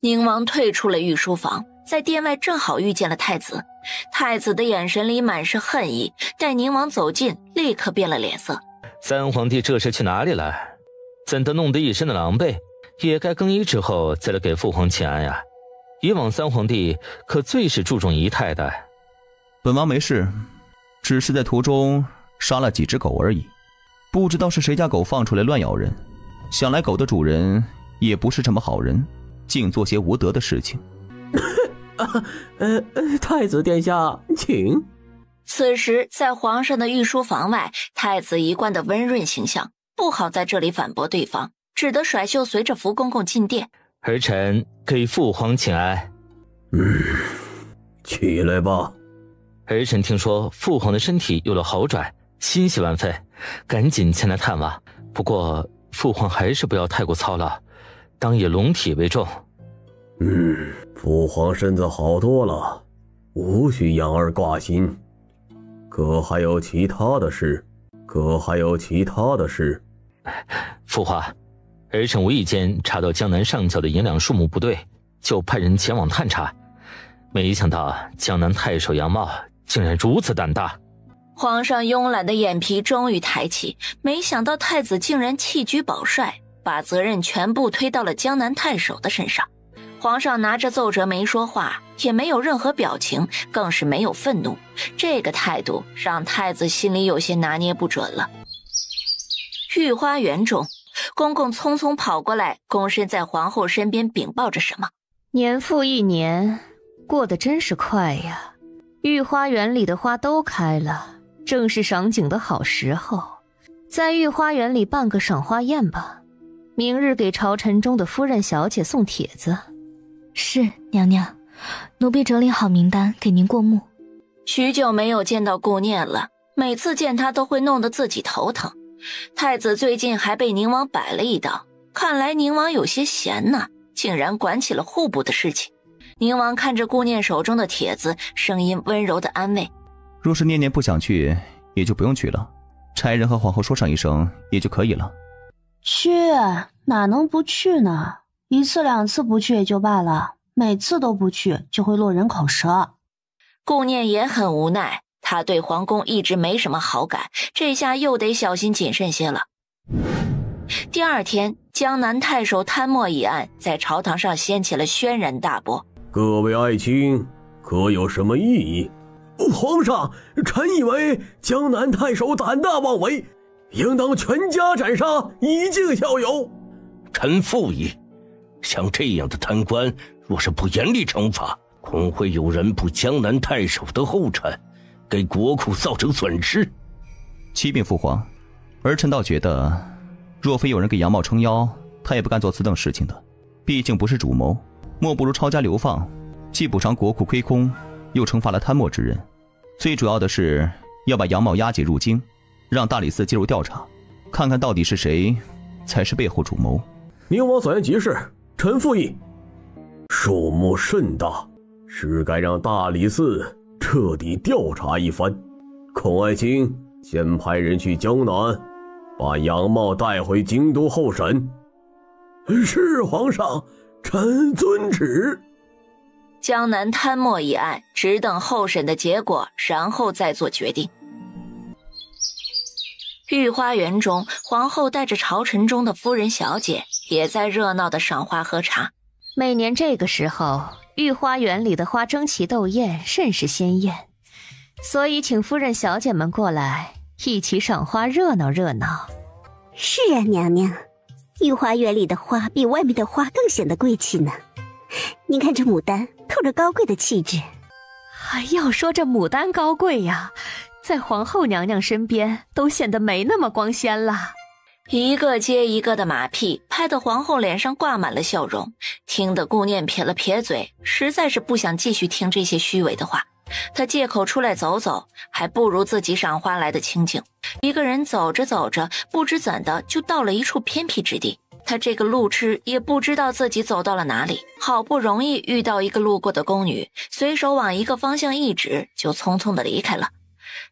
宁王退出了御书房，在殿外正好遇见了太子。太子的眼神里满是恨意，待宁王走近，立刻变了脸色。三皇帝这是去哪里了？怎的弄得一身的狼狈？也该更衣之后再来给父皇请安呀。以往三皇帝可最是注重仪态的。本王没事，只是在途中杀了几只狗而已。不知道是谁家狗放出来乱咬人，想来狗的主人也不是什么好人，竟做些无德的事情。太子殿下，请。此时在皇上的御书房外，太子一贯的温润形象不好在这里反驳对方，只得甩袖随着福公公进殿。儿臣给父皇请安。起来吧。儿臣听说父皇的身体有了好转，欣喜万分，赶紧前来探望。不过父皇还是不要太过操劳，当以龙体为重。父皇身子好多了，无需养儿挂心。可还有其他的事？父皇，儿臣无意间查到江南上校的银两数目不对，就派人前往探查。没想到江南太守杨茂竟然如此胆大。皇上慵懒的眼皮终于抬起，没想到太子竟然弃车保帅，把责任全部推到了江南太守的身上。皇上拿着奏折没说话，也没有任何表情，更是没有愤怒。这个态度让太子心里有些拿捏不准了。御花园中，公公匆匆跑过来，躬身在皇后身边禀报着什么。年复一年，过得真是快呀。御花园里的花都开了，正是赏景的好时候。在御花园里办个赏花宴吧，明日给朝臣中的夫人小姐送帖子。是，娘娘，奴婢整理好名单给您过目。许久没有见到顾念了，每次见他都会弄得自己头疼。太子最近还被宁王摆了一道，看来宁王有些闲呢，竟然管起了户部的事情。宁王看着顾念手中的帖子，声音温柔的安慰：若是念念不想去，也就不用去了，差人和皇后说上一声也就可以了。去，哪能不去呢？一次两次不去也就罢了，每次都不去就会落人口舌。顾念也很无奈，他对皇宫一直没什么好感，这下又得小心谨慎些了。第二天，江南太守贪墨一案在朝堂上掀起了轩然大波。各位爱卿，可有什么异议？皇上，臣以为江南太守胆大妄为，应当全家斩杀，以儆效尤。臣复议，像这样的贪官，若是不严厉惩罚，恐会有人步江南太守的后尘，给国库造成损失。启禀父皇，儿臣倒觉得，若非有人给杨茂撑腰，他也不敢做此等事情的。毕竟不是主谋，莫不如抄家流放，既补偿国库亏空，又惩罚了贪墨之人。最主要的是要把杨茂押解入京，让大理寺介入调查，看看到底是谁才是背后主谋。宁王所言极是，臣复议。数目甚大，是该让大理寺彻底调查一番。孔爱卿先派人去江南，把杨茂带回京都候审。是皇上，臣遵旨。江南贪墨一案，只等候审的结果，然后再做决定。御花园中，皇后带着朝臣中的夫人小姐，也在热闹的赏花喝茶。每年这个时候，御花园里的花争奇斗艳，甚是鲜艳，所以请夫人小姐们过来一起赏花，热闹热闹。是啊，娘娘，御花园里的花比外面的花更显得贵气呢。您看这牡丹，透着高贵的气质。要说这牡丹高贵呀，在皇后娘娘身边都显得没那么光鲜了。一个接一个的马屁，拍得皇后脸上挂满了笑容，听得顾念撇了撇嘴，实在是不想继续听这些虚伪的话。他借口出来走走，还不如自己赏花来的清静。一个人走着走着，不知怎的就到了一处偏僻之地。他这个路痴也不知道自己走到了哪里，好不容易遇到一个路过的宫女，随手往一个方向一指，就匆匆的离开了。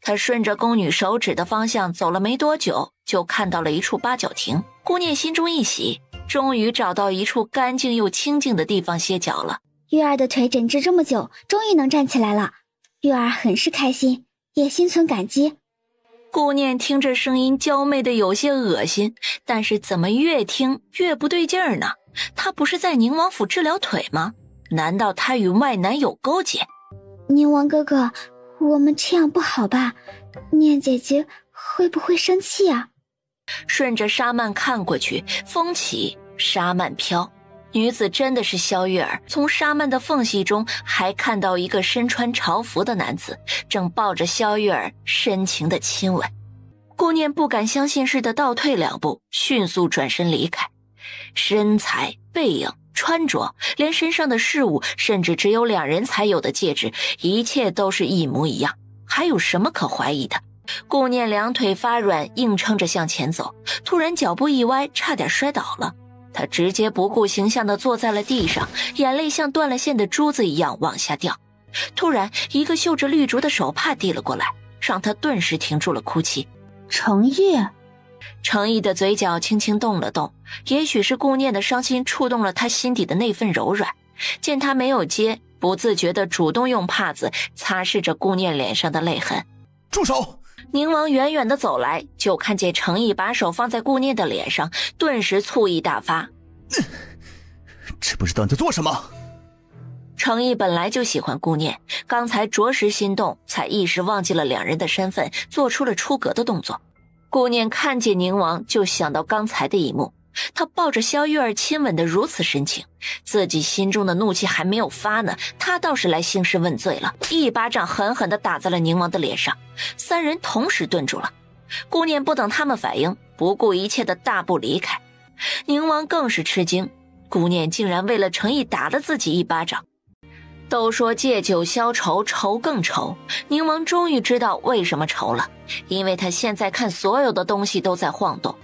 他顺着宫女手指的方向走了没多久，就看到了一处八角亭。顾念心中一喜，终于找到一处干净又清静的地方歇脚了。玉儿的腿诊治这么久，终于能站起来了，玉儿很是开心，也心存感激。顾念听着声音娇媚的有些恶心，但是怎么越听越不对劲儿呢？他不是在宁王府治疗腿吗？难道他与外男有勾结？宁王哥哥，我们这样不好吧？念姐姐会不会生气啊？顺着沙幔看过去，风起沙幔飘，女子真的是萧月儿。从沙幔的缝隙中还看到一个身穿朝服的男子正抱着萧月儿深情的亲吻。顾念不敢相信似的倒退2步，迅速转身离开。身材、背影、穿着，连身上的饰物，甚至只有2人才有的戒指，一切都是一模一样，还有什么可怀疑的？顾念2腿发软，硬撑着向前走，突然脚步一歪，差点摔倒了。他直接不顾形象地坐在了地上，眼泪像断了线的珠子一样往下掉。突然，一个绣着绿竹的手帕递了过来，让他顿时停住了哭泣。程毅，程毅的嘴角轻轻动了动，也许是顾念的伤心触动了他心底的那份柔软。见他没有接，不自觉地主动用帕子擦拭着顾念脸上的泪痕。住手！宁王远远地走来，就看见程毅把手放在顾念的脸上，顿时醋意大发。知不知道你在做什么？程毅本来就喜欢顾念，刚才着实心动，才一时忘记了2人的身份，做出了出格的动作。顾念看见宁王，就想到刚才的一幕，他抱着萧月儿亲吻得如此深情，自己心中的怒气还没有发呢，他倒是来兴师问罪了，一巴掌狠狠地打在了宁王的脸上。3人同时顿住了。顾念不等他们反应，不顾一切的大步离开。宁王更是吃惊，顾念竟然为了程毅打了自己一巴掌。都说借酒消愁，愁更愁。宁王终于知道为什么愁了，因为他现在看所有的东西都在晃动。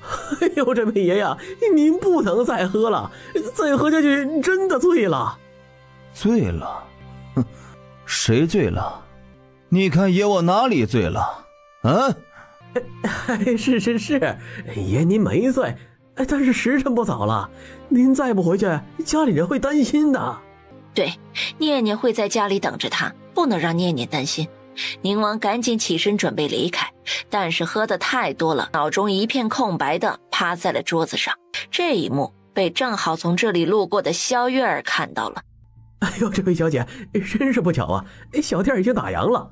哎呦，这位爷呀，您不能再喝了，再喝下去真的醉了。醉了？哼，谁醉了？你看爷我哪里醉了？啊？是，爷您没醉，但是时辰不早了，您再不回去，家里人会担心的。对，念念会在家里等着他，不能让念念担心。宁王赶紧起身准备离开，但是喝得太多了，脑中一片空白的趴在了桌子上。这一幕被正好从这里路过的萧月儿看到了。哎呦，这位小姐，真是不巧啊，小店已经打烊了。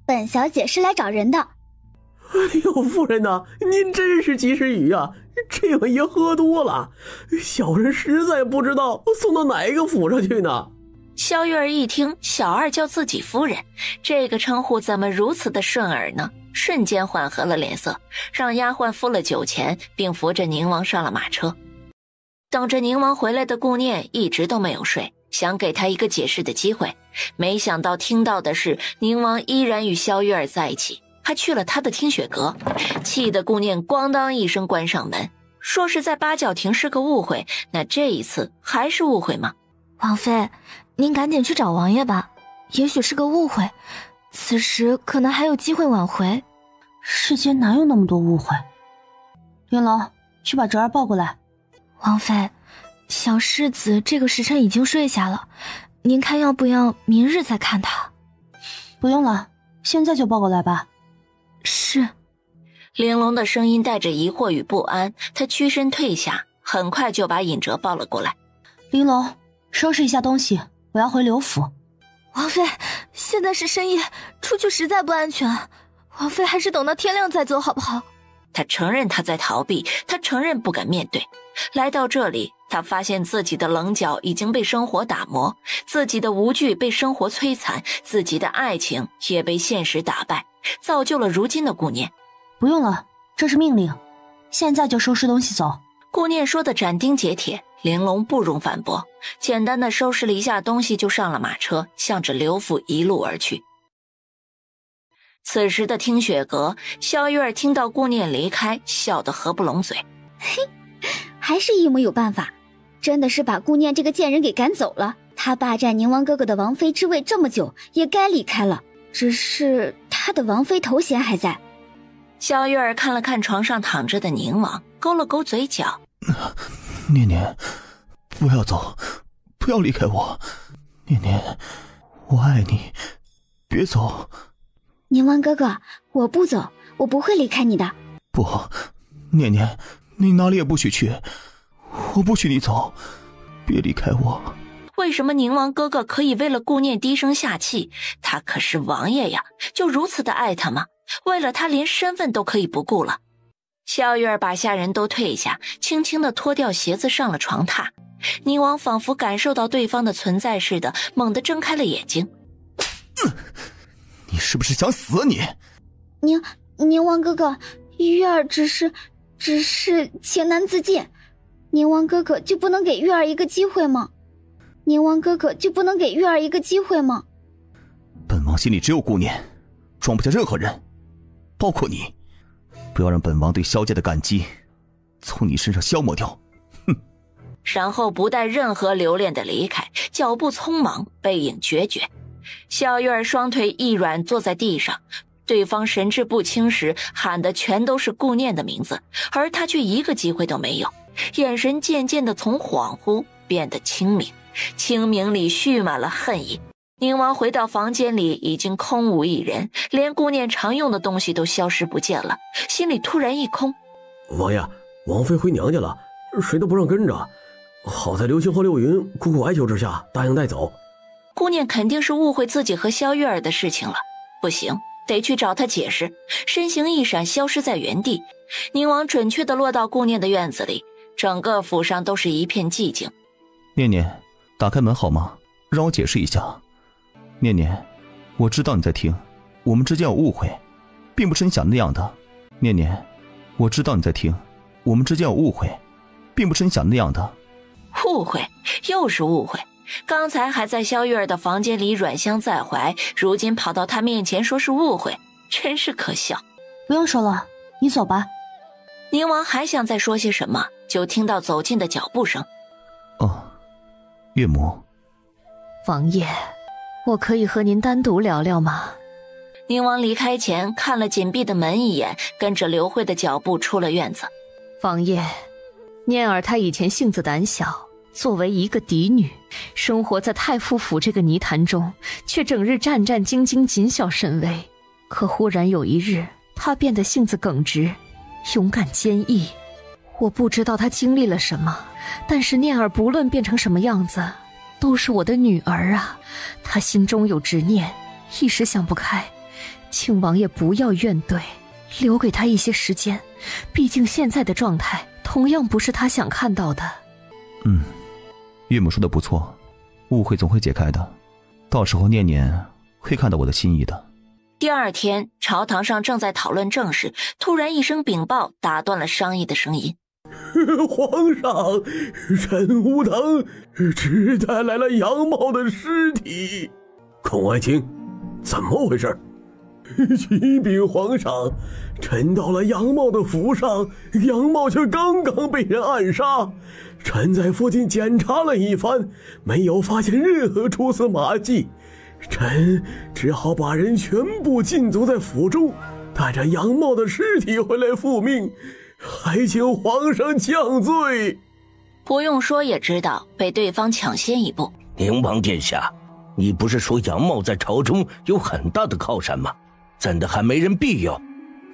本小姐是来找人的。哎呦，夫人呐，您真是及时雨啊！这位爷喝多了，小人实在不知道送到哪个府上去呢。萧月儿一听小二叫自己夫人，这个称呼怎么如此的顺耳呢？瞬间缓和了脸色，让丫鬟付了酒钱，并扶着宁王上了马车。等着宁王回来的顾念一直都没有睡，想给他一个解释的机会，没想到听到的是宁王依然与萧月儿在一起，还去了他的听雪阁，气得顾念咣当一声关上门。说是在八角亭是个误会，那这一次还是误会吗？王妃，您赶紧去找王爷吧，也许是个误会，此时可能还有机会挽回。世间哪有那么多误会？云龙，去把侄儿抱过来。王妃，小世子这个时辰已经睡下了，您看要不要明日再看他？不用了，现在就抱过来吧。是。玲珑的声音带着疑惑与不安，他屈身退下，很快就把尹哲抱了过来。玲珑，收拾一下东西，我要回刘府。王妃，现在是深夜，出去实在不安全，王妃还是等到天亮再走好不好？他承认他在逃避，他承认不敢面对。来到这里，他发现自己的棱角已经被生活打磨，自己的无惧被生活摧残，自己的爱情也被现实打败，造就了如今的顾念。不用了，这是命令，现在就收拾东西走。顾念说的斩钉截铁，玲珑不容反驳，简单的收拾了一下东西就上了马车，向着刘府一路而去。此时的听雪阁，萧月儿听到顾念离开，笑得合不拢嘴。嘿，还是一母有办法，真的是把顾念这个贱人给赶走了。他霸占宁王哥哥的王妃之位这么久，也该离开了，只是他的王妃头衔还在。萧月儿看了看床上躺着的宁王，勾了勾嘴角。念念，不要走，不要离开我，念念，我爱你，别走。宁王哥哥，我不走，我不会离开你的。不，念念，你哪里也不许去，我不许你走，别离开我。为什么宁王哥哥可以为了顾念低声下气？他可是王爷呀，就如此的爱他吗？为了他连身份都可以不顾了。萧月儿把下人都退下，轻轻地脱掉鞋子上了床榻。宁王仿佛感受到对方的存在似的，猛地睁开了眼睛。你是不是想死你？宁王哥哥，月儿只是情难自禁，宁王哥哥就不能给月儿一个机会吗？宁王哥哥就不能给月儿一个机会吗？本王心里只有顾念，装不下任何人，包括你。不要让本王对萧家的感激从你身上消磨掉。哼！然后不带任何留恋的离开，脚步匆忙，背影决绝。萧月儿双腿一软，坐在地上。对方神志不清时喊的全都是顾念的名字，而他却一个机会都没有，眼神渐渐地从恍惚变得清明，清明里蓄满了恨意。宁王回到房间里，已经空无一人，连顾念常用的东西都消失不见了，心里突然一空。王爷，王妃回娘家了，谁都不让跟着。好在刘星和刘云苦苦哀求之下答应带走。顾念肯定是误会自己和萧月儿的事情了，不行，得去找他解释。身形一闪，消失在原地。宁王准确地落到顾念的院子里，整个府上都是一片寂静。念念，打开门好吗？让我解释一下。念念，我知道你在听，我们之间有误会，并不是你想的那样的。念念，我知道你在听，我们之间有误会，并不是你想的那样的。误会？又是误会？刚才还在萧月儿的房间里软香在怀，如今跑到她面前说是误会，真是可笑。不用说了，你走吧。宁王还想再说些什么，就听到走近的脚步声。哦，岳母。王爷，我可以和您单独聊聊吗？宁王离开前看了紧闭的门一眼，跟着刘慧的脚步出了院子。王爷，念儿她以前性子胆小，作为一个嫡女，生活在太傅府这个泥潭中，却整日战战兢兢，谨小慎微。可忽然有一日，她变得性子耿直，勇敢坚毅。我不知道她经历了什么，但是念儿不论变成什么样子，都是我的女儿啊。她心中有执念，一时想不开，请王爷不要怨怼，留给她一些时间，毕竟现在的状态同样不是她想看到的。岳母说的不错，误会总会解开的，到时候念念会看到我的心意的。第二天，朝堂上正在讨论政事，突然一声禀报打断了商议的声音。皇上，臣武藤只带来了杨茂的尸体。孔爱卿，怎么回事？启禀皇上，臣到了杨茂的府上，杨茂却刚刚被人暗杀。臣在附近检查了一番，没有发现任何蛛丝马迹，臣只好把人全部禁足在府中，带着杨茂的尸体回来复命，还请皇上降罪。不用说也知道，被对方抢先一步。宁王殿下，你不是说杨茂在朝中有很大的靠山吗？怎的还没人庇佑？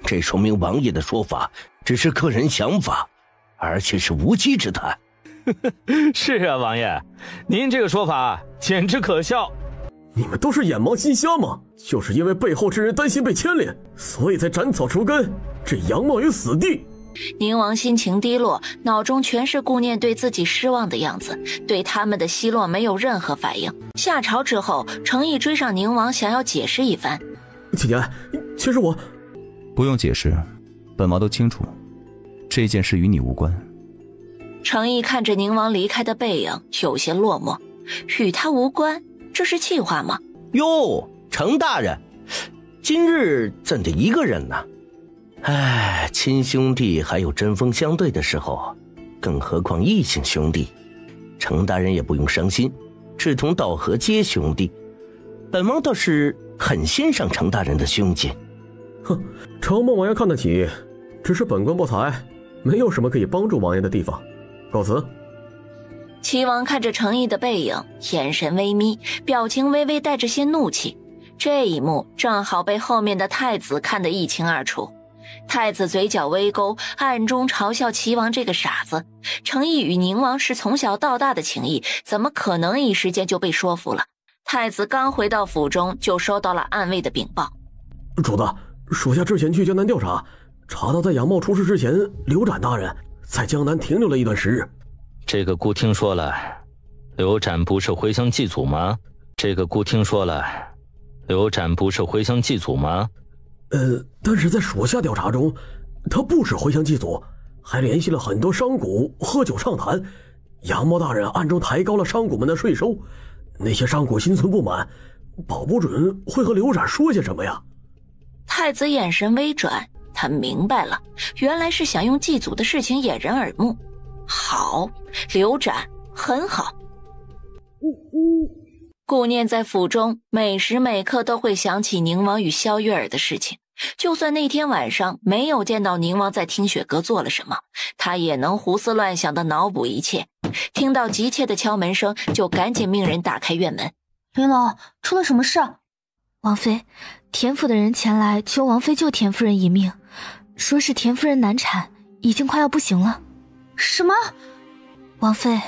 这说明王爷的说法只是个人想法，而且是无稽之谈。是啊，王爷，您这个说法简直可笑。你们都是眼盲心瞎吗？就是因为背后之人担心被牵连，所以才斩草除根，置杨茂于死地。宁王心情低落，脑中全是顾念对自己失望的样子，对他们的奚落没有任何反应。下朝之后，程毅追上宁王，想要解释一番。姐姐，其实我……不用解释，本王都清楚，这件事与你无关。程毅看着宁王离开的背影，有些落寞。与他无关，这是气话吗？哟，程大人，今日怎的一个人呢？哎，亲兄弟还有针锋相对的时候，更何况异姓兄弟。程大人也不用伤心，志同道合皆兄弟。本王倒是很欣赏程大人的胸襟。哼，承蒙王爷看得起，只是本官不才，没有什么可以帮助王爷的地方。告辞。齐王看着程毅的背影，眼神微眯，表情微微带着些怒气。这一幕正好被后面的太子看得一清二楚。太子嘴角微勾，暗中嘲笑齐王这个傻子。程毅与宁王是从小到大的情谊，怎么可能一时间就被说服了？太子刚回到府中，就收到了暗卫的禀报。主子，属下之前去江南调查，查到在杨茂出事之前，刘展大人在江南停留了一段时日。这个姑听说了，刘展不是回乡祭祖吗？但是在属下调查中，他不止回乡祭祖，还联系了很多商贾喝酒畅谈。杨茂大人暗中抬高了商贾们的税收，那些商贾心存不满，保不准会和刘展说些什么呀。太子眼神微转，他明白了，原来是想用祭祖的事情掩人耳目。好，刘展很好。顾念在府中每时每刻都会想起宁王与萧月儿的事情，就算那天晚上没有见到宁王在听雪阁做了什么，他也能胡思乱想的脑补一切。听到急切的敲门声，就赶紧命人打开院门。林老，出了什么事？王妃，田府的人前来求王妃救田夫人一命，说是田夫人难产，已经快要不行了。什么？王妃，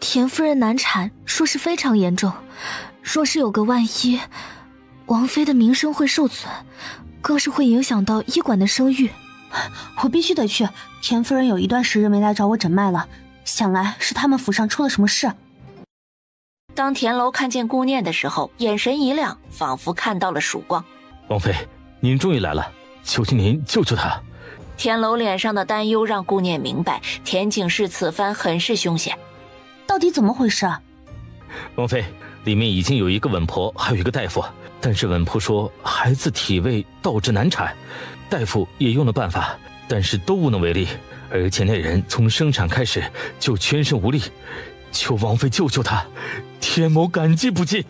田夫人难产，说是非常严重，若是有个万一，王妃的名声会受损，更是会影响到医馆的声誉。我必须得去，田夫人有一段时日没来找我诊脉了，想来是他们府上出了什么事。当田楼看见顾念的时候，眼神一亮，仿佛看到了曙光。王妃，您终于来了，求求您救救她。田楼脸上的担忧让顾念明白，田景氏此番很是凶险。到底怎么回事啊？王妃，里面已经有一个稳婆，还有一个大夫，但是稳婆说孩子体位导致难产，大夫也用了办法，但是都无能为力，而且那人从生产开始就全身无力，求王妃救救他，田某感激不尽。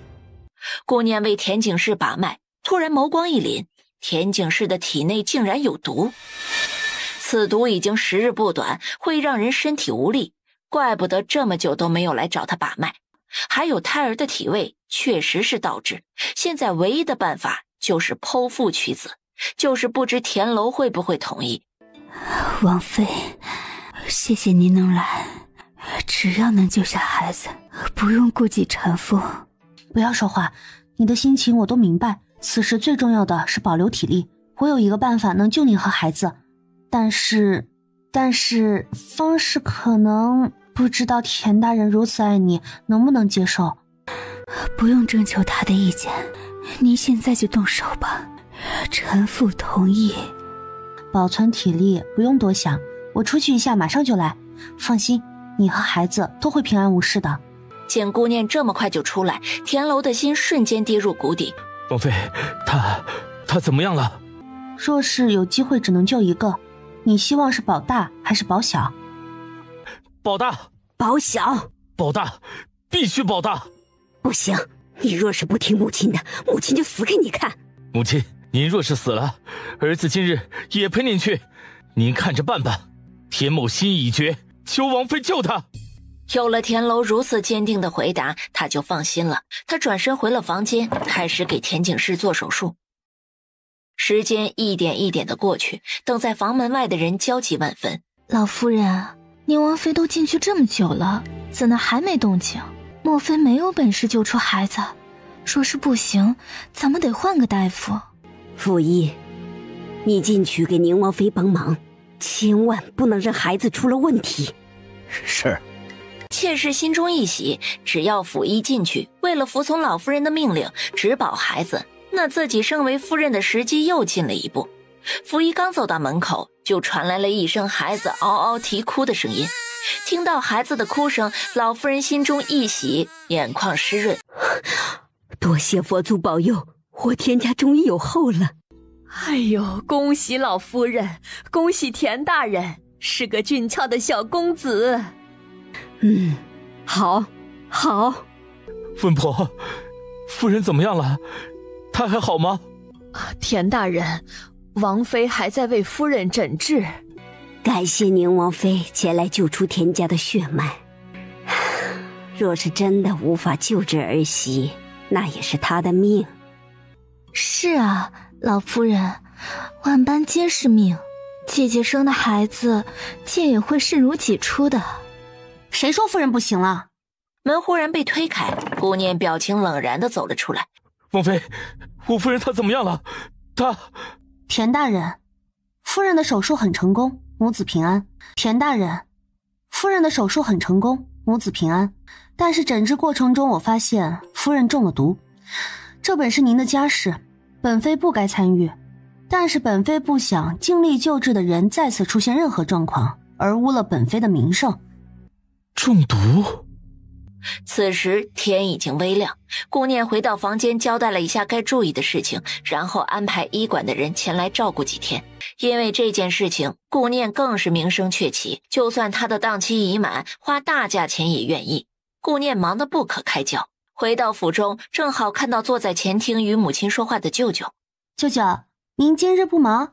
顾念为田景氏把脉，突然眸光一凛，田景氏的体内竟然有毒，此毒已经时日不短，会让人身体无力，怪不得这么久都没有来找他把脉。还有胎儿的体位确实是倒置，现在唯一的办法就是剖腹取子，就是不知田楼会不会同意。王妃，谢谢您能来，只要能救下孩子，不用顾及产妇。不要说话，你的心情我都明白，此时最重要的是保留体力。我有一个办法能救您和孩子，但是方式可能不知道田大人如此爱你，能不能接受？不用征求他的意见，您现在就动手吧，臣妇同意。保存体力不用多想，我出去一下马上就来，放心，你和孩子都会平安无事的。见顾念这么快就出来，田楼的心瞬间跌入谷底。王妃，他怎么样了？若是有机会只能救一个，你希望是保大还是保小？保大。保小。保大，必须保大。不行，你若是不听母亲的，母亲就死给你看。母亲，您若是死了，儿子今日也陪您去，您看着办吧。田某心意已决，求王妃救他。有了田楼如此坚定的回答，他就放心了。他转身回了房间，开始给田景氏做手术。时间一点一点的过去，等在房门外的人焦急万分。老夫人，宁王妃都进去这么久了，怎么还没动静？莫非没有本事救出孩子？若是不行，咱们得换个大夫。傅医，你进去给宁王妃帮忙，千万不能让孩子出了问题。是。妾室心中一喜，只要府医进去，为了服从老夫人的命令，只保孩子，那自己身为夫人的时机又近了一步。府医刚走到门口，就传来了一声孩子嗷嗷啼哭的声音。听到孩子的哭声，老夫人心中一喜，眼眶湿润。多谢佛祖保佑，我田家终于有后了。哎呦，恭喜老夫人，恭喜田大人，是个俊俏的小公子。好。稳婆，夫人怎么样了？她还好吗？田大人，王妃还在为夫人诊治。感谢宁王妃前来救出田家的血脉。若是真的无法救治儿媳，那也是她的命。是啊，老夫人，万般皆是命，姐姐生的孩子，妾也会视如己出的。谁说夫人不行了？门忽然被推开，顾念表情冷然地走了出来。王妃，我夫人她怎么样了？她……田大人，夫人的手术很成功，母子平安。田大人，夫人的手术很成功，母子平安。但是诊治过程中，我发现夫人中了毒。这本是您的家事，本妃不该参与。但是本妃不想尽力救治的人再次出现任何状况，而污了本妃的名声。中毒？此时天已经微亮，顾念回到房间交代了一下该注意的事情，然后安排医馆的人前来照顾几天。因为这件事情，顾念更是名声鹊起，就算他的档期已满，花大价钱也愿意。顾念忙得不可开交，回到府中正好看到坐在前厅与母亲说话的舅舅。舅舅，您今日不忙？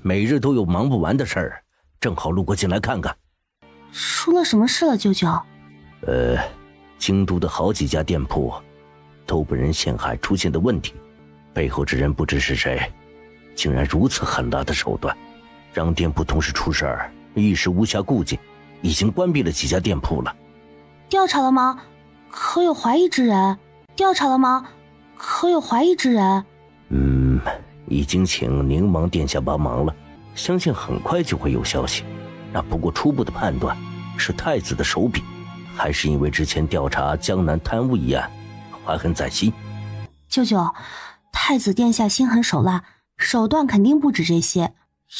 每日都有忙不完的事儿，正好路过进来看看。出了什么事了，舅舅？京都的好几家店铺都被人陷害，出现的问题，背后之人不知是谁，竟然如此狠辣的手段，让店铺同时出事儿，一时无暇顾及，已经关闭了几家店铺了。调查了吗？可有怀疑之人？调查了吗？可有怀疑之人？已经请宁王殿下帮忙了，相信很快就会有消息。那不过初步的判断是太子的手笔，还是因为之前调查江南贪污一案怀恨在心。舅舅，太子殿下心狠手辣，手段肯定不止这些。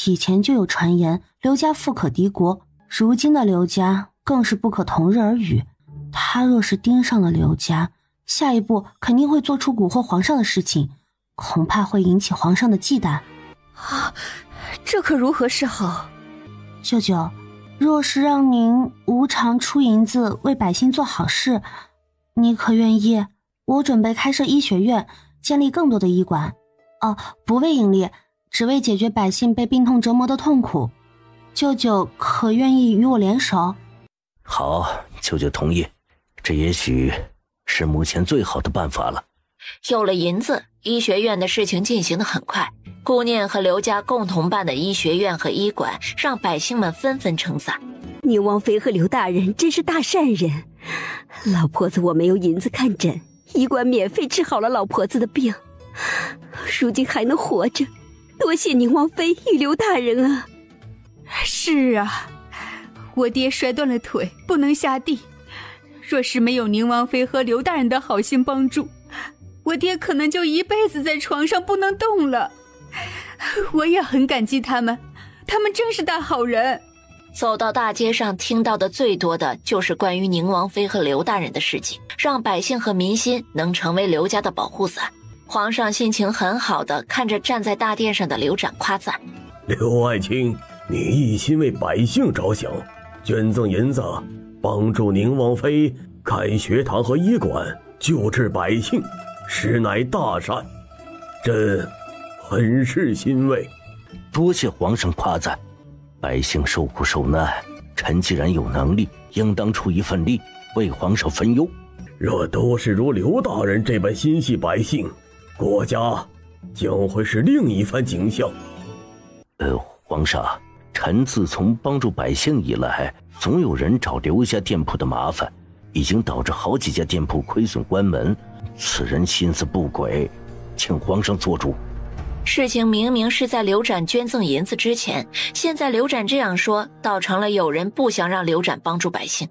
以前就有传言刘家富可敌国，如今的刘家更是不可同日而语。他若是盯上了刘家，下一步肯定会做出蛊惑皇上的事情，恐怕会引起皇上的忌惮。这可如何是好？舅舅，若是让您无偿出银子为百姓做好事，你可愿意？我准备开设医学院，建立更多的医馆。不为盈利，只为解决百姓被病痛折磨的痛苦。舅舅可愿意与我联手？好，舅舅同意。这也许是目前最好的办法了。有了银子，医学院的事情进行得很快。顾念和刘家共同办的医学院和医馆，让百姓们纷纷称赞。宁王妃和刘大人真是大善人，老婆子我没有银子看诊，医馆免费治好了老婆子的病，如今还能活着，多谢宁王妃与刘大人啊！是啊，我爹摔断了腿，不能下地。若是没有宁王妃和刘大人的好心帮助，我爹可能就一辈子在床上不能动了。我也很感激他们，他们真是大好人。走到大街上，听到的最多的就是关于宁王妃和刘大人的事情，让百姓和民心能成为刘家的保护伞。皇上心情很好的看着站在大殿上的刘展夸赞：刘爱卿，你一心为百姓着想，捐赠银子帮助宁王妃开学堂和医馆，救治百姓，实乃大善，朕很是欣慰。多谢皇上夸赞，百姓受苦受难，臣既然有能力，应当出一份力，为皇上分忧。若都是如刘大人这般心系百姓，国家将会是另一番景象。皇上，臣自从帮助百姓以来，总有人找刘家店铺的麻烦，已经导致好几家店铺亏损关门，此人心思不轨，请皇上做主。事情明明是在刘展捐赠银子之前，现在刘展这样说，倒成了有人不想让刘展帮助百姓。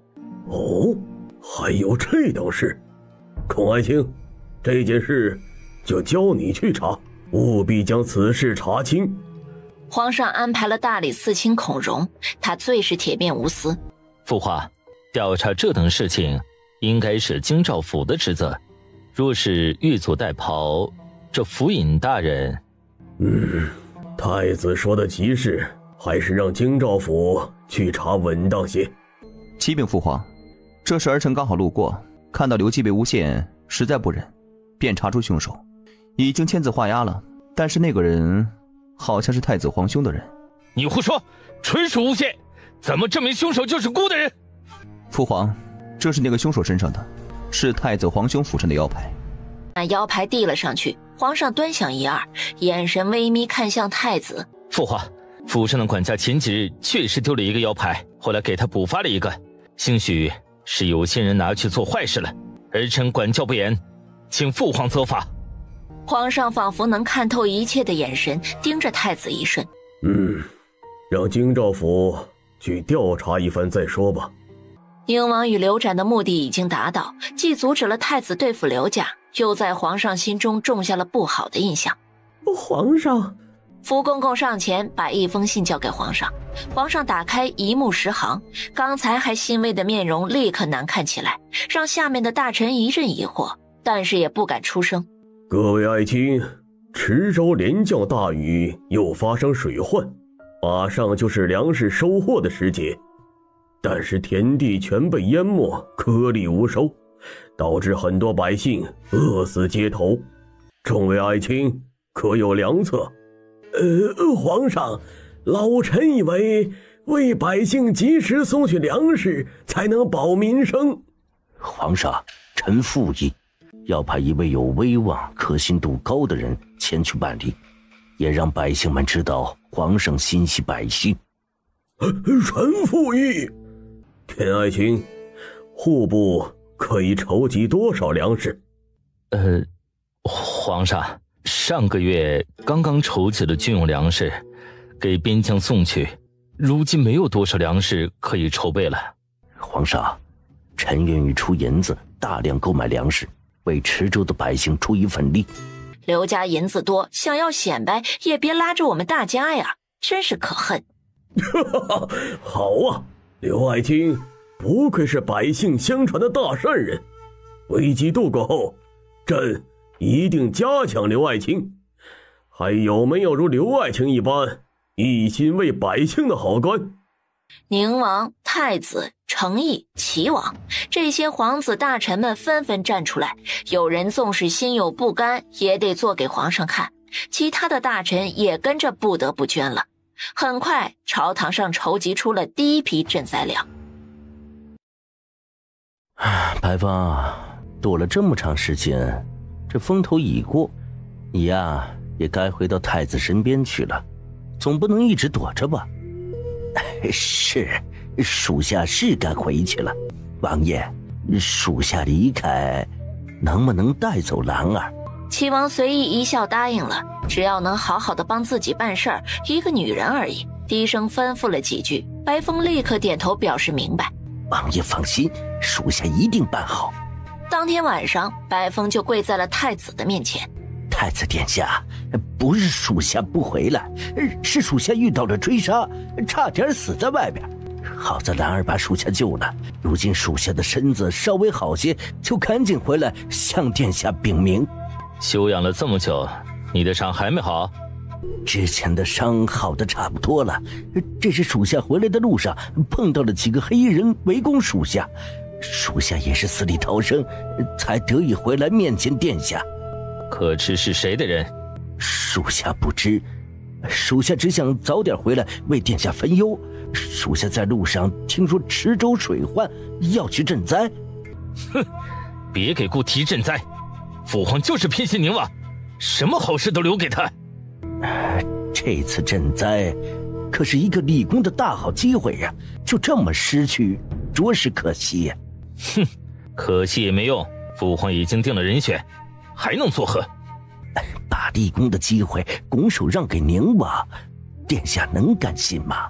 还有这等事？孔爱卿，这件事就交你去查，务必将此事查清。皇上安排了大理寺卿孔融，他最是铁面无私。父皇，调查这等事情应该是京兆府的职责，若是御佐代袍，这府尹大人……太子说的极是，还是让京兆府去查稳当些。启禀父皇，这时儿臣刚好路过，看到刘季被诬陷，实在不忍，便查出凶手，已经签字画押了。但是那个人好像是太子皇兄的人。你胡说，纯属诬陷！怎么证明凶手就是孤的人？父皇，这是那个凶手身上的，是太子皇兄府上的腰牌。那腰牌递了上去，皇上端详一二，眼神微眯看向太子。父皇，府上的管家前几日确实丢了一个腰牌，后来给他补发了一个，兴许是有些人拿去做坏事了，儿臣管教不严，请父皇责罚。皇上仿佛能看透一切的眼神盯着太子一瞬。让京兆府去调查一番再说吧。宁王与刘展的目的已经达到，既阻止了太子对付刘家，又在皇上心中种下了不好的印象。皇上，福公公上前把一封信交给皇上，皇上打开一目十行，刚才还欣慰的面容立刻难看起来，让下面的大臣一阵疑惑，但是也不敢出声。各位爱卿，池州连降大雨，又发生水患，马上就是粮食收获的时节，但是田地全被淹没，颗粒无收，导致很多百姓饿死街头。众位爱卿可有良策？皇上，老臣以为百姓及时送去粮食，才能保民生。皇上，臣附议，要派一位有威望、可信度高的人前去办理，也让百姓们知道皇上心系百姓。臣附议。田爱卿，户部可以筹集多少粮食？皇上，上个月刚刚筹集了军用粮食，给边疆送去，如今没有多少粮食可以筹备了。皇上，臣愿意出银子大量购买粮食，为池州的百姓出一份力。刘家银子多，想要显摆也别拉着我们大家呀，真是可恨。好啊，刘爱卿不愧是百姓相传的大善人，危机度过后，朕一定加强刘爱卿。还有没有如刘爱卿一般一心为百姓的好官？宁王、太子、成义、齐王，这些皇子大臣们纷纷站出来，有人纵使心有不甘，也得做给皇上看。其他的大臣也跟着不得不捐了。很快，朝堂上筹集出了第一批赈灾粮。白风，躲了这么长时间，这风头已过，你呀也该回到太子身边去了，总不能一直躲着吧？是，属下是该回去了。王爷，属下离开，能不能带走兰儿？齐王随意一笑答应了，只要能好好的帮自己办事儿，一个女人而已。低声吩咐了几句，白风立刻点头表示明白。王爷放心，属下一定办好。当天晚上，白风就跪在了太子的面前。太子殿下，不是属下不回来，是属下遇到了追杀，差点死在外边。好在兰儿把属下救了，如今属下的身子稍微好些，就赶紧回来向殿下禀明。休养了这么久，你的伤还没好？之前的伤好的差不多了，这是属下回来的路上碰到了几个黑衣人围攻属下，属下也是死里逃生，才得以回来面见殿下。可知是谁的人？属下不知，属下只想早点回来为殿下分忧。属下在路上听说池州水患，要去赈灾。哼，别给顾提赈灾，父皇就是偏心宁王，什么好事都留给他。这次赈灾可是一个立功的大好机会呀，就这么失去，着实可惜呀。哼，可惜也没用，父皇已经定了人选，还能作何？把立功的机会拱手让给宁王，殿下能甘心吗？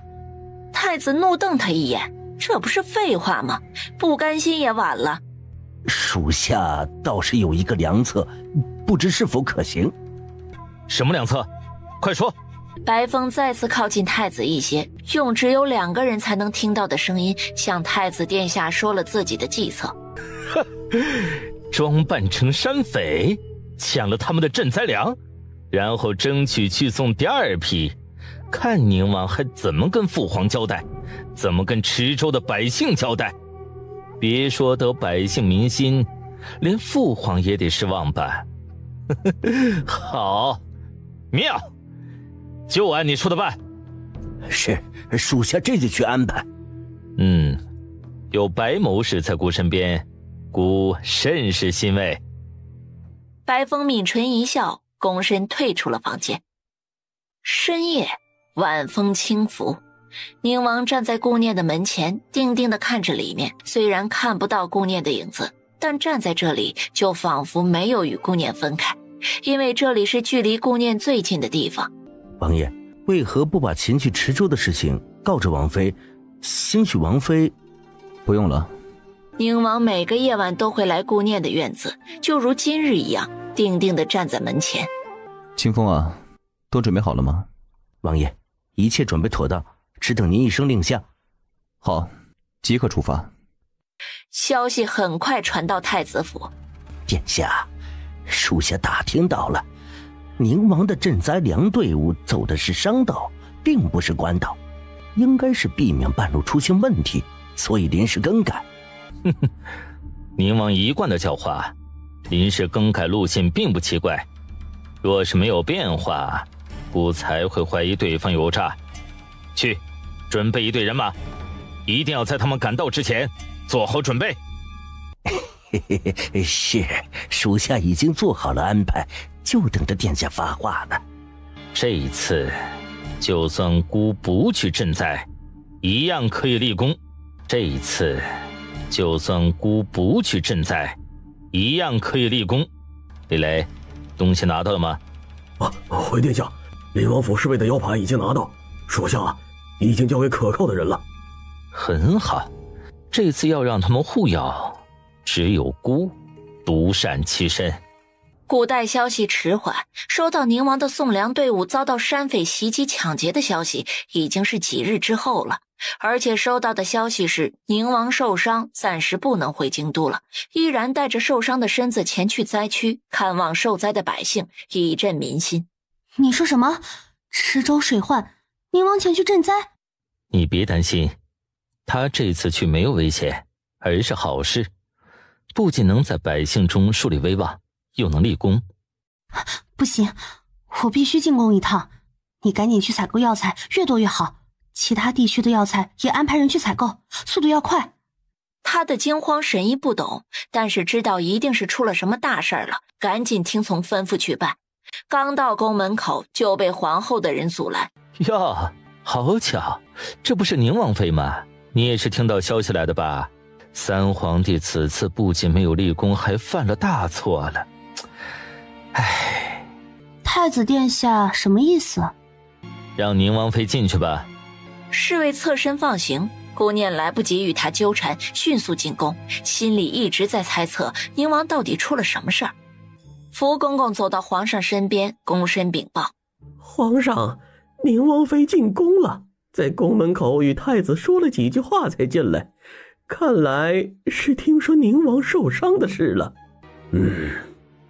太子怒瞪他一眼，这不是废话吗？不甘心也晚了。属下倒是有一个良策，不知是否可行。什么良策？快说。白风再次靠近太子一些，用只有2个人才能听到的声音向太子殿下说了自己的计策。装扮成山匪，抢了他们的赈灾粮，然后争取去送第2批，看宁王还怎么跟父皇交代，怎么跟池州的百姓交代。别说得百姓民心，连父皇也得失望吧。好，妙，就按你说的办。是，属下这就去安排。有白谋士在孤身边，孤甚是欣慰。白风抿唇一笑，躬身退出了房间。深夜，晚风轻拂，宁王站在顾念的门前，定定地看着里面。虽然看不到顾念的影子，但站在这里就仿佛没有与顾念分开，因为这里是距离顾念最近的地方。王爷，为何不把前去池州的事情告知王妃？兴许王妃……不用了。宁王每个夜晚都会来顾念的院子，就如今日一样，定定地站在门前。清风啊，都准备好了吗？王爷，一切准备妥当，只等您一声令下。好，即刻出发。消息很快传到太子府。殿下，属下打听到了，宁王的赈灾粮队伍走的是商道，并不是官道，应该是避免半路出现问题，所以临时更改。哼哼，宁王一贯的狡猾，临时更改路线并不奇怪。若是没有变化，孤才会怀疑对方有诈。去，准备一队人马，一定要在他们赶到之前做好准备。是，属下已经做好了安排，就等着殿下发话呢。这一次，就算孤不去赈灾，一样可以立功。这一次，就算孤不去赈灾，一样可以立功。李雷，东西拿到了吗？回殿下，林王府侍卫的腰牌已经拿到，属下已经交给可靠的人了。很好，这次要让他们互咬，只有孤独善其身。古代消息迟缓，收到宁王的送粮队伍遭到山匪袭击抢劫的消息已经是几日之后了，而且收到的消息是宁王受伤，暂时不能回京都了，依然带着受伤的身子前去灾区看望受灾的百姓，以振民心。你说什么？池州水患，宁王前去赈灾？你别担心，他这次去没有危险，而是好事，不仅能在百姓中树立威望，又能立功。不行，我必须进宫一趟。你赶紧去采购药材，越多越好。其他地区的药材也安排人去采购，速度要快。他的惊慌神医不懂，但是知道一定是出了什么大事了，赶紧听从吩咐去办。刚到宫门口就被皇后的人阻拦。哟，好巧，这不是宁王妃吗？你也是听到消息来的吧？三皇帝此次不仅没有立功，还犯了大错了。唉，太子殿下什么意思？让宁王妃进去吧。侍卫侧身放行，顾念来不及与他纠缠，迅速进宫，心里一直在猜测宁王到底出了什么事儿。福公公走到皇上身边，躬身禀报：皇上，宁王妃进宫了，在宫门口与太子说了几句话才进来，看来是听说宁王受伤的事了。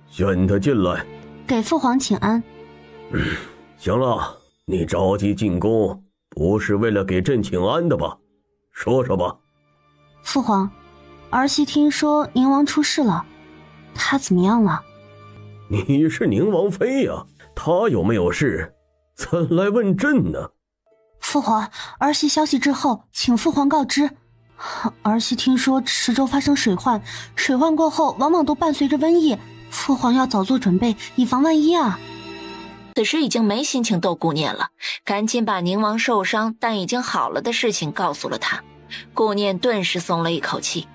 宣他进来。给父皇请安。行了，你着急进宫不是为了给朕请安的吧？说说吧。父皇，儿媳听说宁王出事了，他怎么样了？你是宁王妃呀，他有没有事，怎来问朕呢？父皇，儿媳消息之后，请父皇告知。儿媳听说池州发生水患，水患过后往往都伴随着瘟疫，父皇要早做准备，以防万一啊。此时已经没心情斗顾念了，赶紧把宁王受伤但已经好了的事情告诉了他。顾念顿时松了一口气。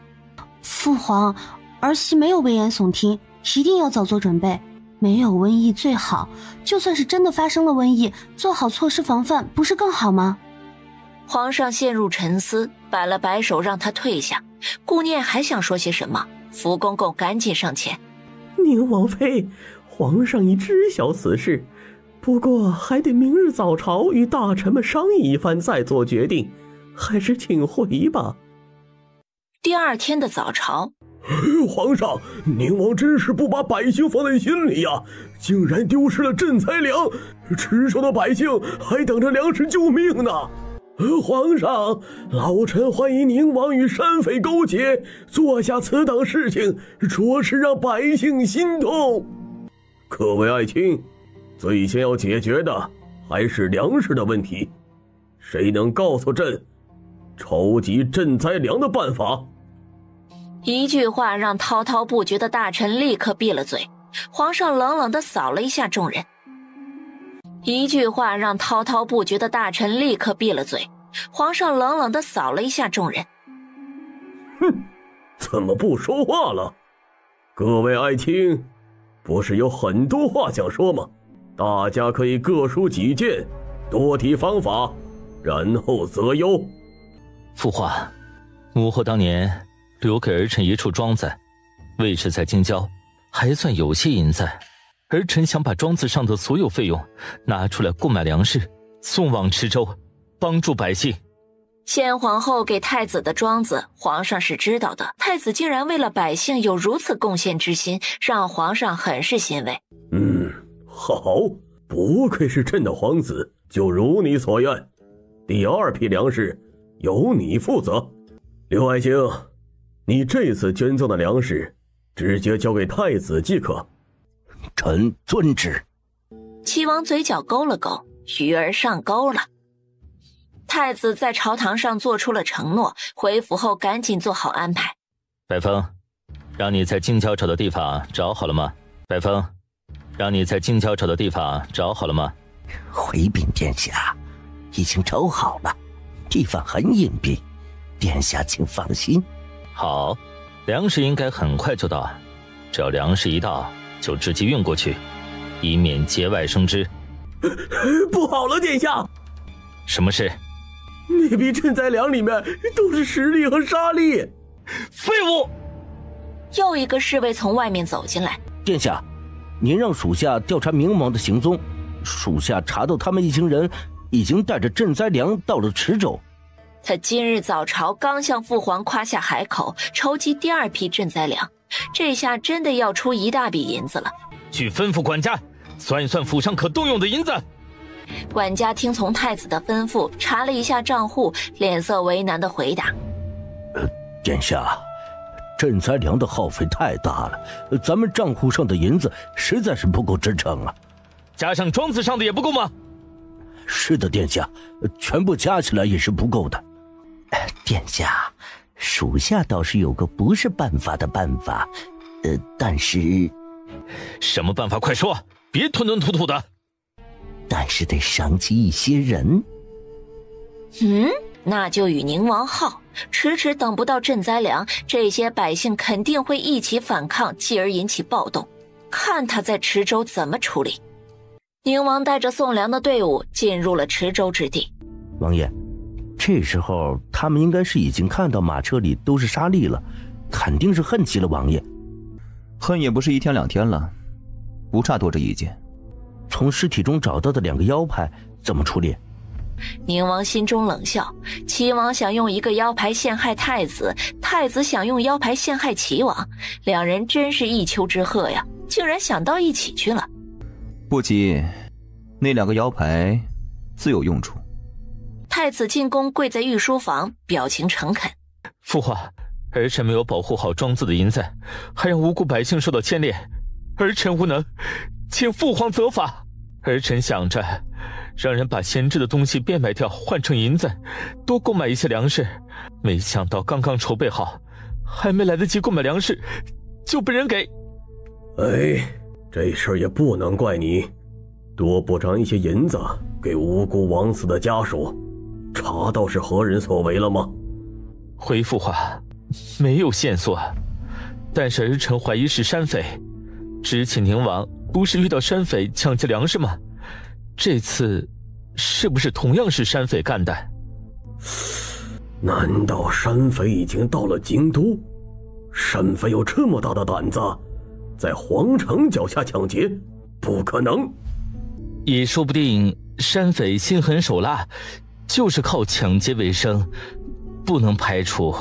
父皇，儿媳没有危言耸听，一定要早做准备。没有瘟疫最好，就算是真的发生了瘟疫，做好措施防范不是更好吗？皇上陷入沉思，摆了摆手让他退下。顾念还想说些什么，福公公赶紧上前：宁王妃，皇上已知晓此事，不过还得明日早朝与大臣们商议一番再做决定，还是请回吧。第二天的早朝，皇上，宁王真是不把百姓放在心里呀，竟然丢失了赈灾粮，池州的百姓还等着粮食救命呢。皇上，老臣怀疑宁王与山匪勾结，做下此等事情，着实让百姓心痛。各位爱卿，最先要解决的还是粮食的问题，谁能告诉朕，筹集赈灾粮的办法。一句话让滔滔不绝的大臣立刻闭了嘴。皇上冷冷地扫了一下众人。一句话让滔滔不绝的大臣立刻闭了嘴。皇上冷冷地扫了一下众人。哼，怎么不说话了？各位爱卿，不是有很多话想说吗？大家可以各抒己见，多提方法，然后择优。父皇，母后当年留给儿臣一处庄子，位置在京郊，还算有些银子。儿臣想把庄子上的所有费用拿出来购买粮食，送往池州，帮助百姓。先皇后给太子的庄子，皇上是知道的。太子竟然为了百姓有如此贡献之心，让皇上很是欣慰。好，不愧是朕的皇子，就如你所愿。第二批粮食由你负责。刘爱卿，你这次捐赠的粮食直接交给太子即可。臣遵旨。齐王嘴角勾了勾，鱼儿上钩了。太子在朝堂上做出了承诺，回府后赶紧做好安排。白风，让你在京郊找的地方找好了吗？白风，让你在京郊找的地方找好了吗？回禀殿下，已经找好了，地方很隐蔽，殿下请放心。好，粮食应该很快就到，只要粮食一到就直接运过去，以免节外生枝。不好了，殿下！什么事？那批赈灾粮里面都是石粒和沙粒。废物！又一个侍卫从外面走进来。殿下，您让属下调查明王的行踪，属下查到他们一行人已经带着赈灾粮到了池州。他今日早朝刚向父皇夸下海口，筹集第二批赈灾粮，这下真的要出一大笔银子了。去吩咐管家算一算府上可动用的银子。管家听从太子的吩咐，查了一下账户，脸色为难地回答：殿下，赈灾粮的耗费太大了，咱们账户上的银子实在是不够支撑啊。加上庄子上的也不够吗？是的，殿下，全部加起来也是不够的。殿下，属下倒是有个不是办法的办法，但是……什么办法？快说，别吞吞吐吐的。但是得赏起一些人。那就与宁王耗，迟迟等不到赈灾粮，这些百姓肯定会一起反抗，继而引起暴动，看他在池州怎么处理。宁王带着送粮的队伍进入了池州之地。王爷，这时候他们应该是已经看到马车里都是沙粒了，肯定是恨极了王爷。恨也不是一天两天了，不差多这一件。从尸体中找到的2个妖牌怎么处理？宁王心中冷笑，齐王想用一个妖牌陷害太子，太子想用妖牌陷害齐王，两人真是一丘之貉呀，竟然想到一起去了。不急，那2个妖牌自有用处。太子进宫跪在御书房，表情诚恳。父皇，儿臣没有保护好庄子的银子，还让无辜百姓受到牵连，儿臣无能，请父皇责罚。儿臣想着让人把闲置的东西变卖掉，换成银子，多购买一些粮食，没想到刚刚筹备好，还没来得及购买粮食，就被人给……这事儿也不能怪你，多补偿一些银子给无辜枉死的家属，查到是何人所为了吗？回父皇，没有线索，但是儿臣怀疑是山匪。之前宁王不是遇到山匪抢劫粮食吗？这次是不是同样是山匪干的？难道山匪已经到了京都？山匪有这么大的胆子，在皇城脚下抢劫？不可能。也说不定山匪心狠手辣，就是靠抢劫为生，不能排除。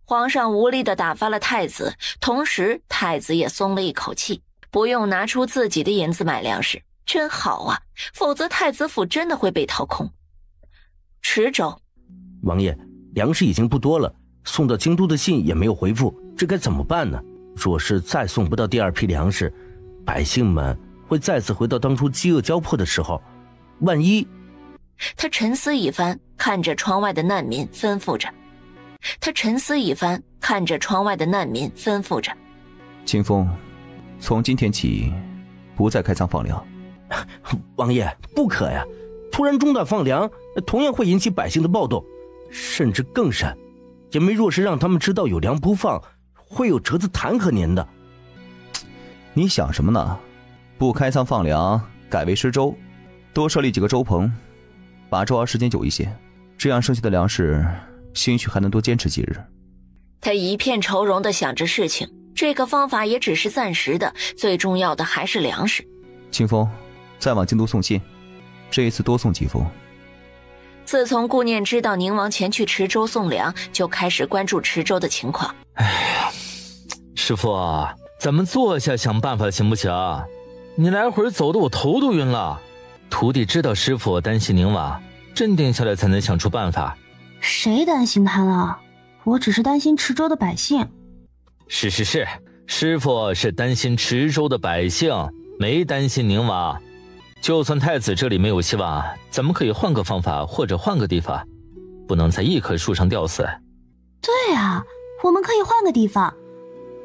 皇上无力地打发了太子，同时太子也松了一口气，不用拿出自己的银子买粮食，真好啊，否则太子府真的会被掏空。池州，王爷，粮食已经不多了，送到京都的信也没有回复，这该怎么办呢？若是再送不到第2批粮食，百姓们会再次回到当初饥饿交迫的时候，万一……他沉思一番，看着窗外的难民，吩咐着。清风，从今天起，不再开仓放粮。王爷，不可呀！突然中断放粮，同样会引起百姓的暴动，甚至更甚。因为若是让他们知道有粮不放，会有折子弹劾您的。你想什么呢？不开仓放粮，改为施粥，多设立几个粥棚，把粥熬时间久一些，这样剩下的粮食兴许还能多坚持几日。他一片愁容地想着事情，这个方法也只是暂时的，最重要的还是粮食。清风，再往京都送信，这一次多送几封。自从顾念知道宁王前去池州送粮，就开始关注池州的情况。哎呀，师父，咱们坐下想办法行不行？你来回走的我头都晕了。徒弟知道师父担心宁王，镇定下来才能想出办法。谁担心他了？我只是担心池州的百姓。是，师父是担心池州的百姓，没担心宁王。就算太子这里没有希望，咱们可以换个方法，或者换个地方，不能在一棵树上吊死。对啊，我们可以换个地方。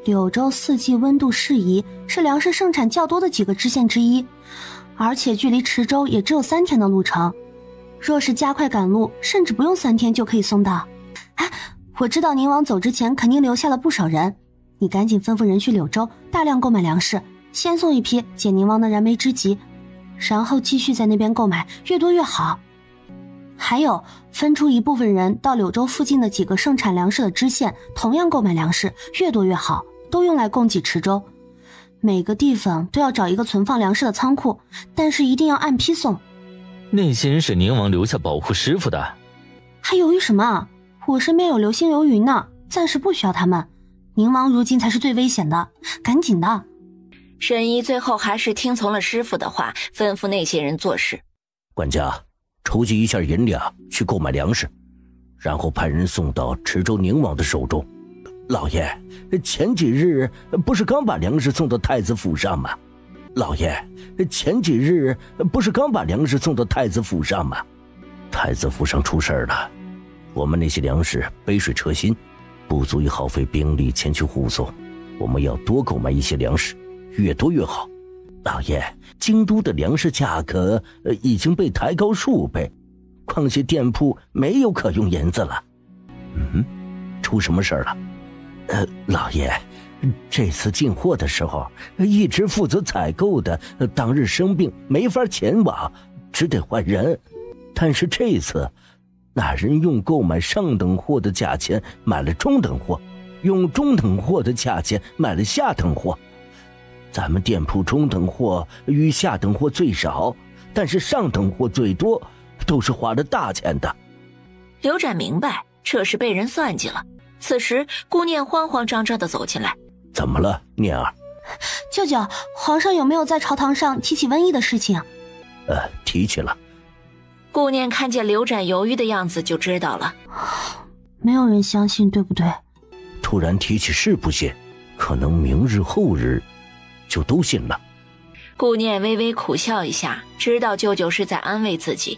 柳州四季温度适宜，是粮食盛产较多的几个知县之一，而且距离池州也只有3天的路程。若是加快赶路，甚至不用3天就可以送到。哎，我知道宁王走之前肯定留下了不少人，你赶紧吩咐人去柳州大量购买粮食，先送一批解宁王的燃眉之急，然后继续在那边购买，越多越好。还有，分出一部分人到柳州附近的几个盛产粮食的知县，同样购买粮食，越多越好，都用来供给池州。每个地方都要找一个存放粮食的仓库，但是一定要按批送。那些人是宁王留下保护师傅的。还犹豫什么？我身边有流星流云呢，暂时不需要他们。宁王如今才是最危险的，赶紧的。沈一最后还是听从了师傅的话，吩咐那些人做事。管家，筹集一下银两去购买粮食，然后派人送到池州宁王的手中。老爷，前几日不是刚把粮食送到太子府上吗？太子府上出事了，我们那些粮食杯水车薪，不足以耗费兵力前去护送，我们要多购买一些粮食，越多越好。老爷，京都的粮食价格已经被抬高数倍，况且店铺没有可用银子了。出什么事了？老爷，这次进货的时候，一直负责采购的当日生病没法前往，只得换人。但是这次那人用购买上等货的价钱买了中等货，用中等货的价钱买了下等货。咱们店铺中等货与下等货最少，但是上等货最多，都是花了大钱的。刘展明白这是被人算计了。此时顾念慌慌张张地走进来。怎么了，念儿？舅舅，皇上有没有在朝堂上提起瘟疫的事情？提起了。顾念看见刘展犹豫的样子就知道了。没有人相信，对不对？突然提起是不信，可能明日后日就都信了。顾念微微苦笑一下，知道舅舅是在安慰自己。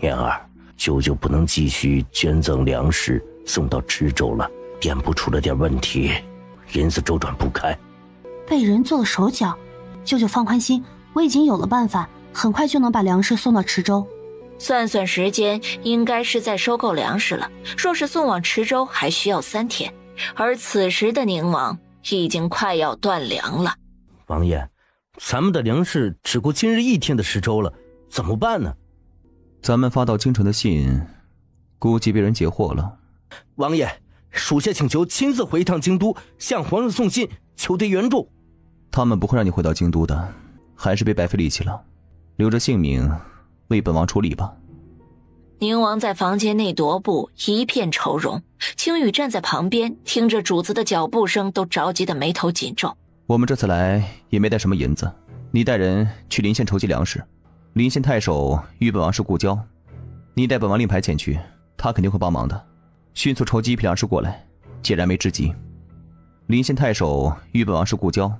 念儿，舅舅不能继续捐赠粮食送到池州了，店铺出了点问题，银子周转不开，被人做了手脚。舅舅放宽心，我已经有了办法，很快就能把粮食送到池州。算算时间，应该是在收购粮食了。若是送往池州，还需要3天，而此时的宁王已经快要断粮了。王爷，咱们的粮食只够今日1天的10周了，怎么办呢？咱们发到京城的信，估计被人截获了。王爷，属下请求亲自回一趟京都，向皇上送信，求得援助。他们不会让你回到京都的，还是别白费力气了，留着性命为本王处理吧。宁王在房间内踱步，一片愁容。青羽站在旁边，听着主子的脚步声，都着急的眉头紧皱。我们这次来也没带什么银子，你带人去临县筹集粮食，临县太守与本王是故交，你带本王令牌前去，他肯定会帮忙的，迅速筹集一批粮食过来，解燃眉之急。临县太守与本王是故交，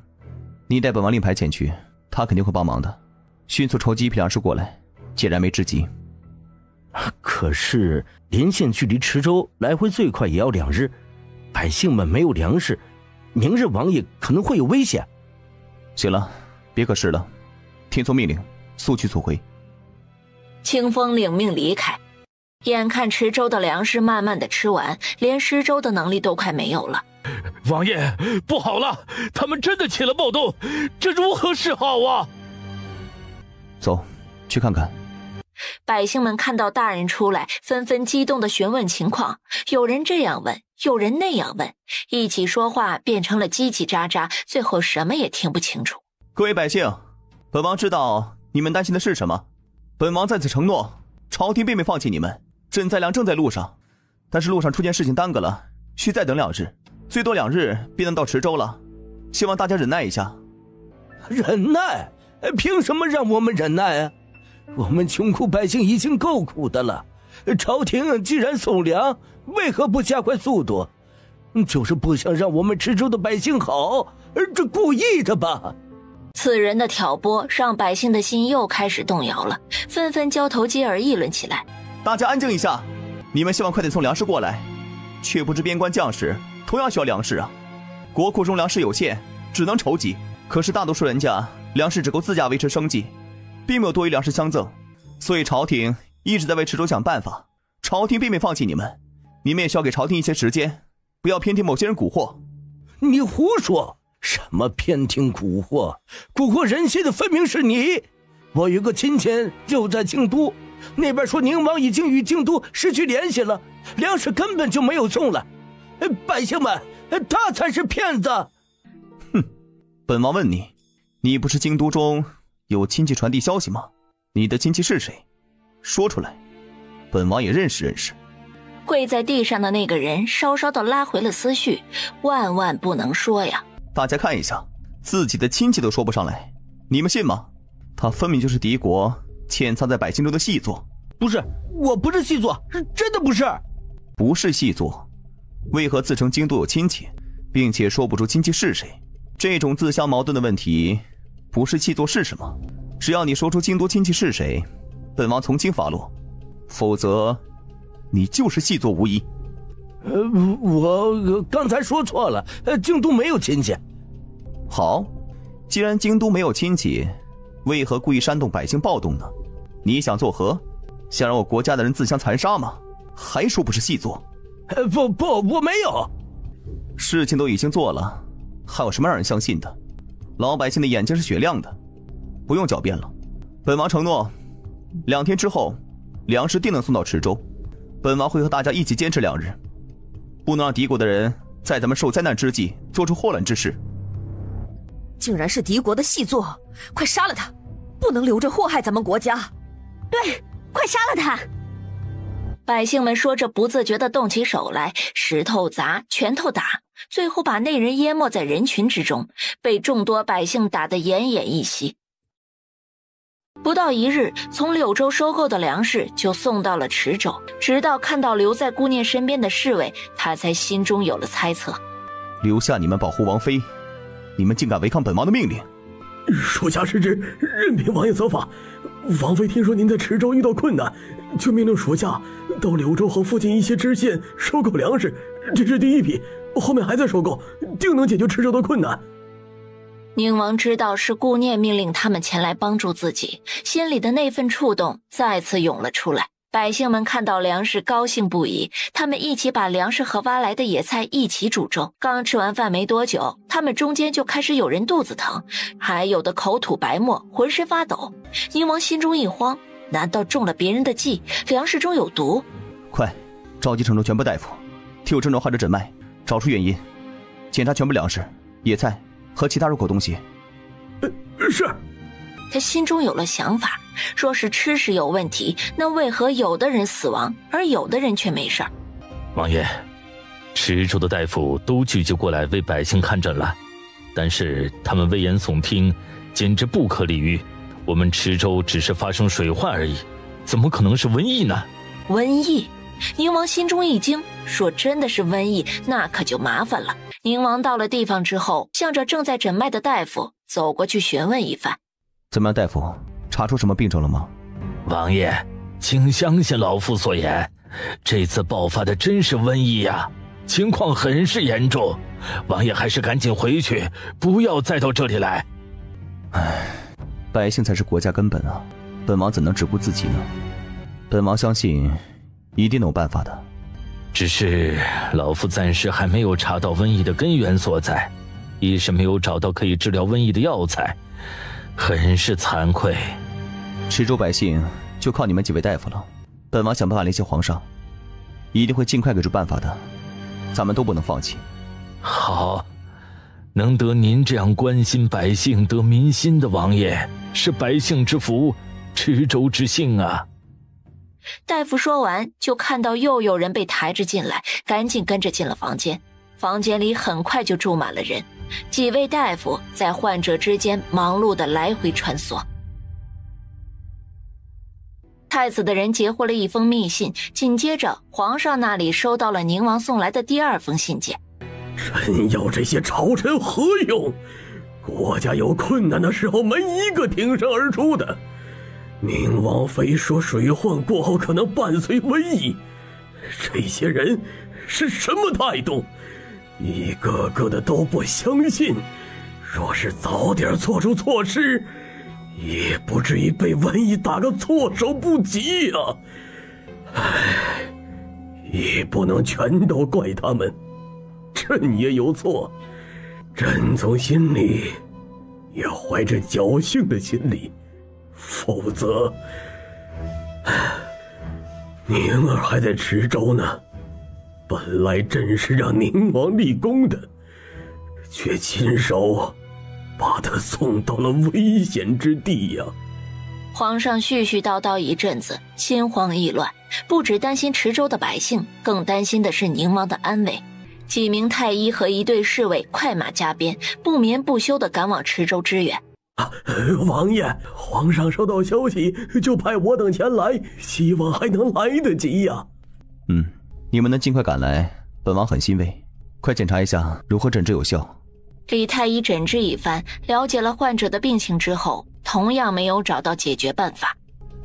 你带本王令牌前去，他肯定会帮忙的，迅速筹集一批粮食过来，解燃眉之急。可是临县距离池州来回最快也要2日，百姓们没有粮食，明日王爷可能会有危险。行了，别可视了，听从命令，速去速回。清风领命离开。眼看池州的粮食慢慢的吃完，连施粥的能力都快没有了。王爷，不好了，他们真的起了暴动，这如何是好啊？走，去看看。百姓们看到大人出来，纷纷激动地询问情况，有人这样问，有人那样问，一起说话变成了叽叽喳喳，最后什么也听不清楚。各位百姓，本王知道你们担心的是什么，本王在此承诺，朝廷并没放弃你们，赈灾粮正在路上，但是路上出现事情耽搁了，需再等2日，最多2日便能到池州了，希望大家忍耐一下。忍耐？凭什么让我们忍耐啊？我们穷苦百姓已经够苦的了，朝廷既然送粮，为何不加快速度？就是不想让我们池州的百姓好，这故意的吧？此人的挑拨让百姓的心又开始动摇了，纷纷交头接耳议论起来。大家安静一下，你们希望快点送粮食过来，却不知边关将士同样需要粮食啊。国库中粮食有限，只能筹集，可是大多数人家粮食只够自家维持生计，并没有多余粮食相赠，所以朝廷一直在为池州想办法。朝廷并没放弃你们，你们也需要给朝廷一些时间，不要偏听某些人蛊惑。你胡说，什么偏听蛊惑？蛊惑人心的分明是你。我有个亲戚就在京都，那边说宁王已经与京都失去联系了，粮食根本就没有送了。百姓们，他才是骗子。哼，本王问你，你不是京都中有亲戚传递消息吗？你的亲戚是谁？说出来，本王也认识认识。跪在地上的那个人稍稍的拉回了思绪，万万不能说呀。大家看一下，自己的亲戚都说不上来，你们信吗？他分明就是敌国潜藏在百姓中的细作。不是，我不是细作，真的不是。不是细作，为何自称京都有亲戚，并且说不出亲戚是谁？这种自相矛盾的问题，不是细作是什么？只要你说出京都亲戚是谁，本王从轻发落，否则你就是细作无疑。我刚才说错了，京都没有亲戚。好，既然京都没有亲戚，为何故意煽动百姓暴动呢？你想做何？想让我国家的人自相残杀吗？还说不是细作？不，我没有。事情都已经做了，还有什么让人相信的？老百姓的眼睛是雪亮的，不用狡辩了。本王承诺，2天之后，粮食定能送到池州。本王会和大家一起坚持2日，不能让敌国的人在咱们受灾难之际做出祸乱之事。竟然是敌国的细作，快杀了他，不能留着祸害咱们国家。对，快杀了他！百姓们说着不自觉地动起手来，石头砸，拳头打，最后把那人淹没在人群之中，被众多百姓打得奄奄一息。不到1日，从柳州收购的粮食就送到了池州，直到看到留在顾念身边的侍卫，他才心中有了猜测。留下你们保护王妃，你们竟敢违抗本王的命令！属下失职，任凭王爷责罚。王妃听说您在池州遇到困难，就命令属下到柳州和附近一些知县收购粮食，这是第一批，后面还在收购，定能解决池州的困难。宁王知道是顾念命令他们前来帮助自己，心里的那份触动再次涌了出来。百姓们看到粮食高兴不已，他们一起把粮食和挖来的野菜一起煮粥。刚吃完饭没多久，他们中间就开始有人肚子疼，还有的口吐白沫，浑身发抖。宁王心中一慌，难道中了别人的计，粮食中有毒？快，召集城中全部大夫，替有症状患者诊脉，找出原因，检查全部粮食、野菜和其他入口东西。是。他心中有了想法，若是吃食有问题，那为何有的人死亡，而有的人却没事儿？王爷，池州的大夫都聚集过来为百姓看诊了，但是他们危言耸听，简直不可理喻。我们池州只是发生水患而已，怎么可能是瘟疫呢？瘟疫？宁王心中一惊，说真的是瘟疫，那可就麻烦了。宁王到了地方之后，向着正在诊脉的大夫走过去询问一番。怎么样，大夫，查出什么病症了吗？王爷，请相信老夫所言，这次爆发的真是瘟疫呀，情况很是严重，王爷还是赶紧回去，不要再到这里来。唉，百姓才是国家根本啊，本王怎能只顾自己呢？本王相信一定能有办法的。只是老夫暂时还没有查到瘟疫的根源所在，一是没有找到可以治疗瘟疫的药材，很是惭愧。池州百姓就靠你们几位大夫了，本王想办法联系皇上，一定会尽快给出办法的，咱们都不能放弃。好，能得您这样关心百姓得民心的王爷，是百姓之福，池州之幸啊。大夫说完，就看到又有人被抬着进来，赶紧跟着进了房间。房间里很快就住满了人，几位大夫在患者之间忙碌地来回穿梭。太子的人截获了一封密信，紧接着皇上那里收到了宁王送来的第2封信件。朕要这些朝臣何用？国家有困难的时候没一个挺身而出的。宁王妃说水患过后可能伴随瘟疫，这些人是什么态度？一个个的都不相信，若是早点做出措施，也不至于被瘟疫打个措手不及啊！唉，也不能全都怪他们，朕也有错，朕从心里也怀着侥幸的心理，否则，宁儿还在池州呢。本来朕是让宁王立功的，却亲手把他送到了危险之地呀。皇上絮絮叨叨一阵子，心慌意乱，不只担心池州的百姓，更担心的是宁王的安危。几名太医和一队侍卫快马加鞭，不眠不休地赶往池州支援。王爷，皇上收到消息就派我等前来，希望还能来得及呀。你们能尽快赶来，本王很欣慰。快检查一下如何诊治有效。李太医诊治一番，了解了患者的病情之后，同样没有找到解决办法。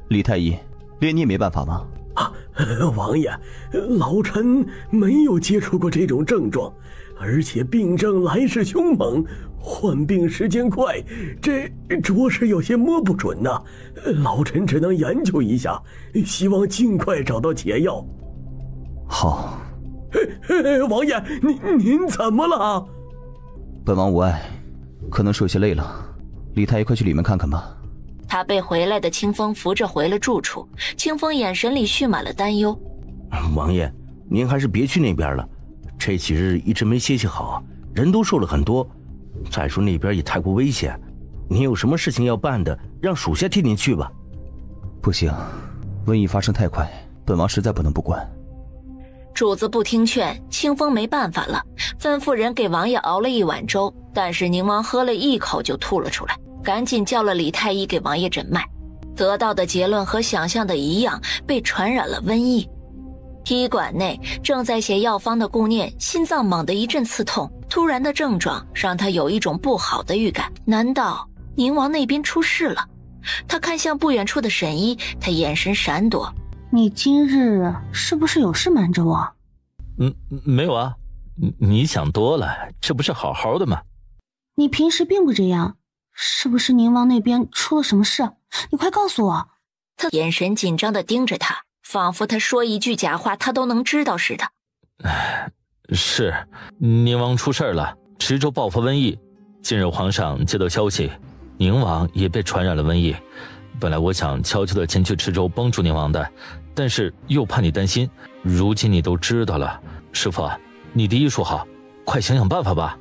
李太医，连你也没办法吗？王爷，老臣没有接触过这种症状，而且病症来势凶猛，患病时间快，这着实有些摸不准呐。老臣只能研究一下，希望尽快找到解药。好。王爷，您怎么了？本王无碍，可能是有些累了。李太医，快去里面看看吧。他被回来的清风扶着回了住处，清风眼神里蓄满了担忧。王爷，您还是别去那边了，这几日一直没歇息好，人都瘦了很多。再说那边也太过危险，您有什么事情要办的，让属下替您去吧。不行，瘟疫发生太快，本王实在不能不管。主子不听劝，清风没办法了，吩咐人给王爷熬了一碗粥，但是宁王喝了一口就吐了出来，赶紧叫了李太医给王爷诊脉。得到的结论和想象的一样，被传染了瘟疫。医馆内正在写药方的顾念心脏猛地一阵刺痛，突然的症状让他有一种不好的预感，难道宁王那边出事了？他看向不远处的沈一，他眼神闪躲。你今日是不是有事瞒着我？没有啊，你想多了，这不是好好的吗？你平时并不这样，是不是宁王那边出了什么事？你快告诉我。他眼神紧张地盯着他，仿佛他说一句假话他都能知道似的。是，宁王出事了，池州爆发瘟疫。近日皇上接到消息，宁王也被传染了瘟疫。本来我想悄悄地前去池州帮助宁王的，但是又怕你担心，如今你都知道了。师父，你的医术好，快想想办法吧。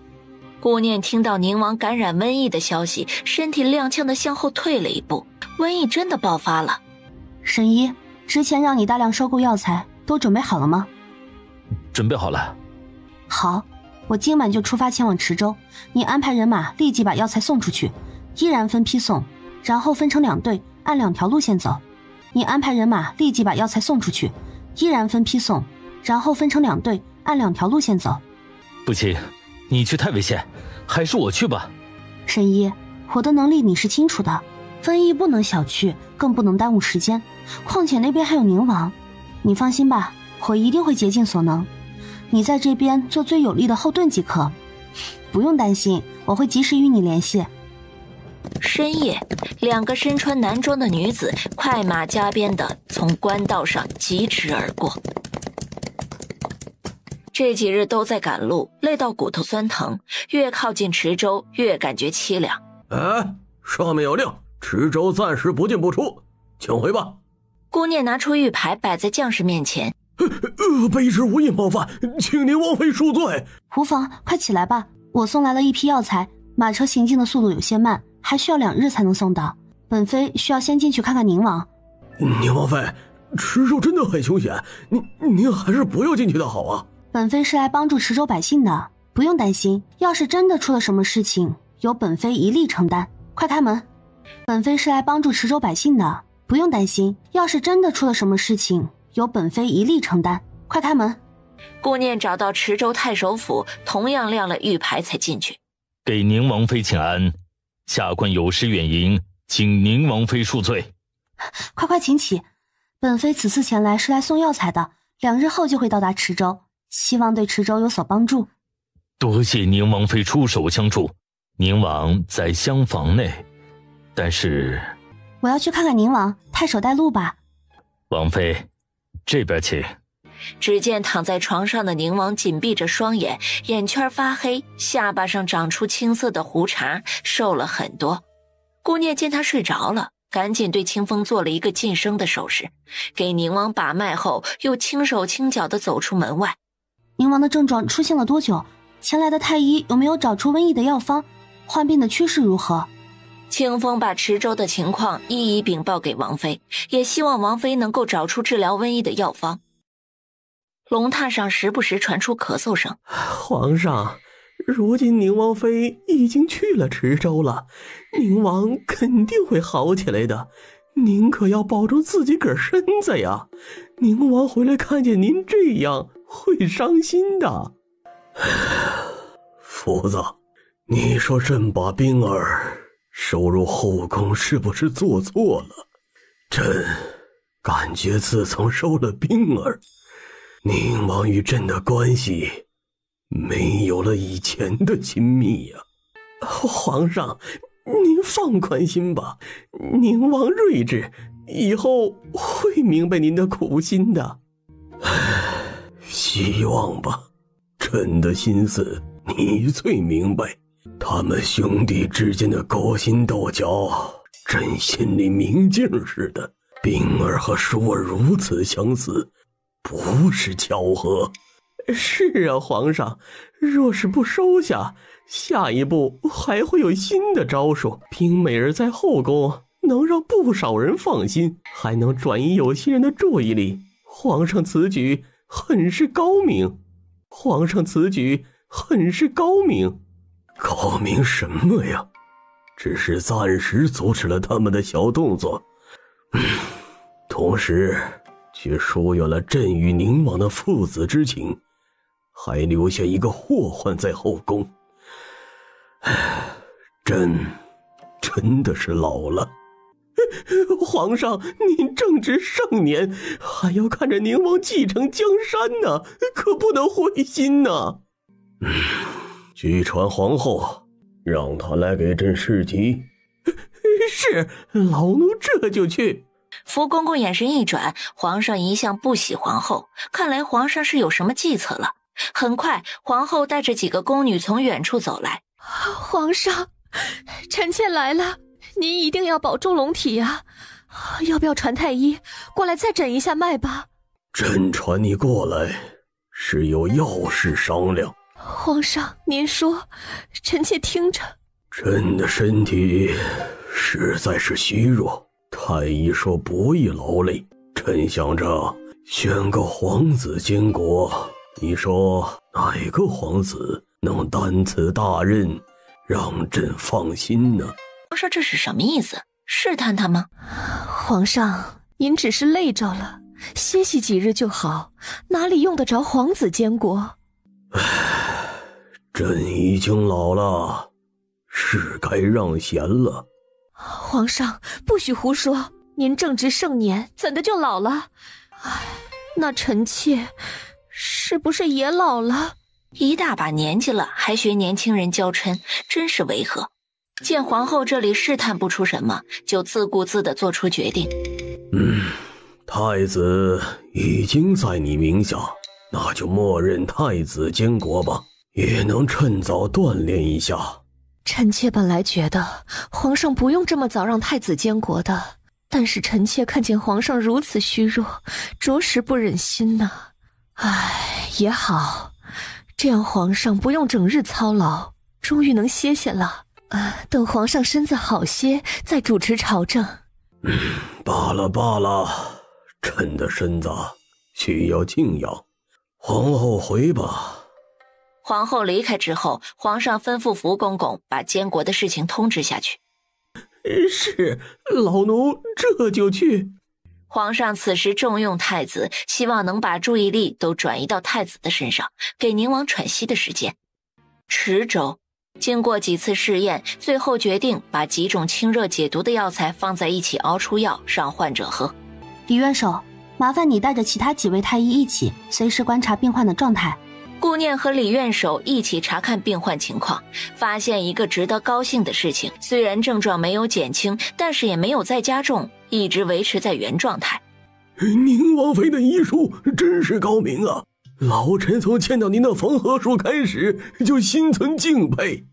顾念听到宁王感染瘟疫的消息，身体踉跄地向后退了一步。瘟疫真的爆发了。沈一，之前让你大量收购药材都准备好了吗？准备好了。好，我今晚就出发前往池州，你安排人马立即把药材送出去，依然分批送，然后分成2队，按2条路线走。你安排人马立即把药材送出去，依然分批送，然后分成2队，按2条路线走。不行，你去太危险，还是我去吧。沈一，我的能力你是清楚的，分议不能小觑，更不能耽误时间。况且那边还有宁王，你放心吧，我一定会竭尽所能。你在这边做最有力的后盾即可，不用担心，我会及时与你联系。深夜，两个身穿男装的女子快马加鞭地从官道上疾驰而过。这几日都在赶路，累到骨头酸疼，越靠近池州越感觉凄凉。上面有令，池州暂时不进不出，请回吧。顾念拿出玉牌摆在将士面前。卑职无意冒犯，请您王妃恕罪。无妨，快起来吧，我送来了一批药材，马车行进的速度有些慢，还需要2日才能送到。本妃需要先进去看看宁王。宁王妃，池州真的很凶险，您还是不要进去的好啊。本妃是来帮助池州百姓的，不用担心，要是真的出了什么事情，由本妃一力承担。快开门。本妃是来帮助池州百姓的，不用担心，要是真的出了什么事情，由本妃一力承担。快开门。顾念找到池州太守府，同样亮了玉牌才进去。给宁王妃请安，下官有失远迎，请宁王妃恕罪。快请起，本妃此次前来是来送药材的，2日后就会到达池州，希望对池州有所帮助。多谢宁王妃出手相助，宁王在厢房内，但是我要去看看宁王，太守带路吧。王妃，这边请。只见躺在床上的宁王紧闭着双眼，眼圈发黑，下巴上长出青色的胡茬，瘦了很多。顾念见他睡着了，赶紧对清风做了一个噤声的手势，给宁王把脉后，又轻手轻脚地走出门外。宁王的症状出现了多久？前来的太医有没有找出瘟疫的药方？患病的趋势如何？清风把池州的情况一一禀报给王妃，也希望王妃能够找出治疗瘟疫的药方。龙榻上时不时传出咳嗽声。皇上，如今宁王妃已经去了池州了，宁王肯定会好起来的，您可要保重自己个身子呀。宁王回来看见您这样会伤心的。福子，你说朕把冰儿收入后宫是不是做错了？朕感觉自从收了冰儿，宁王与朕的关系没有了以前的亲密呀。皇上，您放宽心吧，宁王睿智，以后会明白您的苦心的。希望吧，朕的心思你最明白，他们兄弟之间的勾心斗角，朕心里明镜似的。冰儿和舒儿如此相似，不是巧合。是啊，皇上，若是不收下，下一步还会有新的招数。冰美儿在后宫能让不少人放心，还能转移有心人的注意力。皇上此举很是高明，皇上此举很是高明。高明什么呀？只是暂时阻止了他们的小动作，同时却疏远了朕与宁王的父子之情，还留下一个祸患在后宫。朕真的是老了。皇上，您正值盛年，还要看着宁王继承江山呢，可不能灰心呢。去传皇后，让她来给朕侍疾。是，老奴这就去。福公公眼神一转，皇上一向不喜皇后，看来皇上是有什么计策了。很快，皇后带着几个宫女从远处走来。皇上，臣妾来了，您一定要保重龙体啊！要不要传太医过来再诊一下脉吧？朕传你过来，是有要事商量。皇上，您说，臣妾听着。朕的身体实在是虚弱，太医说不宜劳累，朕想着宣告皇子监国，你说哪个皇子能担此大任，让朕放心呢？皇上这是什么意思？试探他吗？皇上，您只是累着了，歇息几日就好，哪里用得着皇子监国？朕已经老了，是该让贤了。皇上不许胡说，您正值盛年，怎的就老了？唉，那臣妾是不是也老了？一大把年纪了，还学年轻人娇嗔，真是违和。见皇后这里试探不出什么，就自顾自地做出决定。太子已经在你名下，那就默认太子监国吧，也能趁早锻炼一下。臣妾本来觉得皇上不用这么早让太子监国的，但是臣妾看见皇上如此虚弱，着实不忍心呐。唉，也好，这样皇上不用整日操劳，终于能歇歇了。等皇上身子好些，再主持朝政。罢了，朕的身子需要静养，皇后回吧。皇后离开之后，皇上吩咐福公公把监国的事情通知下去。是，老奴这就去。皇上此时重用太子，希望能把注意力都转移到太子的身上，给宁王喘息的时间。池州经过几次试验，最后决定把几种清热解毒的药材放在一起熬出药，让患者喝。李院首，麻烦你带着其他几位太医一起，随时观察病患的状态。顾念和李院首一起查看病患情况，发现一个值得高兴的事情，虽然症状没有减轻，但是也没有再加重，一直维持在原状态。宁王妃的医术真是高明啊！老臣从见到您的缝合术开始，就心存敬佩。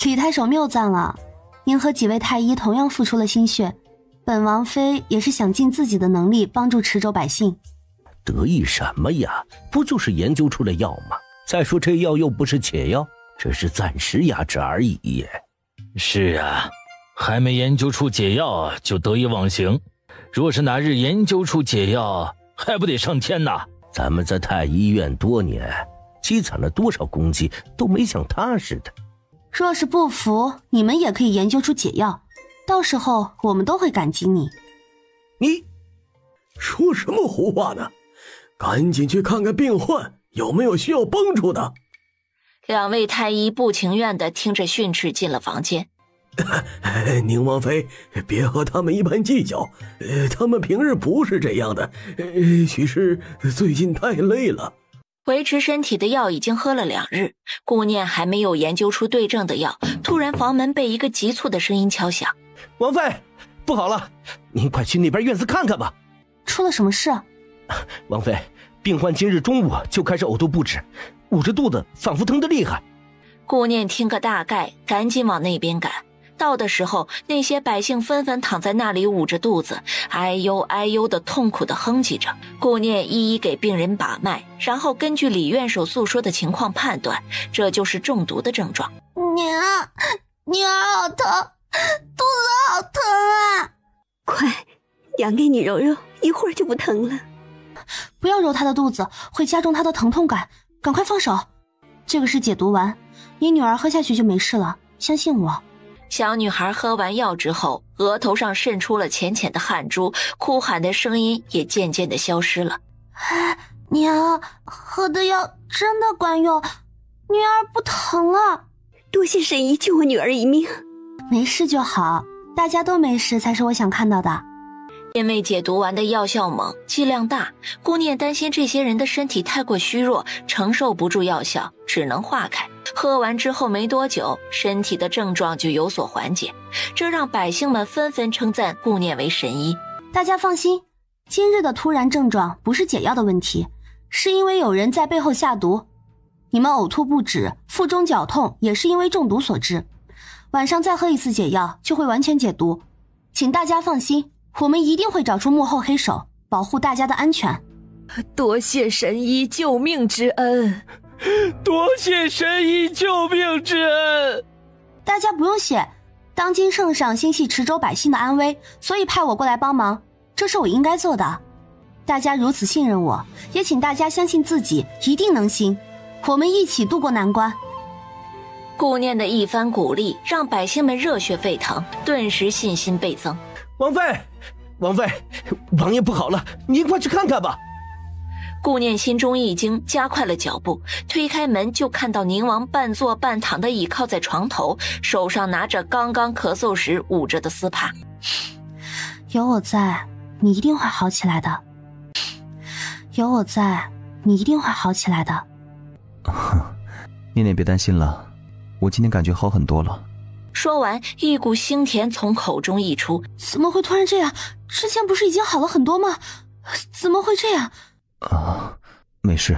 李太守谬赞了，您和几位太医同样付出了心血，本王妃也是想尽自己的能力帮助池州百姓。得意什么呀？不就是研究出了药吗？再说这药又不是解药，只是暂时压制而已耶。是啊，还没研究出解药就得意忘形，若是哪日研究出解药，还不得上天呐？咱们在太医院多年，积攒了多少功绩，都没像他似的。若是不服，你们也可以研究出解药，到时候我们都会感激你。你说什么胡话呢？赶紧去看看病患有没有需要帮助的。两位太医不情愿地听着训斥进了房间。宁王妃，别和他们一般计较，他们平日不是这样的，许是最近太累了。维持身体的药已经喝了2日，顾念还没有研究出对症的药。突然房门被一个急促的声音敲响。王妃，不好了，您快去那边院子看看吧。出了什么事？王妃，病患今日中午就开始呕吐不止，捂着肚子仿佛疼得厉害。顾念听个大概，赶紧往那边赶。到的时候，那些百姓纷纷躺在那里捂着肚子，哎呦哎呦的痛苦的哼唧着。顾念一一给病人把脉，然后根据李院首诉说的情况判断，这就是中毒的症状。女儿好疼，肚子好疼啊！快，娘给你揉揉，一会儿就不疼了。不要揉她的肚子，会加重她的疼痛感，赶快放手。这个是解毒丸，你女儿喝下去就没事了，相信我。小女孩喝完药之后，额头上渗出了浅浅的汗珠，哭喊的声音也渐渐的消失了。娘，喝的药真的管用，女儿不疼了。多谢神医救我女儿一命。没事就好，大家都没事才是我想看到的。因为解毒丸的药效猛，剂量大，顾念担心这些人的身体太过虚弱，承受不住药效，只能化开。喝完之后没多久，身体的症状就有所缓解，这让百姓们纷纷称赞顾念为神医。大家放心，今日的突然症状不是解药的问题，是因为有人在背后下毒。你们呕吐不止，腹中绞痛也是因为中毒所致。晚上再喝一次解药就会完全解毒，请大家放心，我们一定会找出幕后黑手，保护大家的安全。多谢神医救命之恩，多谢神医救命之恩。大家不用谢，当今圣上心系池州百姓的安危，所以派我过来帮忙，这是我应该做的。大家如此信任我，也请大家相信自己一定能行，我们一起渡过难关。顾念的一番鼓励让百姓们热血沸腾，顿时信心倍增。王妃，王妃，王爷不好了，您快去看看吧。顾念心中一惊，加快了脚步，推开门就看到宁王半坐半躺地倚靠在床头，手上拿着刚刚咳嗽时捂着的丝帕。有我在，你一定会好起来的。有我在，你一定会好起来的。念念别担心了，我今天感觉好很多了。说完，一股腥甜从口中溢出。怎么会突然这样？之前不是已经好了很多吗？怎么会这样？没事，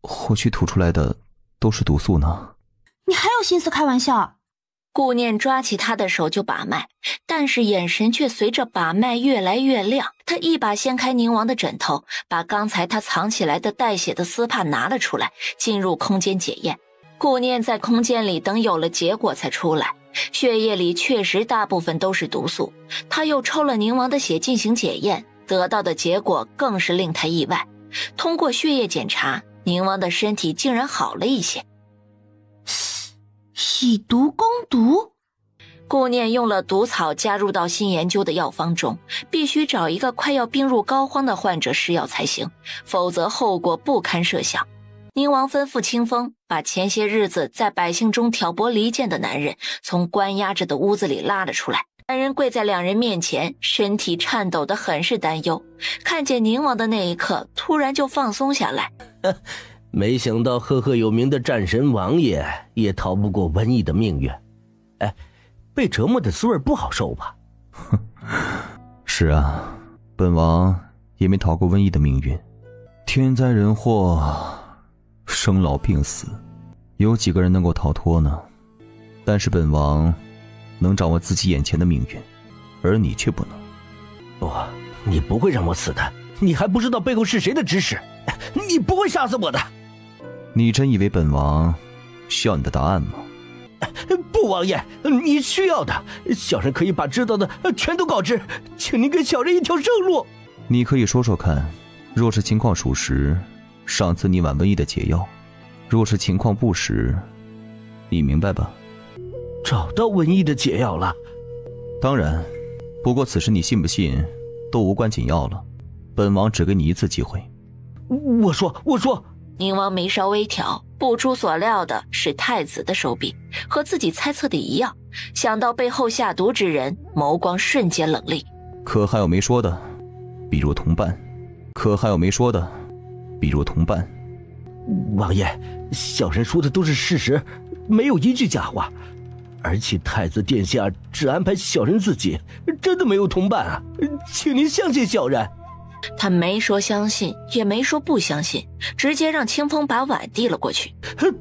或许吐出来的都是毒素呢。你还有心思开玩笑？顾念抓起他的手就把脉，但是眼神却随着把脉越来越亮。他一把掀开宁王的枕头，把刚才他藏起来的带血的丝帕拿了出来，进入空间检验。顾念在空间里等有了结果才出来，血液里确实大部分都是毒素。他又抽了宁王的血进行检验，得到的结果更是令他意外。通过血液检查，宁王的身体竟然好了一些。以毒攻毒？顾念用了毒草加入到新研究的药方中，必须找一个快要病入膏肓的患者施药才行，否则后果不堪设想。宁王吩咐清风把前些日子在百姓中挑拨离间的男人从关押着的屋子里拉了出来。男人跪在两人面前，身体颤抖得很是担忧。看见宁王的那一刻，突然就放松下来。没想到赫赫有名的战神王爷也逃不过瘟疫的命运。哎，被折磨的滋味不好受吧？是啊，本王也没逃过瘟疫的命运。天灾人祸，生老病死，有几个人能够逃脱呢？但是本王能掌握自己眼前的命运，而你却不能。不，你不会让我死的，你还不知道背后是谁的指使，你不会杀死我的。你真以为本王需要你的答案吗？不，王爷，你需要的，小人可以把知道的全都告知，请您给小人一条生路。你可以说说看，若是情况属实，赏赐你碗瘟疫的解药；若是情况不实，你明白吧？找到瘟疫的解药了？当然，不过此时你信不信都无关紧要了。本王只给你一次机会。我说。宁王眉梢微挑，不出所料的是太子的手笔，和自己猜测的一样。想到背后下毒之人，眸光瞬间冷厉。可还有没说的，比如同伴；可还有没说的，比如同伴。王爷，小人说的都是事实，没有一句假话。而且太子殿下只安排小人自己，真的没有同伴啊，请您相信小人。他没说相信，也没说不相信，直接让清风把碗递了过去。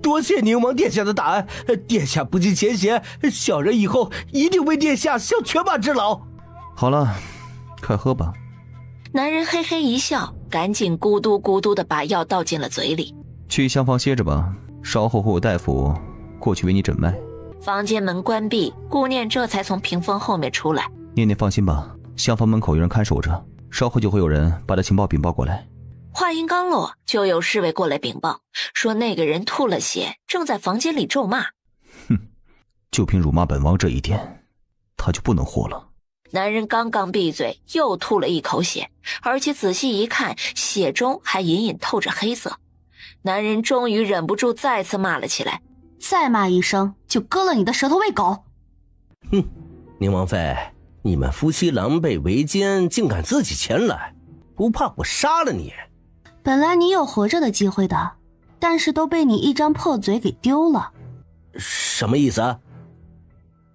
多谢宁王殿下的大恩，殿下不计前嫌，小人以后一定为殿下效犬马之劳。好了，快喝吧。男人嘿嘿一笑，赶紧咕嘟咕嘟地把药倒进了嘴里。去厢房歇着吧，稍后会有大夫过去为你诊脉。房间门关闭，顾念这才从屏风后面出来。念念放心吧，厢房门口有人看守着，稍后就会有人把他情报禀报过来。话音刚落，就有侍卫过来禀报，说那个人吐了血，正在房间里咒骂。就凭辱骂本王这一点，他就不能活了。男人刚刚闭嘴，又吐了一口血，而且仔细一看，血中还隐隐透着黑色。男人终于忍不住再次骂了起来。再骂一声，就割了你的舌头喂狗！宁王妃，你们夫妻狼狈为奸，竟敢自己前来，不怕我杀了你？本来你有活着的机会的，但是都被你一张破嘴给丢了。什么意思啊？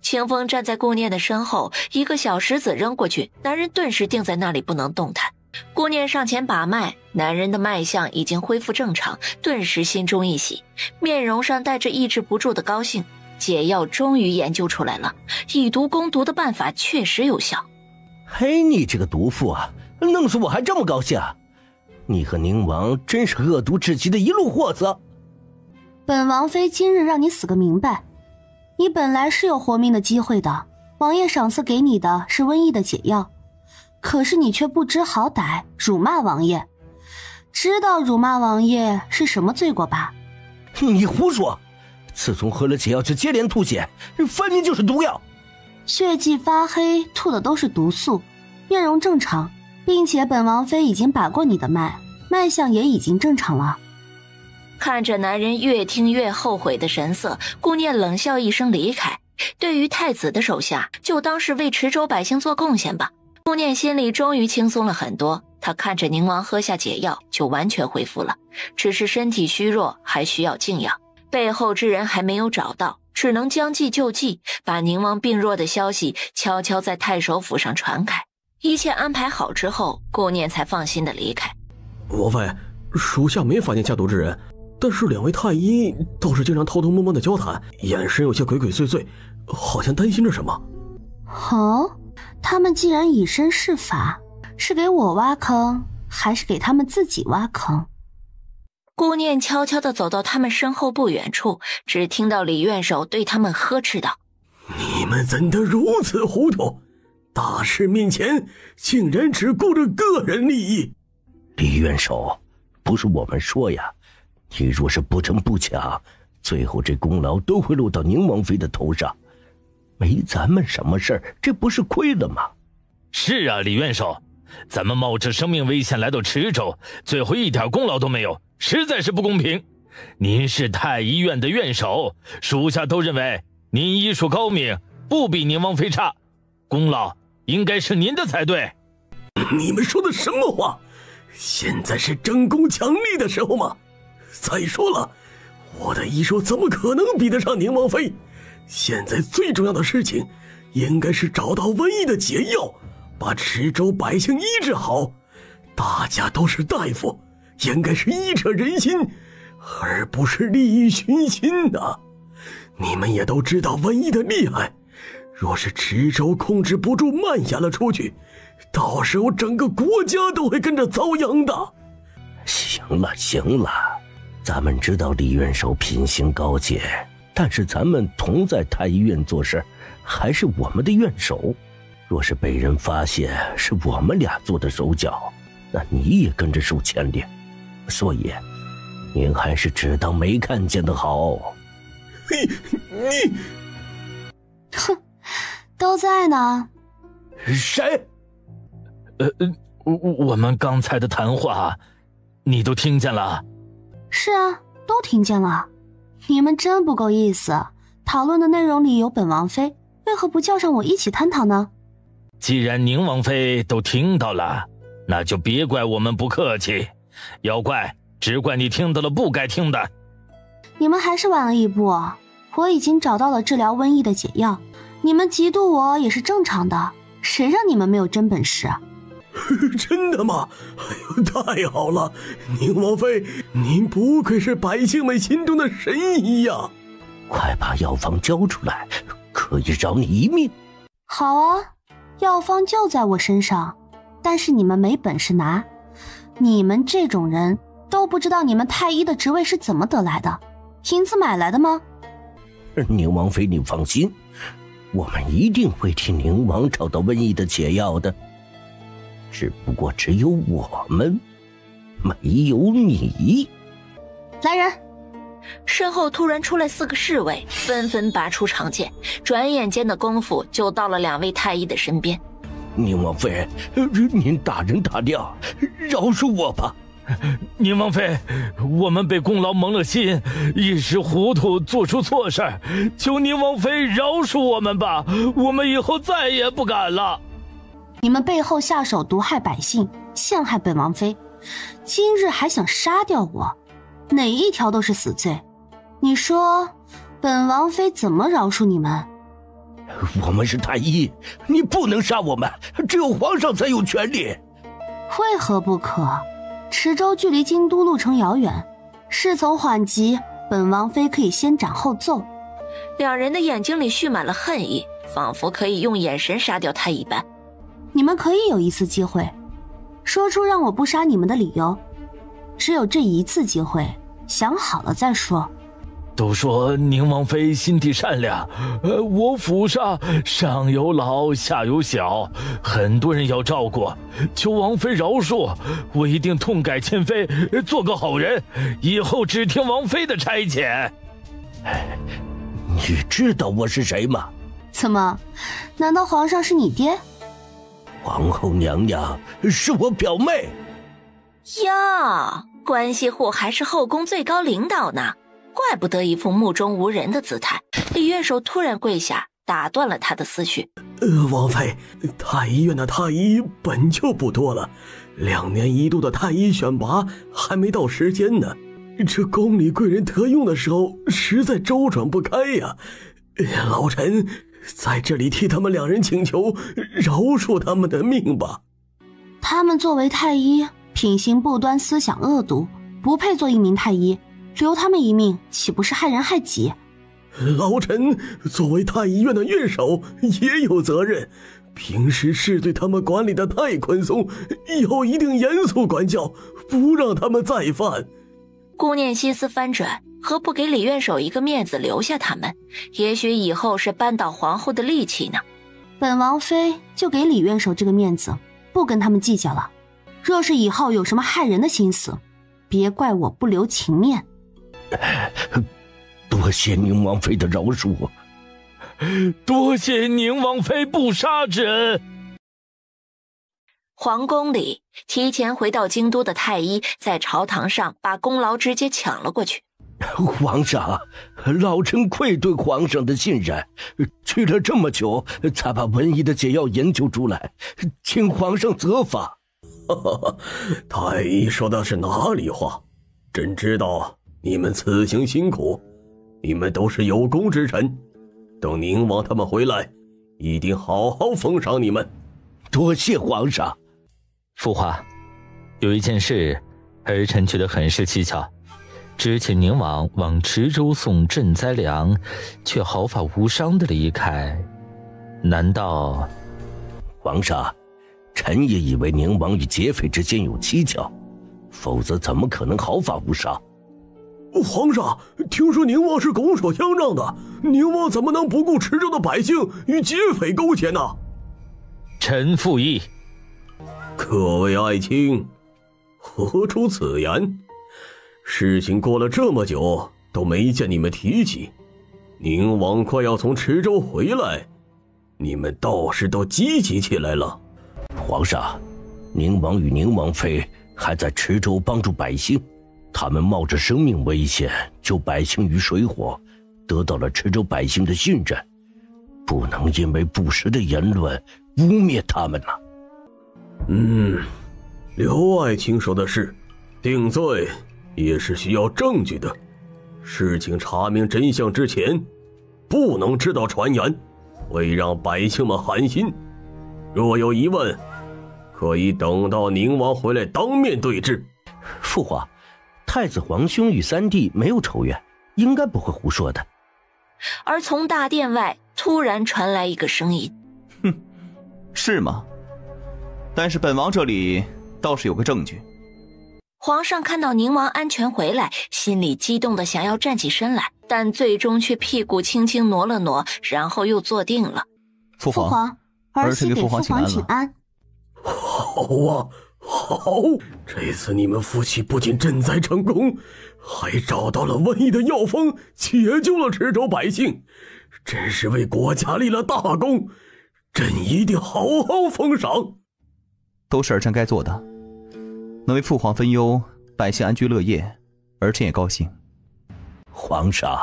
清风站在顾念的身后，一个小石子扔过去，男人顿时定在那里不能动弹。顾念上前把脉，男人的脉象已经恢复正常，顿时心中一喜，面容上带着抑制不住的高兴。解药终于研究出来了，以毒攻毒的办法确实有效。嘿，你这个毒妇啊，弄死我还这么高兴？你和宁王真是恶毒至极的一路货子。本王妃今日让你死个明白，你本来是有活命的机会的，王爷赏赐给你的是瘟疫的解药，可是你却不知好歹，辱骂王爷。知道辱骂王爷是什么罪过吧？你胡说！自从喝了解药就接连吐血，分明就是毒药。血迹发黑，吐的都是毒素，面容正常，并且本王妃已经把过你的脉，脉象也已经正常了。看着男人越听越后悔的神色，顾念冷笑一声离开。对于太子的手下，就当是为池州百姓做贡献吧。顾念心里终于轻松了很多，他看着宁王喝下解药，就完全恢复了，只是身体虚弱，还需要静养。背后之人还没有找到，只能将计就计，把宁王病弱的消息悄悄在太守府上传开。一切安排好之后，顾念才放心的离开。王妃，属下没发现下毒之人，但是两位太医倒是经常偷偷摸摸的交谈，眼神有些鬼鬼祟祟，好像担心着什么。哦，他们既然以身试法，是给我挖坑，还是给他们自己挖坑？顾念悄悄地走到他们身后不远处，只听到李院守对他们呵斥道：你们怎得如此糊涂？大事面前竟然只顾着个人利益。李院守，不是我们说呀，你若是不争不抢，最后这功劳都会落到宁王妃的头上，没咱们什么事儿，这不是亏了吗？是啊，李院守，咱们冒着生命危险来到池州，最后一点功劳都没有，实在是不公平。您是太医院的院守，属下都认为您医术高明，不比宁王妃差，功劳应该是您的才对。你们说的什么话？现在是争功抢利的时候吗？再说了，我的医术怎么可能比得上宁王妃？现在最重要的事情应该是找到瘟疫的解药，把池州百姓医治好。大家都是大夫，应该是医者仁心，而不是利益熏心的。你们也都知道瘟疫的厉害，若是池州控制不住蔓延了出去，到时候整个国家都会跟着遭殃的。行了，咱们知道李院守品行高洁，但是咱们同在太医院做事，还是我们的院守。若是被人发现是我们俩做的手脚，那你也跟着受牵连。所以您还是只当没看见的好。你哼，都在呢。谁？我们刚才的谈话你都听见了？是啊，都听见了。你们真不够意思，讨论的内容里有本王妃，为何不叫上我一起探讨呢？既然宁王妃都听到了，那就别怪我们不客气，要怪只怪你听到了不该听的。你们还是晚了一步，我已经找到了治疗瘟疫的解药，你们嫉妒我也是正常的，谁让你们没有真本事？真的吗？哎呦，太好了！宁王妃，您不愧是百姓们心中的神医呀！快把药方交出来，可以饶你一命。好啊，药方就在我身上，但是你们没本事拿。你们这种人都不知道你们太医的职位是怎么得来的，银子买来的吗？宁王妃，你放心，我们一定会替宁王找到瘟疫的解药的。只不过只有我们，没有你。来人！身后突然出来4个侍卫，纷纷拔出长剑，转眼间的功夫就到了2位太医的身边。宁王妃，您大人大量，饶恕我吧。宁王妃，我们被功劳蒙了心，一时糊涂做出错事，求宁王妃饶恕我们吧，我们以后再也不敢了。你们背后下手毒害百姓，陷害本王妃，今日还想杀掉我，哪一条都是死罪。你说本王妃怎么饶恕你们？我们是太医，你不能杀我们，只有皇上才有权利。为何不可？池州距离京都路程遥远，事从缓急，本王妃可以先斩后奏。2人的眼睛里蓄满了恨意，仿佛可以用眼神杀掉他一般。你们可以有一次机会，说出让我不杀你们的理由，只有这一次机会，想好了再说。都说宁王妃心地善良，我府上有老下有小，很多人要照顾，求王妃饶恕，我一定痛改前非，做个好人，以后只听王妃的差遣。你知道我是谁吗？怎么？难道皇上是你爹？皇后娘娘是我表妹。呀，关系户还是后宫最高领导呢，怪不得一副目中无人的姿态。李元首突然跪下，打断了他的思绪。王妃，太医院的太医本就不多了，2年一度的太医选拔还没到时间呢，这宫里贵人特用的时候实在周转不开呀。老臣在这里替他们2人请求，饶恕他们的命吧。他们作为太医，品行不端，思想恶毒，不配做一名太医，留他们一命，岂不是害人害己？老臣作为太医院的院首也有责任，平时是对他们管理的太宽松，以后一定严肃管教，不让他们再犯。顾念心思翻转，何不给李元首一个面子，留下他们？也许以后是扳倒皇后的利器呢。本王妃就给李元首这个面子，不跟他们计较了。若是以后有什么害人的心思，别怪我不留情面。多谢宁王妃的饶恕，多谢宁王妃不杀之恩。皇宫里，提前回到京都的太医在朝堂上把功劳直接抢了过去。皇上，老臣愧对皇上的信任，去了这么久才把瘟疫的解药研究出来，请皇上责罚。太医说的是哪里话？朕知道你们此行辛苦，你们都是有功之臣，等宁王他们回来，一定好好封赏你们。多谢皇上。父皇，有一件事儿臣觉得很是蹊跷。之前宁王往池州送赈灾粮，却毫发无伤的离开，难道……皇上，臣也以为宁王与劫匪之间有蹊跷，否则怎么可能毫发无伤？皇上，听说宁王是拱手相让的，宁王怎么能不顾池州的百姓与劫匪勾结呢？臣附议。各位爱卿，何出此言？事情过了这么久都没见你们提起，宁王快要从池州回来，你们倒是都积极起来了。皇上，宁王与宁王妃还在池州帮助百姓，他们冒着生命危险救百姓于水火，得到了池州百姓的信任，不能因为不实的言论污蔑他们了。刘爱卿说的是，定罪也是需要证据的，事情查明真相之前，不能知道传言，会让百姓们寒心。若有疑问，可以等到宁王回来当面对质。父皇，太子皇兄与三弟没有仇怨，应该不会胡说的。而从大殿外突然传来一个声音：是吗？但是本王这里倒是有个证据。皇上看到宁王安全回来，心里激动的想要站起身来，但最终却屁股轻轻挪了挪，然后又坐定了。父皇，儿媳给父皇请安。好啊，好！这次你们夫妻不仅赈灾成功，还找到了瘟疫的药方，解救了池州百姓，真是为国家立了大功，朕一定好好封赏。都是儿臣该做的，能为父皇分忧，百姓安居乐业，儿臣也高兴。皇上，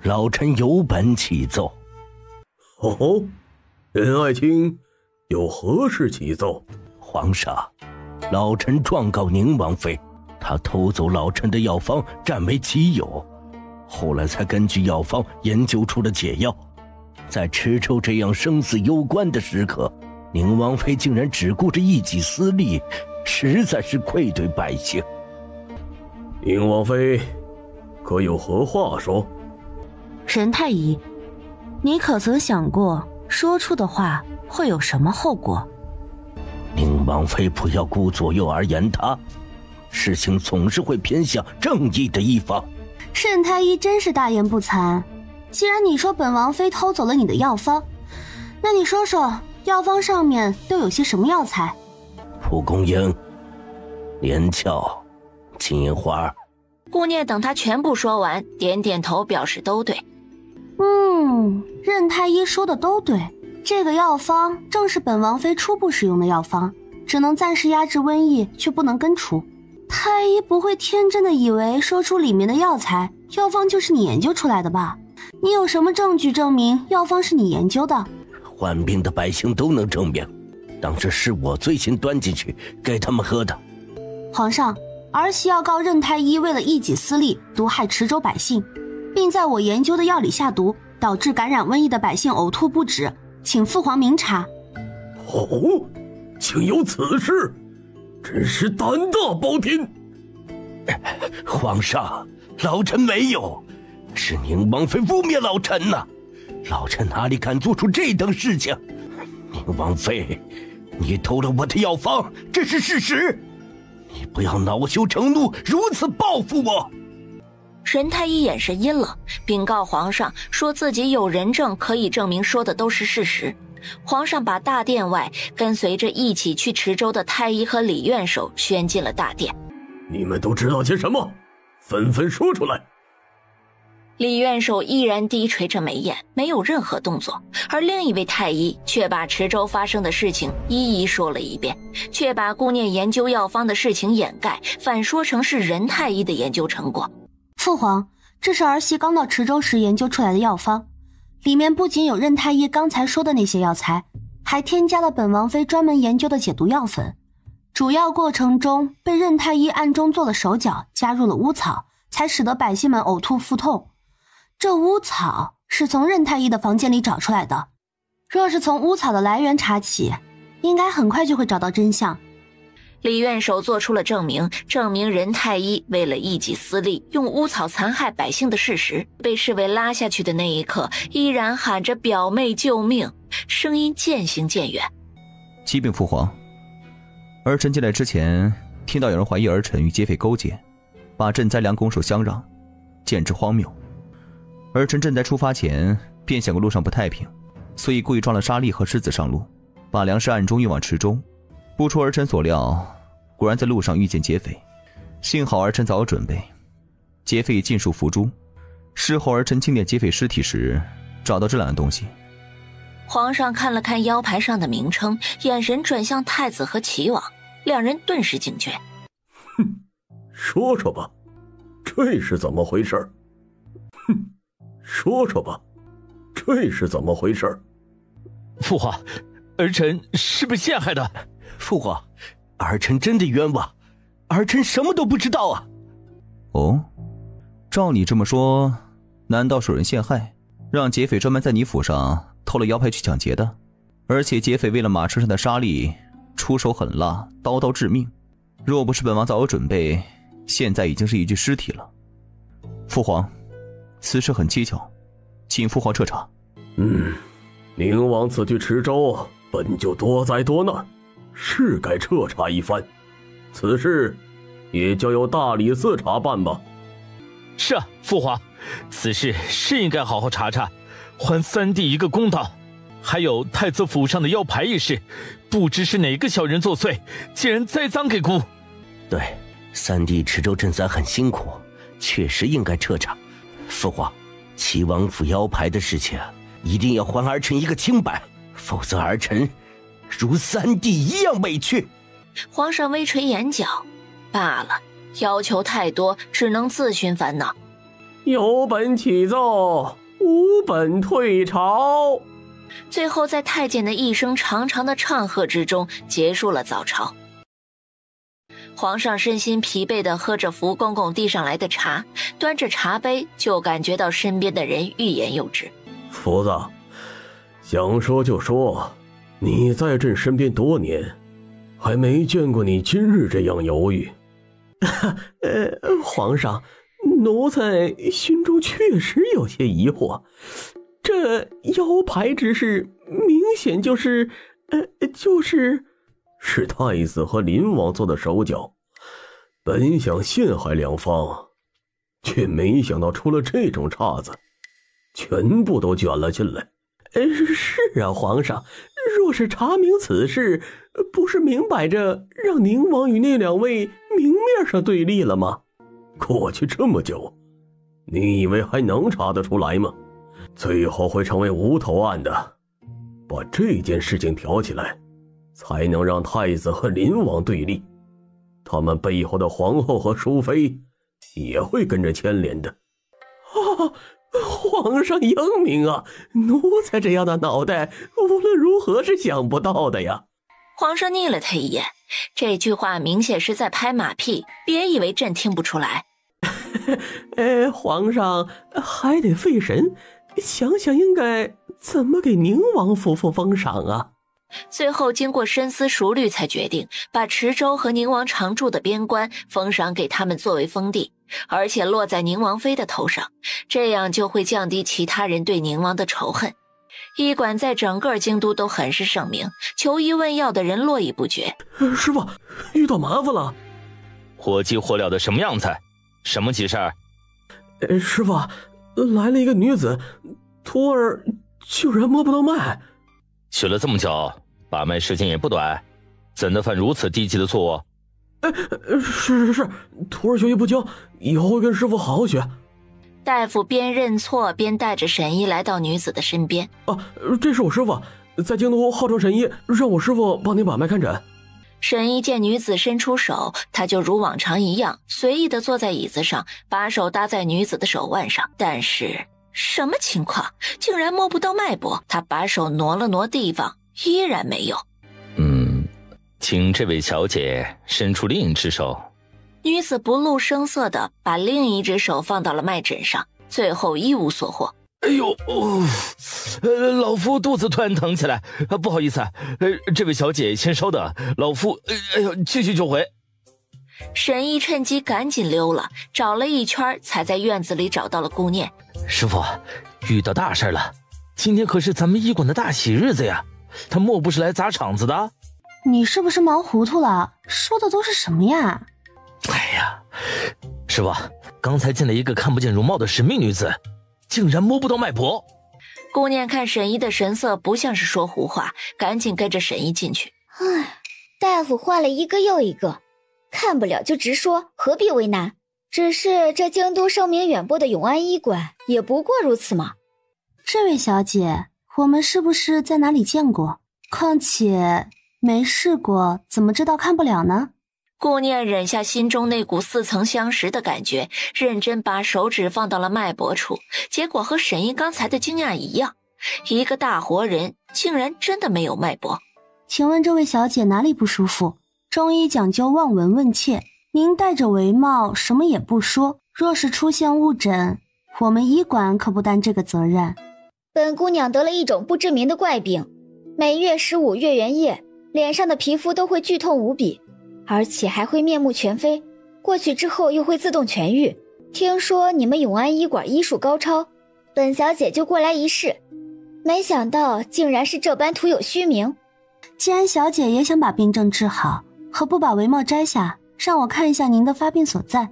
老臣有本启奏。哦，任爱卿有何事启奏？皇上，老臣状告宁王妃，她偷走老臣的药方，占为己有，后来才根据药方研究出了解药。在池州这样生死攸关的时刻，宁王妃竟然只顾着一己私利，实在是愧对百姓。宁王妃可有何话说？任太医，你可曾想过说出的话会有什么后果？宁王妃不要顾左右而言他，事情总是会偏向正义的一方。任太医真是大言不惭，既然你说本王妃偷走了你的药方，那你说说药方上面都有些什么药材？蒲公英、连翘、金银花。顾念等他全部说完，点点头表示都对。任太医说的都对，这个药方正是本王妃初步使用的药方，只能暂时压制瘟疫，却不能根除。太医不会天真的以为说出里面的药材药方就是你研究出来的吧？你有什么证据证明药方是你研究的？患病的百姓都能证明，当时是我最先端进去给他们喝的。皇上，儿媳要告任太医为了一己私利，毒害池州百姓，并在我研究的药里下毒，导致感染瘟疫的百姓呕吐不止，请父皇明察。哦，竟有此事，真是胆大包天！皇上，老臣没有，是宁王妃污蔑老臣呐！老臣哪里敢做出这等事情？宁王妃，你偷了我的药方，这是事实，你不要恼羞成怒，如此报复我。任太医眼神阴冷，禀告皇上说自己有人证可以证明说的都是事实。皇上把大殿外跟随着一起去池州的太医和李院守宣进了大殿。你们都知道些什么？纷纷说出来。李院守依然低垂着眉眼，没有任何动作，而另一位太医却把池州发生的事情一一说了一遍，却把顾念研究药方的事情掩盖，反说成是任太医的研究成果。父皇，这是儿媳刚到池州时研究出来的药方，里面不仅有任太医刚才说的那些药材，还添加了本王妃专门研究的解毒药粉。主要过程中被任太医暗中做了手脚，加入了乌草，才使得百姓们呕吐腹痛。这乌草是从任太医的房间里找出来的，若是从乌草的来源查起，应该很快就会找到真相。李院守做出了证明任太医为了一己私利用乌草残害百姓的事实。被侍卫拉下去的那一刻，依然喊着表妹救命，声音渐行渐远。启禀父皇，儿臣进来之前听到有人怀疑儿臣与劫匪勾结，把赈灾粮拱手相让，简直荒谬。儿臣赈灾出发前便想过路上不太平，所以故意装了沙粒和狮子上路，把粮食暗中运往池州。不出儿臣所料，果然在路上遇见劫匪，幸好儿臣早有准备，劫匪已尽数伏诛。事后儿臣清点劫匪尸体时，找到这两样东西。皇上看了看腰牌上的名称，眼神转向太子和齐王，两人顿时警觉。哼，说说吧，这是怎么回事？哼，说说吧，这是怎么回事？父皇，儿臣是被陷害的。父皇，儿臣真的冤枉，儿臣什么都不知道啊。哦，照你这么说，难道是有人陷害，让劫匪专门在你府上偷了腰牌去抢劫的？而且劫匪为了马车上的沙粒，出手狠辣，刀刀致命。若不是本王早有准备，现在已经是一具尸体了。父皇，此事很蹊跷，请父皇彻查。宁王此去池州本就多灾多难，是该彻查一番。此事也交由大理寺查办吧。是啊，父皇，此事是应该好好查查，还三弟一个公道。还有太子府上的腰牌一事，不知是哪个小人作祟，竟然栽赃给姑。对，三弟池州赈灾很辛苦，确实应该彻查。父皇，齐王府腰牌的事情一定要还儿臣一个清白，否则儿臣如三弟一样委屈。皇上微垂眼角，罢了，要求太多，只能自寻烦恼。有本起奏，无本退朝。最后在太监的一声长长的唱和之中结束了早朝。皇上身心疲惫地喝着福公公递上来的茶，端着茶杯就感觉到身边的人欲言又止。福子，想说就说，你在朕身边多年，还没见过你今日这样犹豫。皇上，奴才心中确实有些疑惑，这腰牌之事明显就是太子和林王做的手脚，本想陷害两方，却没想到出了这种岔子，全部都卷了进来。是啊，皇上，若是查明此事，不是明摆着让宁王与那两位明面上对立了吗？过去这么久，你以为还能查得出来吗？最后会成为无头案的。把这件事情挑起来，才能让太子和林王对立。他们背后的皇后和淑妃也会跟着牵连的。啊，皇上英明啊！奴才这样的脑袋，无论如何是想不到的呀。皇上睨了他一眼，这句话明显是在拍马屁，别以为朕听不出来。皇上还得费神，想想应该怎么给宁王夫妇封赏啊。最后经过深思熟虑，才决定把池州和宁王常驻的边关封赏给他们作为封地，而且落在宁王妃的头上，这样就会降低其他人对宁王的仇恨。医馆在整个京都都很是盛名，求医问药的人络绎不绝。师傅，遇到麻烦了。火急火燎的什么样子？什么急事儿？师傅，来了一个女子，徒儿居然摸不到脉。学了这么久，把脉时间也不短，怎能犯如此低级的错误？是，徒儿学艺不精，以后会跟师傅好好学。大夫边认错边带着沈医来到女子的身边。这是我师傅，在京都号称神医，让我师傅帮您把脉看诊。沈医见女子伸出手，他就如往常一样随意地坐在椅子上，把手搭在女子的手腕上。但是什么情况？竟然摸不到脉搏。他把手挪了挪地方，依然没有。请这位小姐伸出另一只手。女子不露声色地把另一只手放到了脉诊上，最后一无所获。哎呦，老夫肚子突然疼起来，不好意思，这位小姐先稍等，老夫继续就回。沈医趁机赶紧溜了，找了一圈才在院子里找到了顾念。师傅，遇到大事了，今天可是咱们医馆的大喜日子呀，他莫不是来砸场子的？你是不是忙糊涂了？说的都是什么呀？哎呀，师傅，刚才进来一个看不见容貌的神秘女子，竟然摸不到脉搏。顾念看沈医的神色不像是说胡话，赶紧跟着沈医进去。大夫换了一个又一个，看不了就直说，何必为难？只是这京都声名远播的永安医馆也不过如此嘛。这位小姐，我们是不是在哪里见过？况且没试过，怎么知道看不了呢？顾念忍下心中那股似曾相识的感觉，认真把手指放到了脉搏处，结果和沈医刚才的惊讶一样，一个大活人竟然真的没有脉搏。请问这位小姐哪里不舒服？中医讲究望闻问切，您戴着帷帽什么也不说，若是出现误诊，我们医馆可不担这个责任。本姑娘得了一种不知名的怪病，每月15月圆夜，脸上的皮肤都会剧痛无比，而且还会面目全非，过去之后又会自动痊愈。听说你们永安医馆医术高超，本小姐就过来一试，没想到竟然是这般徒有虚名。既然小姐也想把病症治好，何不把帷帽摘下，让我看一下您的发病所在，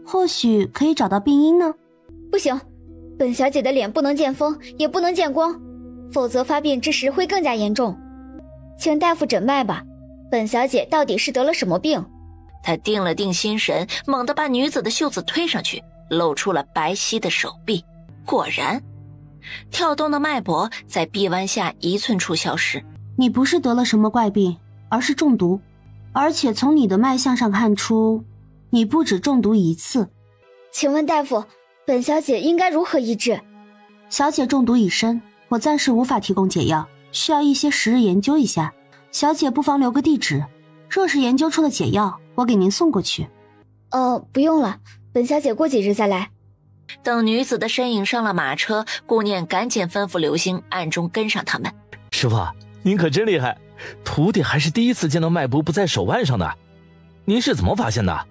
或许可以找到病因呢？不行，本小姐的脸不能见风，也不能见光，否则发病之时会更加严重。请大夫诊脉吧，本小姐到底是得了什么病？他定了定心神，猛地把女子的袖子推上去，露出了白皙的手臂。果然，跳动的脉搏在臂弯下1寸处消失。你不是得了什么怪病，而是中毒，而且从你的脉象上看出，你不止中毒1次。请问大夫，本小姐应该如何医治？小姐中毒已深，我暂时无法提供解药，需要一些时日研究一下。小姐不妨留个地址，若是研究出了解药，我给您送过去。不用了，本小姐过几日再来。等女子的身影上了马车，顾念赶紧吩咐流星暗中跟上他们。师傅，您可真厉害，徒弟还是第一次见到脉搏不在手腕上的，您是怎么发现的？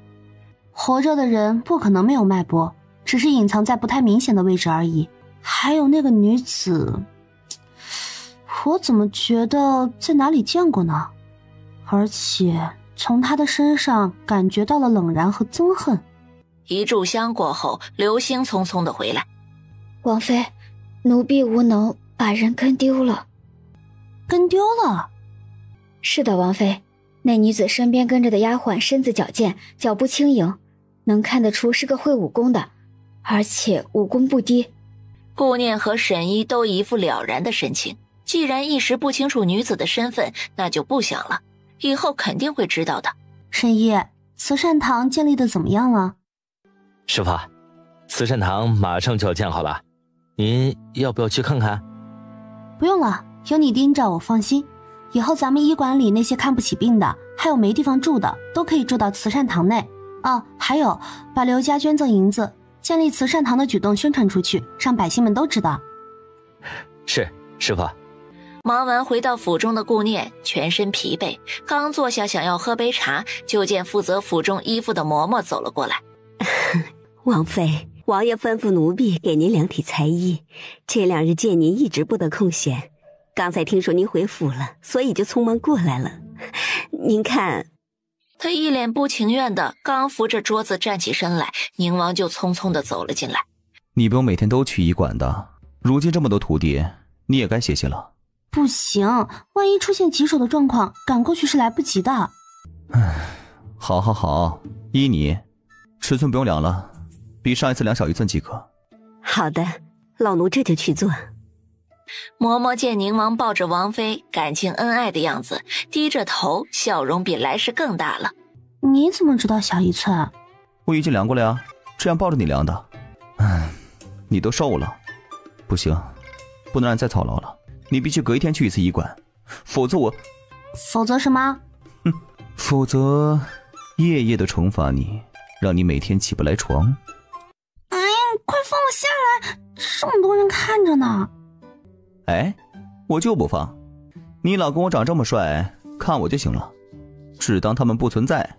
活着的人不可能没有脉搏，只是隐藏在不太明显的位置而已。还有那个女子，我怎么觉得在哪里见过呢？而且从她的身上感觉到了冷然和憎恨。一炷香过后，流星匆匆地回来。王妃，奴婢无能，把人跟丢了。跟丢了？是的，王妃，那女子身边跟着的丫鬟身子矫健，脚步轻盈，能看得出是个会武功的，而且武功不低。顾念和沈医都一副了然的神情，既然一时不清楚女子的身份，那就不想了，以后肯定会知道的。沈医，慈善堂建立的怎么样了？师傅，慈善堂马上就要建好了，您要不要去看看？不用了，有你盯着我放心。以后咱们医馆里那些看不起病的，还有没地方住的，都可以住到慈善堂内。哦，还有，把刘家捐赠银子建立慈善堂的举动宣传出去，让百姓们都知道。是，师傅。忙完回到府中的顾念全身疲惫，刚坐下想要喝杯茶，就见负责府中衣服的嬷嬷走了过来。王妃，王爷吩咐奴婢给您量体裁衣，这2日见您一直不得空闲，刚才听说您回府了，所以就匆忙过来了。您看。他一脸不情愿的刚扶着桌子站起身来，宁王就匆匆的走了进来。你不用每天都去医馆的，如今这么多徒弟，你也该歇歇了。不行，万一出现棘手的状况，赶过去是来不及的。好，依你，尺寸不用量了，比上一次量小1寸即可。好的，老奴这就去做。嬷嬷见宁王抱着王妃感情恩爱的样子，低着头，笑容比来时更大了。你怎么知道小1寸？我已经量过了呀，这样抱着你量的。你都瘦了，不行，不能让你再操劳了，你必须隔1天去1次医馆，否则什么？否则夜夜的惩罚你，让你每天起不来床。哎，快放我下来，这么多人看着呢。哎，我就不放，你老公我长这么帅，看我就行了，只当他们不存在。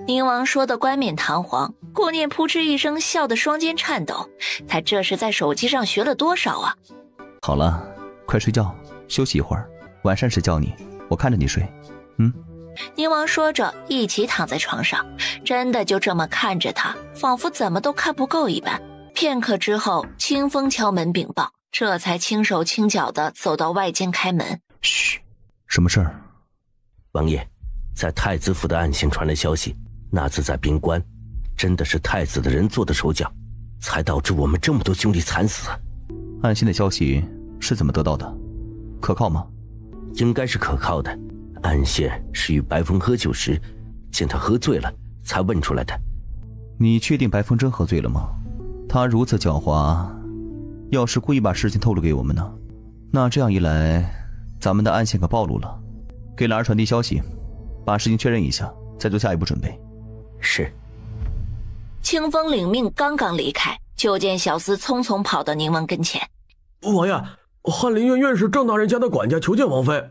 宁王说的冠冕堂皇，顾念扑哧一声笑得双肩颤抖，他这是在手机上学了多少啊？好了，快睡觉，休息一会儿，晚膳时叫你，我看着你睡。宁王说着一起躺在床上，真的就这么看着他，仿佛怎么都看不够一般。片刻之后，清风敲门禀报，这才轻手轻脚地走到外间开门。嘘，什么事儿？王爷，在太子府的暗线传来消息，那次在边关，真的是太子的人做的手脚，才导致我们这么多兄弟惨死。暗线的消息是怎么得到的？可靠吗？应该是可靠的。暗线是与白风喝酒时，见他喝醉了，才问出来的。你确定白风真喝醉了吗？他如此狡猾，要是故意把事情透露给我们呢？那这样一来，咱们的暗线可暴露了。给兰儿传递消息，把事情确认一下，再做下一步准备。是。清风领命，刚刚离开，就见小厮匆匆跑到宁王跟前。王爷，翰林院院士郑大人家的管家求见王妃。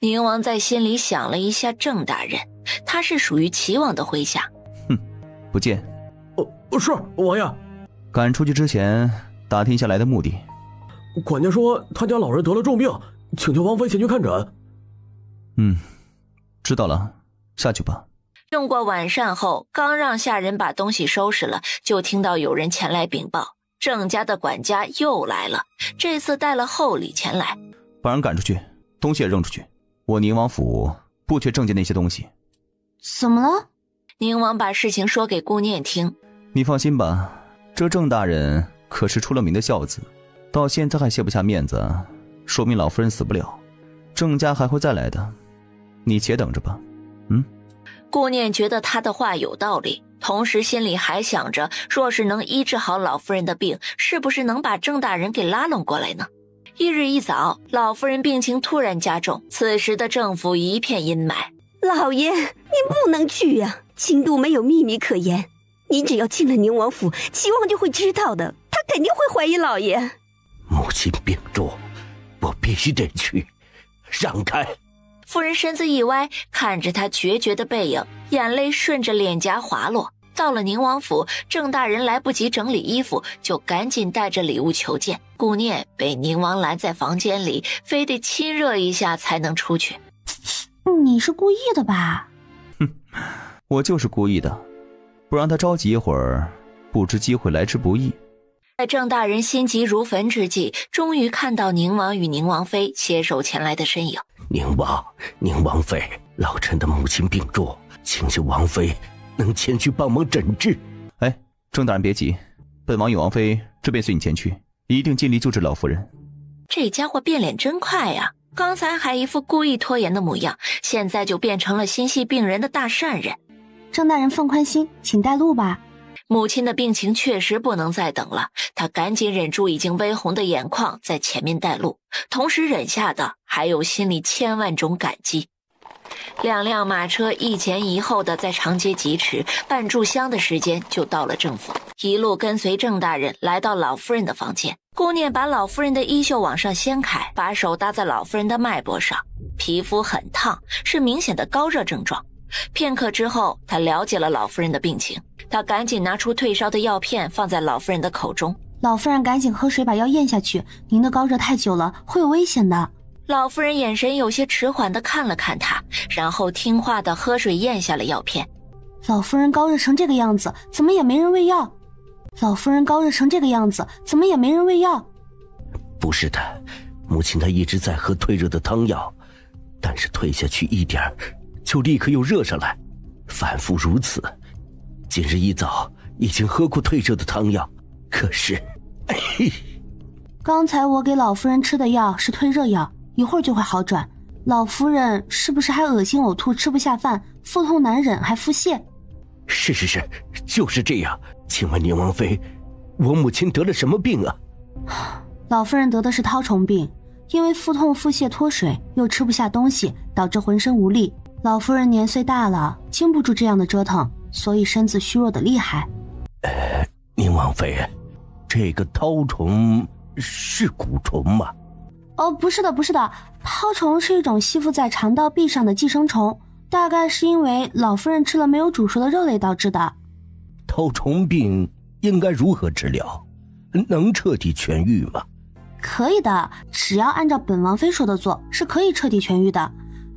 宁王在心里想了一下，郑大人，他是属于齐王的麾下。不见。是王爷。赶出去之前打听下来的目的。管家说他家老人得了重病，请求王妃前去看诊。知道了，下去吧。用过晚膳后，刚让下人把东西收拾了，就听到有人前来禀报，郑家的管家又来了，这次带了厚礼前来。把人赶出去，东西也扔出去。我宁王府不缺郑家那些东西。怎么了？宁王把事情说给顾念听。你放心吧，这郑大人可是出了名的孝子，到现在还卸不下面子，说明老夫人死不了，郑家还会再来的，你且等着吧。顾念觉得他的话有道理，同时心里还想着，若是能医治好老夫人的病，是不是能把郑大人给拉拢过来呢？1日一早，老夫人病情突然加重，此时的郑府一片阴霾。老爷，您不能去呀，京都没有秘密可言，您只要进了宁王府，齐王就会知道的，他肯定会怀疑老爷。母亲病重，我必须得去，让开。夫人身子一歪，看着他决绝的背影，眼泪顺着脸颊滑落。到了宁王府，郑大人来不及整理衣服，就赶紧带着礼物求见。顾念被宁王拦在房间里，非得亲热一下才能出去。你是故意的吧？我就是故意的，不让他着急一会儿，不知机会来之不易。在郑大人心急如焚之际，终于看到宁王与宁王妃携手前来的身影。宁王妃，老臣的母亲病重，请求王妃能前去帮忙诊治。哎，郑大人别急，本王与王妃这便随你前去，一定尽力救治老夫人。这家伙变脸真快呀！刚才还一副故意拖延的模样，现在就变成了心系病人的大善人。郑大人放宽心，请带路吧。母亲的病情确实不能再等了，她赶紧忍住已经微红的眼眶，在前面带路，同时忍下的还有心里千万种感激。两辆马车一前一后的在长街疾驰，半炷香的时间就到了郑府，一路跟随郑大人来到老夫人的房间。顾念把老夫人的衣袖往上掀开，把手搭在老夫人的脉搏上，皮肤很烫，是明显的高热症状。片刻之后，他了解了老夫人的病情，他赶紧拿出退烧的药片放在老夫人的口中。老夫人赶紧喝水把药咽下去，您的高热太久了，会有危险的。老夫人眼神有些迟缓地看了看他，然后听话地喝水咽下了药片。老夫人高热成这个样子，怎么也没人喂药？老夫人高热成这个样子，怎么也没人喂药？不是的，母亲她一直在喝退热的汤药，但是退下去一点就立刻又热上来，反复如此。今日一早已经喝过退热的汤药，可是，刚才我给老夫人吃的药是退热药，一会儿就会好转。老夫人是不是还恶心呕吐，吃不下饭，腹痛难忍，还腹泻？是，就是这样。请问宁王妃，我母亲得了什么病啊？老夫人得的是绦虫病，因为腹痛、腹泻、脱水，又吃不下东西，导致浑身无力。老夫人年岁大了，经不住这样的折腾，所以身子虚弱的厉害。宁王妃，这个绦虫是蛊虫吗？哦，不是的，绦虫是一种吸附在肠道壁上的寄生虫，大概是因为老夫人吃了没有煮熟的肉类导致的。绦虫病应该如何治疗？能彻底痊愈吗？可以的，只要按照本王妃说的做，是可以彻底痊愈的。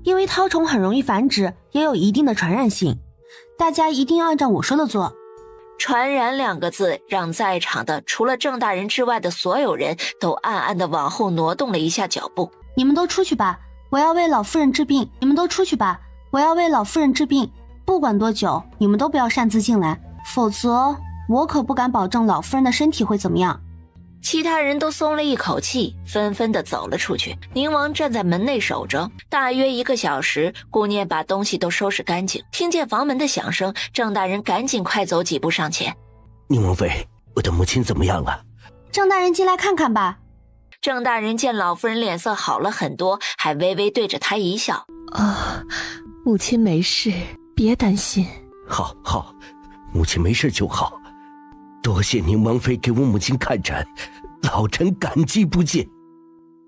因为绦虫很容易繁殖，也有一定的传染性，大家一定要按照我说的做。传染两个字让在场的除了郑大人之外的所有人都暗暗地往后挪动了一下脚步。你们都出去吧，我要为老夫人治病。你们都出去吧，我要为老夫人治病。不管多久，你们都不要擅自进来，否则我可不敢保证老夫人的身体会怎么样。其他人都松了一口气，纷纷地走了出去。宁王站在门内守着。大约1个小时，顾念把东西都收拾干净。听见房门的响声，郑大人赶紧快走几步上前。宁王妃，我的母亲怎么样了？郑大人进来看看吧。郑大人见老夫人脸色好了很多，还微微对着他一笑。母亲没事，别担心。好，母亲没事就好。多谢宁王妃给我母亲看诊，老臣感激不尽。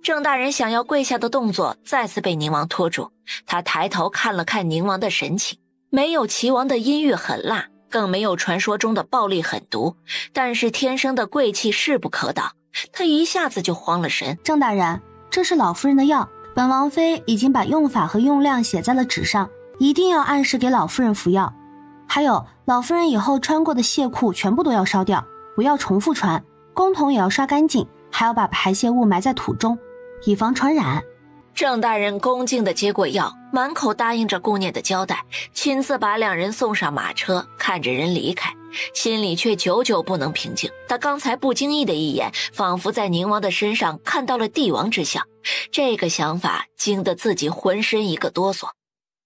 郑大人想要跪下的动作再次被宁王拖住，他抬头看了看宁王的神情，没有齐王的阴郁狠辣，更没有传说中的暴力狠毒，但是天生的贵气势不可挡，他一下子就慌了神。郑大人，这是老夫人的药，本王妃已经把用法和用量写在了纸上，一定要按时给老夫人服药。还有，老夫人以后穿过的亵裤全部都要烧掉，不要重复穿，公桶也要刷干净，还要把排泄物埋在土中，以防传染。郑大人恭敬地接过药，满口答应着顾念的交代，亲自把两人送上马车，看着人离开，心里却久久不能平静。他刚才不经意的一眼，仿佛在宁王的身上看到了帝王之相，这个想法惊得自己浑身一个哆嗦。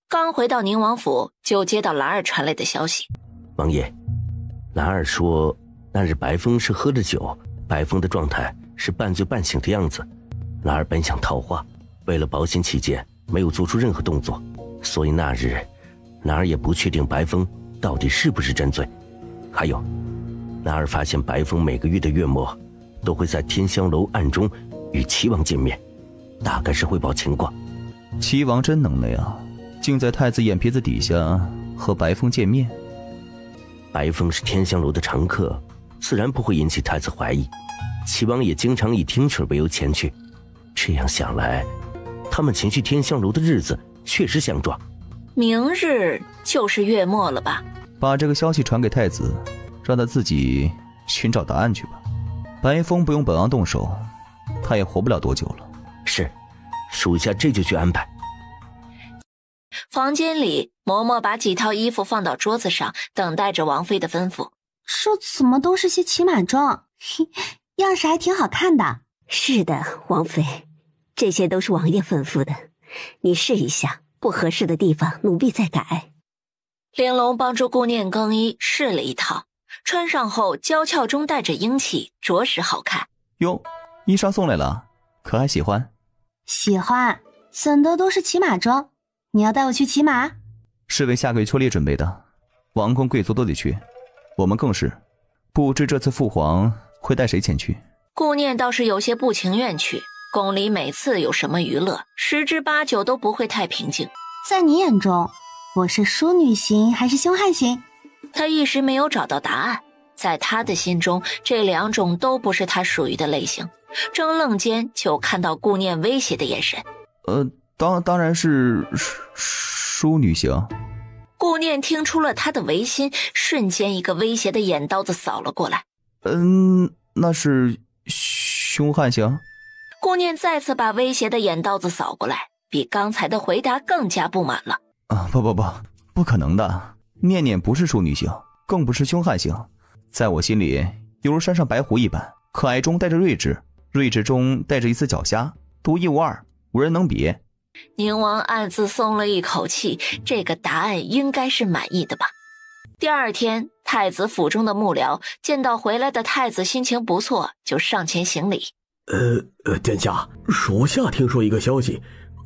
刚回到宁王府，就接到兰儿传来的消息。王爷，兰儿说那日白风是喝了酒，白风的状态是半醉半醒的样子。兰儿本想套话，为了保险起见，没有做出任何动作，所以那日兰儿也不确定白风到底是不是真醉。还有，兰儿发现白风每个月的月末都会在天香楼暗中与齐王见面，大概是汇报情况。齐王真能耐呀，竟在太子眼皮子底下和白风见面。白风是天香楼的常客，自然不会引起太子怀疑。齐王也经常以听曲为由前去，这样想来，他们前去天香楼的日子确实相撞。明日就是月末了吧？把这个消息传给太子，让他自己寻找答案去吧。白风不用本王动手，他也活不了多久了。是，属下这就去安排。房间里，嬷嬷把几套衣服放到桌子上，等待着王妃的吩咐。这怎么都是些骑马装？样式还挺好看的。是的，王妃，这些都是王爷吩咐的，你试一下，不合适的地方奴婢再改。玲珑帮助顾念更衣试了一套，穿上后娇俏中带着英气，着实好看。哟，衣裳送来了，可还喜欢？喜欢，怎的都是骑马装？你要带我去骑马？是为下个月秋猎准备的，王公贵族都得去，我们更是。不知这次父皇会带谁前去？顾念倒是有些不情愿去，宫里每次有什么娱乐，10之8九都不会太平静。在你眼中，我是淑女型还是凶悍型？他一时没有找到答案，在他的心中，这2种都不是他属于的类型。正愣间，就看到顾念威胁的眼神。当然是淑女型。顾念听出了他的违心，瞬间一个威胁的眼刀子扫了过来。那是凶悍型。顾念再次把威胁的眼刀子扫过来，比刚才的回答更加不满了。不可能的，念念不是淑女型，更不是凶悍型，在我心里犹如山上白狐一般，可爱中带着睿智，睿智中带着一丝狡黠，独一无二，无人能比。宁王暗自松了一口气，这个答案应该是满意的吧。第2天，太子府中的幕僚见到回来的太子心情不错，就上前行礼。殿下，属下听说一个消息，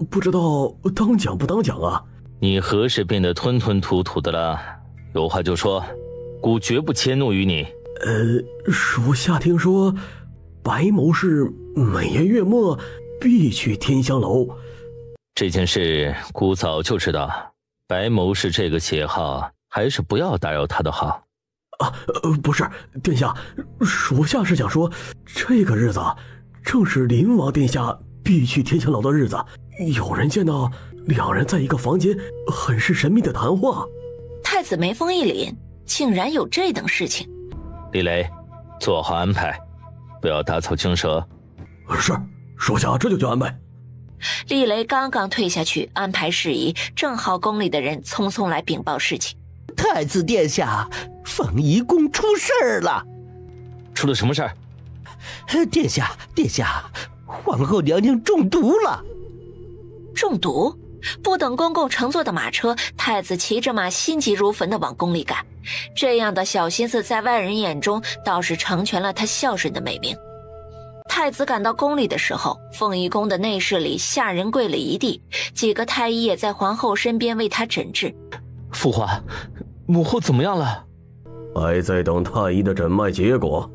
不知道当讲不当讲啊？你何时变得吞吞吐吐的了？有话就说，孤绝不迁怒于你。属下听说，白谋士每年月末必去天香楼。这件事孤早就知道，白谋士这个邪好，还是不要打扰他的好。不是，殿下，属下是想说，这个日子正是林王殿下必去天香楼的日子。有人见到2人在一个房间很是神秘的谈话。太子眉峰一凛，竟然有这等事情。李雷，做好安排，不要打草惊蛇。是，属下这就去安排。厉雷刚刚退下去安排事宜，正好宫里的人匆匆来禀报事情。太子殿下，凤仪宫出事儿了。出了什么事儿？殿下，皇后娘娘中毒了。中毒？不等公公乘坐的马车，太子骑着马心急如焚地往宫里赶。这样的小心思在外人眼中倒是成全了他孝顺的美名。太子赶到宫里的时候，凤仪宫的内室里下人跪了一地，几个太医也在皇后身边为她诊治。父皇，母后怎么样了？还在等太医的诊脉结果。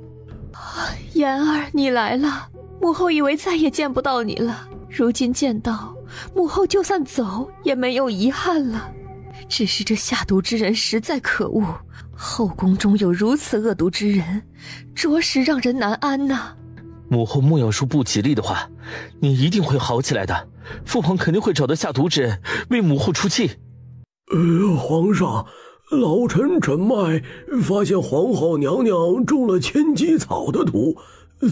妍儿，你来了，母后以为再也见不到你了，如今见到，母后就算走也没有遗憾了。只是这下毒之人实在可恶，后宫中有如此恶毒之人，着实让人难安呐。母后莫要说不吉利的话，你一定会好起来的。父皇肯定会找到下毒之人，为母后出气。皇上，老臣诊脉发现皇后娘娘中了千机草的毒，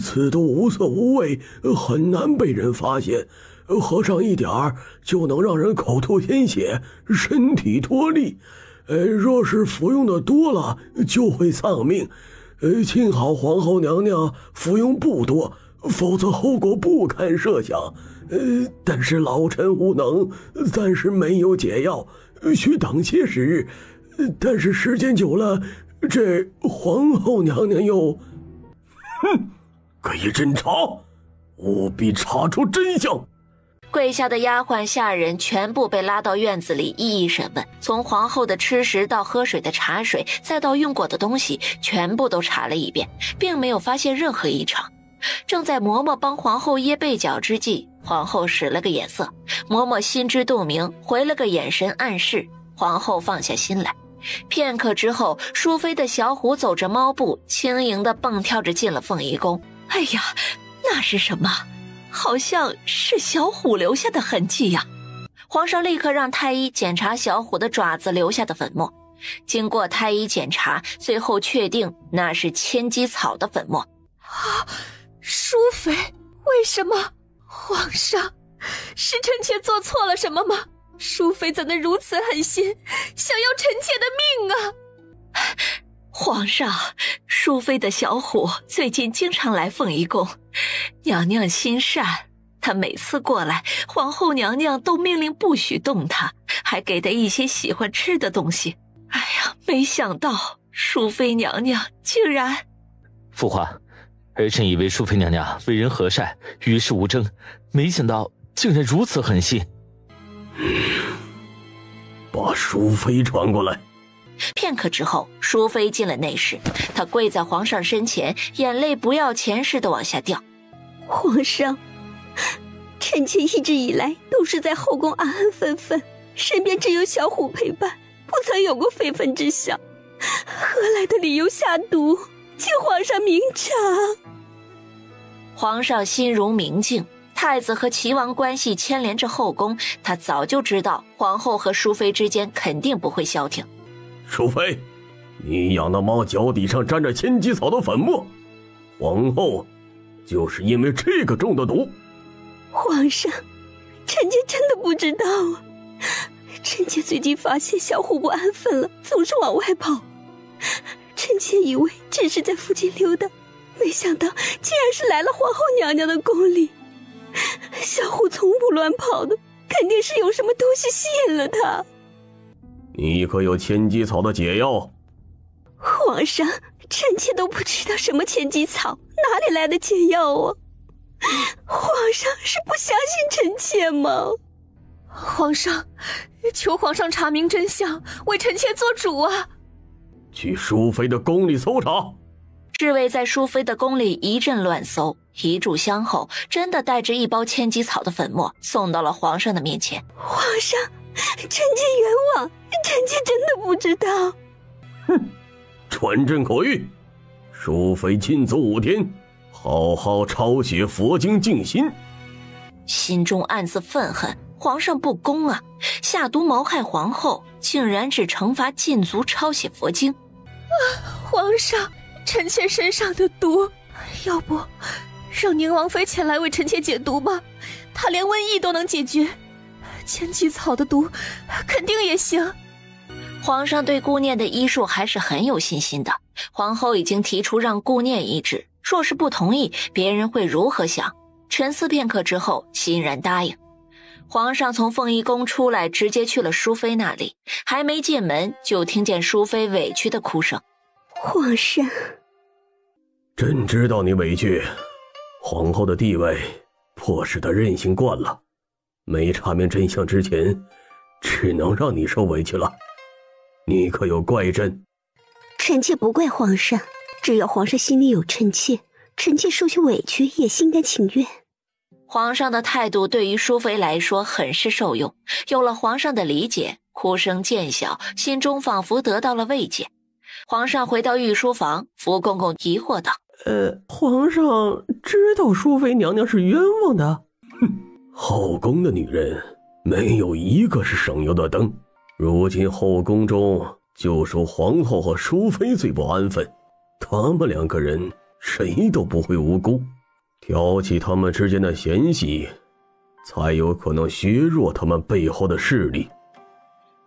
此毒无色无味，很难被人发现，喝上一点儿就能让人口吐鲜血，身体脱力。若是服用的多了，就会丧命。幸好皇后娘娘服用不多，否则后果不堪设想。但是老臣无能，暂时没有解药，需等些时日。但是时间久了，这皇后娘娘又……可以侦查，务必查出真相。跪下的丫鬟下人全部被拉到院子里一一审问，从皇后的吃食到喝水的茶水，再到用过的东西，全部都查了一遍，并没有发现任何异常。正在嬷嬷帮皇后掖被角之际，皇后使了个眼色，嬷嬷心知肚明，回了个眼神暗示，皇后放下心来。片刻之后，淑妃的小虎走着猫步，轻盈地蹦跳着进了凤仪宫。哎呀，那是什么？好像是小虎留下的痕迹呀！皇上立刻让太医检查小虎的爪子留下的粉末，经过太医检查，最后确定那是千机草的粉末。啊，淑妃，为什么？皇上，是臣妾做错了什么吗？淑妃怎能如此狠心，想要臣妾的命啊！皇上，淑妃的小虎最近经常来凤仪宫，娘娘心善，她每次过来，皇后娘娘都命令不许动她，还给她一些喜欢吃的东西。没想到淑妃娘娘竟然……父皇，儿臣以为淑妃娘娘为人和善，与世无争，没想到竟然如此狠心。把淑妃传过来。片刻之后，淑妃进了内室，她跪在皇上身前，眼泪不要钱似的往下掉。皇上，臣妾一直以来都是在后宫安安分分，身边只有小虎陪伴，不曾有过非分之想，何来的理由下毒？请皇上明察。皇上心如明镜，太子和齐王关系牵连着后宫，他早就知道皇后和淑妃之间肯定不会消停。淑妃，你养的猫脚底上沾着千机草的粉末，皇后就是因为这个中的毒。皇上，臣妾真的不知道啊！臣妾最近发现小虎不安分了，总是往外跑。臣妾以为只是在附近溜达，没想到竟然是来了皇后娘娘的宫里。小虎从不乱跑的，肯定是有什么东西吸引了他。你可有千机草的解药？皇上，臣妾都不知道什么千机草，哪里来的解药啊？皇上是不相信臣妾吗？皇上，求皇上查明真相，为臣妾做主啊！去淑妃的宫里搜查。侍卫在淑妃的宫里一阵乱搜，一炷香后，真的带着一包千机草的粉末送到了皇上的面前。皇上，臣妾冤枉，臣妾真的不知道。哼，传朕口谕，淑妃禁足5天，好好抄写佛经静心。心中暗自愤恨，皇上不公啊！下毒谋害皇后，竟然只惩罚禁足抄写佛经。皇上，臣妾身上的毒，要不让宁王妃前来为臣妾解毒吧？她连瘟疫都能解决，千机草的毒肯定也行。皇上对顾念的医术还是很有信心的，皇后已经提出让顾念医治，若是不同意，别人会如何想？沉思片刻之后，欣然答应。皇上从凤仪宫出来，直接去了淑妃那里，还没进门，就听见淑妃委屈的哭声。皇上，朕知道你委屈，皇后的地位迫使她任性惯了，没查明真相之前，只能让你受委屈了。你可有怪朕？臣妾不怪皇上，只要皇上心里有臣妾，臣妾受些委屈也心甘情愿。皇上的态度对于淑妃来说很是受用，有了皇上的理解，哭声渐小，心中仿佛得到了慰藉。皇上回到御书房，福公公疑惑道：皇上知道淑妃娘娘是冤枉的？哼，后宫的女人没有一个是省油的灯，如今后宫中就属皇后和淑妃最不安分，他们2个人谁都不会无辜，挑起他们之间的嫌隙，才有可能削弱他们背后的势力。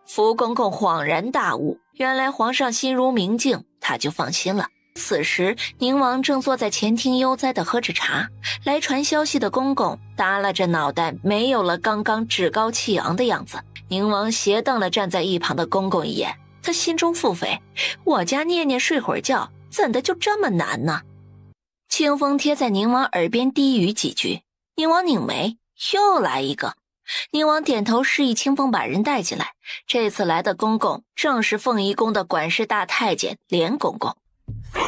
福公公恍然大悟，原来皇上心如明镜，他就放心了。此时宁王正坐在前厅悠哉地喝着茶，来传消息的公公耷拉着脑袋，没有了刚刚趾高气扬的样子。宁王斜瞪了站在一旁的公公一眼，他心中腹诽，我家念念睡会儿觉，怎的就这么难呢？清风贴在宁王耳边低语几句，宁王拧眉，又来一个。宁王点头示意清风把人带进来，这次来的公公正是凤仪宫的管事大太监连公公。哼，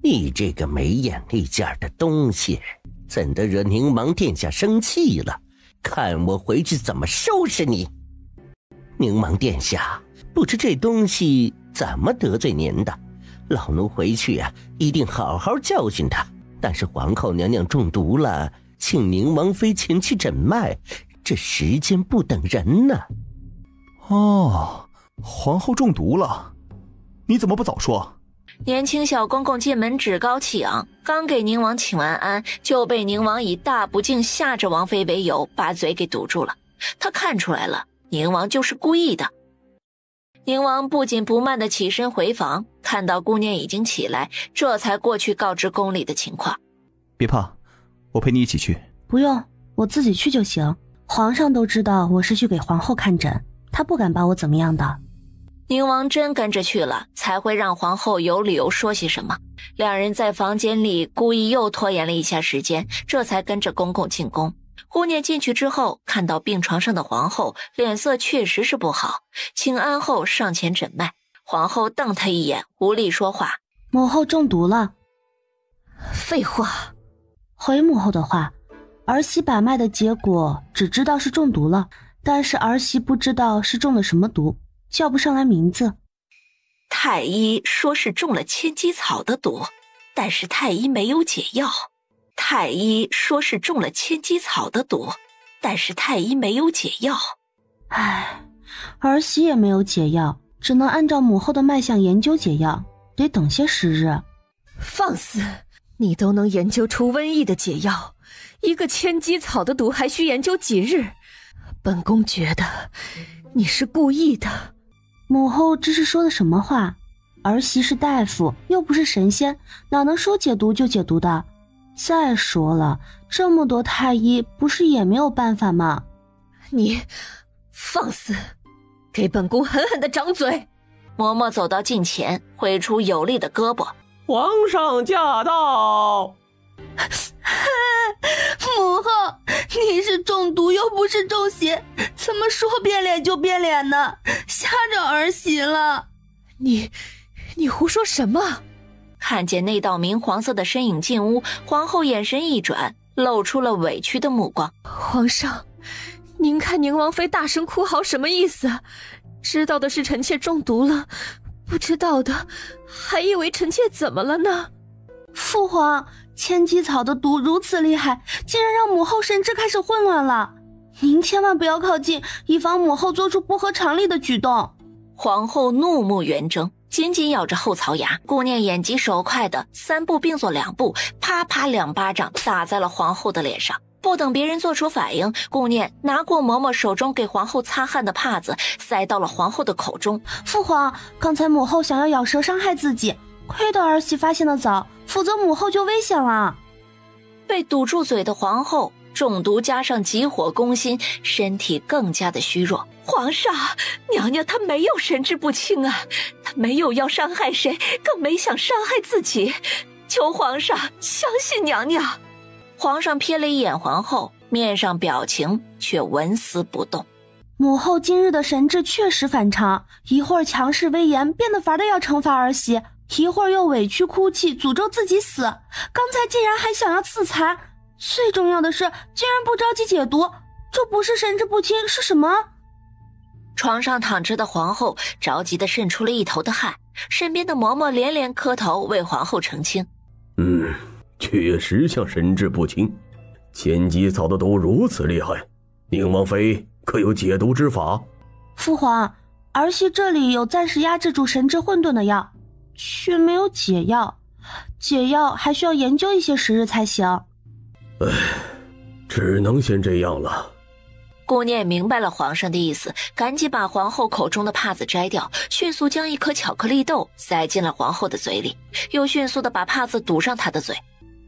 你这个没眼力见儿的东西，怎的惹宁王殿下生气了？看我回去怎么收拾你！宁王殿下，不知这东西怎么得罪您的，老奴回去啊，一定好好教训他。但是皇后娘娘中毒了，请宁王妃前去诊脉，这时间不等人呢。哦，皇后中毒了，你怎么不早说？年轻小公公进门趾高气昂，刚给宁王请完安，就被宁王以大不敬吓着王妃为由把嘴给堵住了。他看出来了，宁王就是故意的。宁王不紧不慢地起身回房，看到姑娘已经起来，这才过去告知宫里的情况。别怕，我陪你一起去。不用，我自己去就行。皇上都知道我是去给皇后看诊，他不敢把我怎么样的。宁王真跟着去了，才会让皇后有理由说些什么。两人在房间里故意又拖延了一下时间，这才跟着公公进宫。顾念进去之后，看到病床上的皇后，脸色确实是不好，请安后上前诊脉。皇后瞪他一眼，无力说话。母后中毒了。废话。回母后的话，儿媳把脉的结果只知道是中毒了，但是儿媳不知道是中了什么毒，叫不上来名字。太医说是中了千机草的毒，但是太医没有解药。太医说是中了千机草的毒，但是太医没有解药。唉，儿媳也没有解药，只能按照母后的脉象研究解药，得等些时日。放肆！你都能研究出瘟疫的解药，一个千机草的毒还需研究几日？本宫觉得你是故意的。母后这是说的什么话？儿媳是大夫，又不是神仙，哪能说解毒就解毒的？再说了，这么多太医，不是也没有办法吗？你放肆！给本宫狠狠地掌嘴！嬷嬷走到近前，挥出有力的胳膊。皇上驾到！母后，你是中毒又不是中邪，怎么说变脸就变脸呢？吓着儿媳了。你胡说什么？看见那道明黄色的身影进屋，皇后眼神一转，露出了委屈的目光。皇上，您看宁王妃大声哭嚎什么意思？知道的是臣妾中毒了，不知道的还以为臣妾怎么了呢？父皇，千机草的毒如此厉害，竟然让母后神志开始混乱了。您千万不要靠近，以防母后做出不合常理的举动。皇后怒目圆睁，紧紧咬着后槽牙。顾念眼疾手快的三步并作两步，啪啪两巴掌打在了皇后的脸上。不等别人做出反应，顾念拿过嬷嬷手中给皇后擦汗的帕子，塞到了皇后的口中。父皇，刚才母后想要咬舌伤害自己，亏得儿媳发现的早，否则母后就危险了。被堵住嘴的皇后中毒加上急火攻心，身体更加的虚弱。皇上，娘娘她没有神志不清啊，她没有要伤害谁，更没想伤害自己，求皇上相信娘娘。皇上瞥了一眼皇后，面上表情却纹丝不动。母后今日的神志确实反常，一会儿强势威严，变得烦的要惩罚儿媳，一会儿又委屈哭泣，诅咒自己死，刚才竟然还想要自残，最重要的是竟然不着急解毒，这不是神志不清是什么？床上躺着的皇后着急地渗出了一头的汗，身边的嬷嬷连连磕头为皇后澄清。确实像神志不清，千机草的毒如此厉害，宁王妃可有解毒之法？父皇，儿媳这里有暂时压制住神志混沌的药，却没有解药，解药还需要研究一些时日才行。只能先这样了。顾念明白了皇上的意思，赶紧把皇后口中的帕子摘掉，迅速将一颗巧克力豆塞进了皇后的嘴里，又迅速地把帕子堵上她的嘴。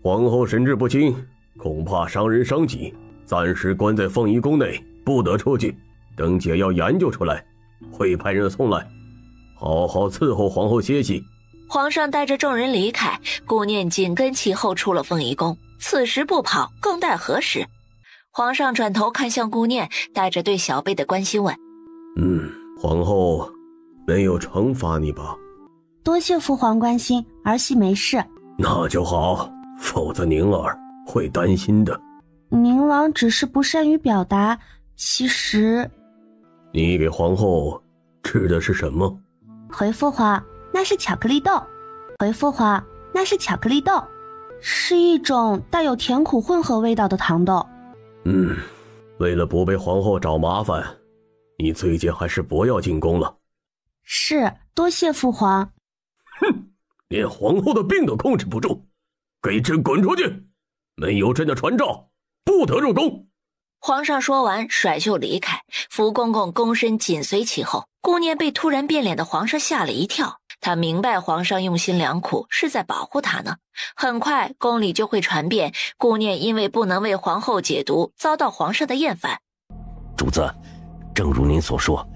皇后神志不清，恐怕伤人伤己，暂时关在凤仪宫内，不得出去。等解药研究出来，会派人送来，好好伺候皇后歇息。皇上带着众人离开，顾念紧跟其后出了凤仪宫。此时不跑，更待何时？皇上转头看向顾念，带着对小贝的关心问：皇后没有惩罚你吧？多谢父皇关心，儿媳没事。那就好，否则宁儿会担心的。宁王只是不善于表达，其实……你给皇后吃的是什么？回父皇，那是巧克力豆。回父皇，那是巧克力豆，是一种带有甜苦混合味道的糖豆。为了不被皇后找麻烦，你最近还是不要进宫了。是，多谢父皇。连皇后的病都控制不住，给朕滚出去！没有朕的传召，不得入宫。皇上说完甩袖离开，福公公躬身紧随其后。顾念被突然变脸的皇上吓了一跳，他明白皇上用心良苦，是在保护他呢。很快宫里就会传遍顾念因为不能为皇后解毒遭到皇上的厌烦。主子，正如您所说，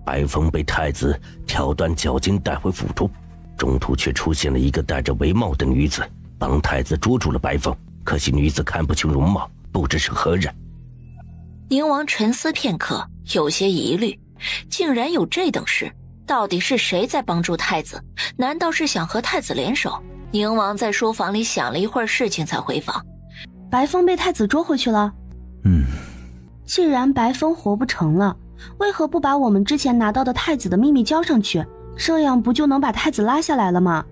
白风被太子挑断脚筋带回府中，中途却出现了一个戴着围帽的女子，帮太子捉住了白风。可惜女子看不清容貌，不知是何人。宁王沉思片刻，有些疑虑，竟然有这等事，到底是谁在帮助太子？难道是想和太子联手？宁王在书房里想了一会儿事情，才回房。白风被太子捉回去了。既然白风活不成了，为何不把我们之前拿到的太子的秘密交上去？这样不就能把太子拉下来了吗？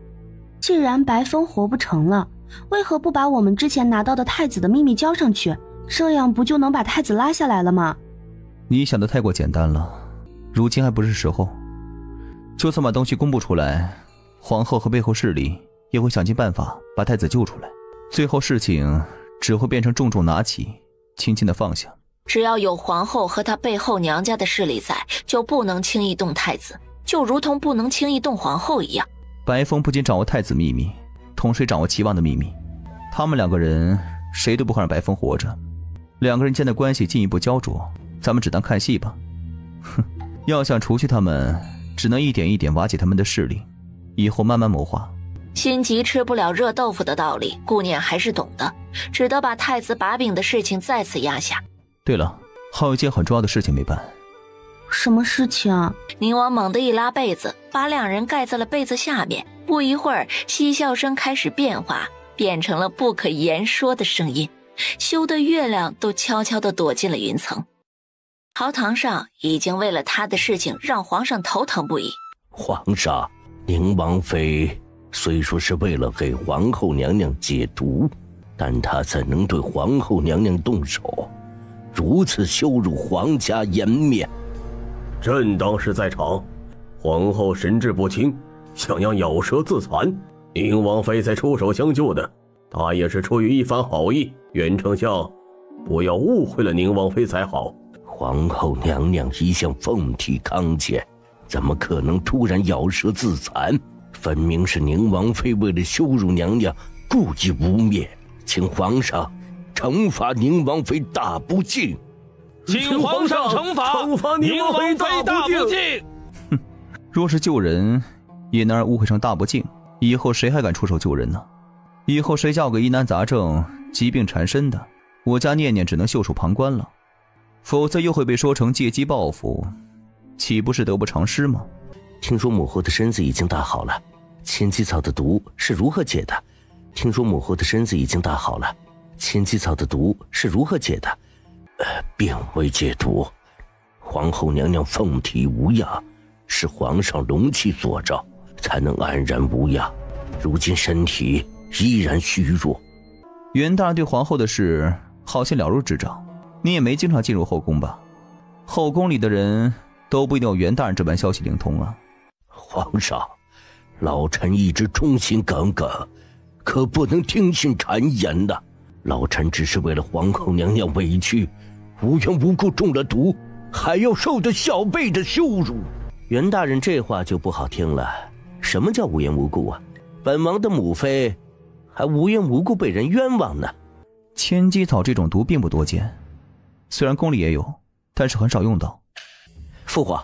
既然白风活不成了，为何不把我们之前拿到的太子的秘密交上去？这样不就能把太子拉下来了吗？你想的太过简单了，如今还不是时候。就算把东西公布出来，皇后和背后势力也会想尽办法把太子救出来，最后事情只会变成重重拿起，轻轻的放下。只要有皇后和她背后娘家的势力在，就不能轻易动太子，就如同不能轻易动皇后一样。白风不仅掌握太子秘密，同时掌握齐王的秘密，他们两个人谁都不会让白风活着。两个人间的关系进一步焦灼，咱们只当看戏吧。要想除去他们，只能一点一点瓦解他们的势力，以后慢慢谋划。心急吃不了热豆腐的道理，顾念还是懂的，只得把太子把柄的事情再次压下。对了，还有一件很重要的事情没办。什么事情啊？宁王猛地一拉被子，把两人盖在了被子下面。不一会儿，嬉笑声开始变化，变成了不可言说的声音，羞得月亮都悄悄地躲进了云层。朝堂上已经为了他的事情让皇上头疼不已。皇上，宁王妃虽说是为了给皇后娘娘解毒，但她怎能对皇后娘娘动手，如此羞辱皇家颜面？朕当时在场，皇后神志不清，想要咬舌自残，宁王妃才出手相救的。她也是出于一番好意，袁丞相不要误会了宁王妃才好。皇后娘娘一向凤体康健，怎么可能突然咬舌自残？分明是宁王妃为了羞辱娘娘，故意污蔑，请皇上惩罚宁王妃大不敬。请皇上惩罚宁王妃大不敬。若是救人也能让误会成大不敬，以后谁还敢出手救人呢？以后谁叫个疑难杂症、疾病缠身的，我家念念只能袖手旁观了，否则又会被说成借机报复，岂不是得不偿失吗？听说母后的身子已经大好了，千机草的毒是如何解的？听说母后的身子已经大好了，千机草的毒是如何解的？并未解毒，皇后娘娘凤体无恙，是皇上龙气所照，才能安然无恙。如今身体依然虚弱。袁大人对皇后的事好像了如指掌，你也没经常进入后宫吧？后宫里的人都不一定有袁大人这般消息灵通啊。皇上，老臣一直忠心耿耿，可不能听信谗言的。老臣只是为了皇后娘娘委屈，无缘无故中了毒，还要受得小辈的羞辱。袁大人这话就不好听了，什么叫无缘无故啊？本王的母妃还无缘无故被人冤枉呢。千机草这种毒并不多见，虽然宫里也有，但是很少用到。父皇，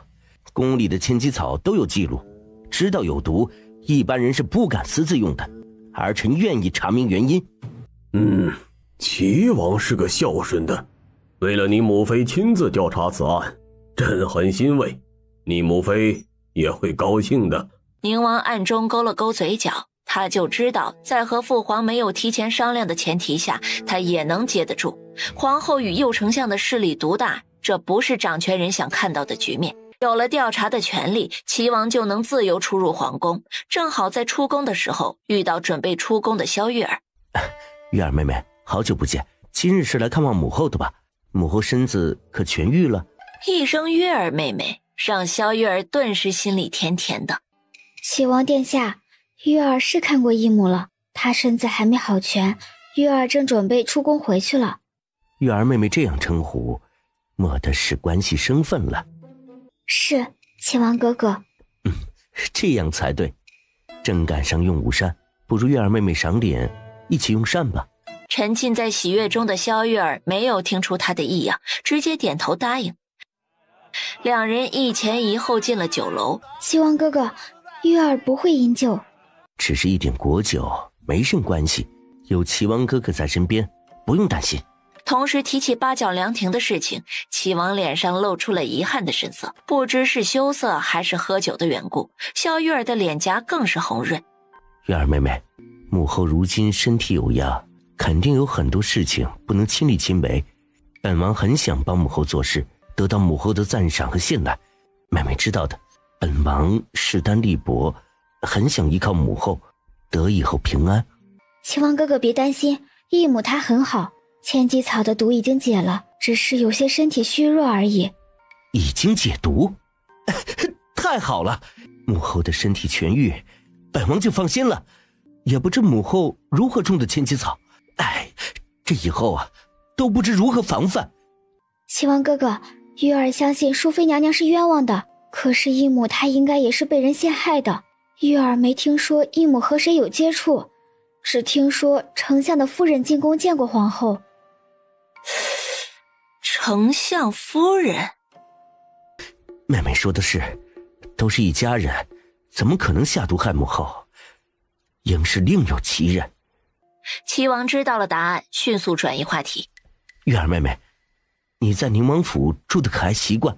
宫里的千机草都有记录，知道有毒，一般人是不敢私自用的。儿臣愿意查明原因。齐王是个孝顺的，为了你母妃亲自调查此案，朕很欣慰，你母妃也会高兴的。宁王暗中勾了勾嘴角，他就知道在和父皇没有提前商量的前提下，他也能接得住。皇后与右丞相的势力独大，这不是掌权人想看到的局面。有了调查的权利，齐王就能自由出入皇宫，正好在出宫的时候遇到准备出宫的萧月儿。月儿妹妹，好久不见，今日是来看望母后的吧？母后身子可痊愈了？一声月儿妹妹，让萧月儿顿时心里甜甜的。齐王殿下，月儿是看过义母了，她身子还没好全，月儿正准备出宫回去了。月儿妹妹这样称呼，莫的是关系生分了。是，齐王哥哥。这样才对。正赶上用午膳，不如月儿妹妹赏脸，一起用膳吧。沉浸在喜悦中的萧月儿没有听出他的异样，直接点头答应。两人一前一后进了酒楼。齐王哥哥，玉儿不会饮酒，只是一点果酒，没甚关系，有齐王哥哥在身边，不用担心。同时提起八角凉亭的事情，齐王脸上露出了遗憾的神色，不知是羞涩还是喝酒的缘故，萧玉儿的脸颊更是红润。玉儿妹妹，母后如今身体有恙，肯定有很多事情不能亲力亲为，本王很想帮母后做事，得到母后的赞赏和信赖。妹妹知道的，本王势单力薄，很想依靠母后，得以后平安。齐王哥哥别担心，义母她很好，千机草的毒已经解了，只是有些身体虚弱而已。已经解毒？太好了，母后的身体痊愈，本王就放心了。也不知母后如何种的千机草，这以后啊，都不知如何防范。齐王哥哥，玉儿相信淑妃娘娘是冤枉的，可是义母她应该也是被人陷害的。玉儿没听说义母和谁有接触，只听说丞相的夫人进宫见过皇后。丞相夫人？妹妹说的是，都是一家人，怎么可能下毒害母后？应是另有其人。齐王知道了答案，迅速转移话题。玉儿妹妹，你在宁王府住的可还习惯？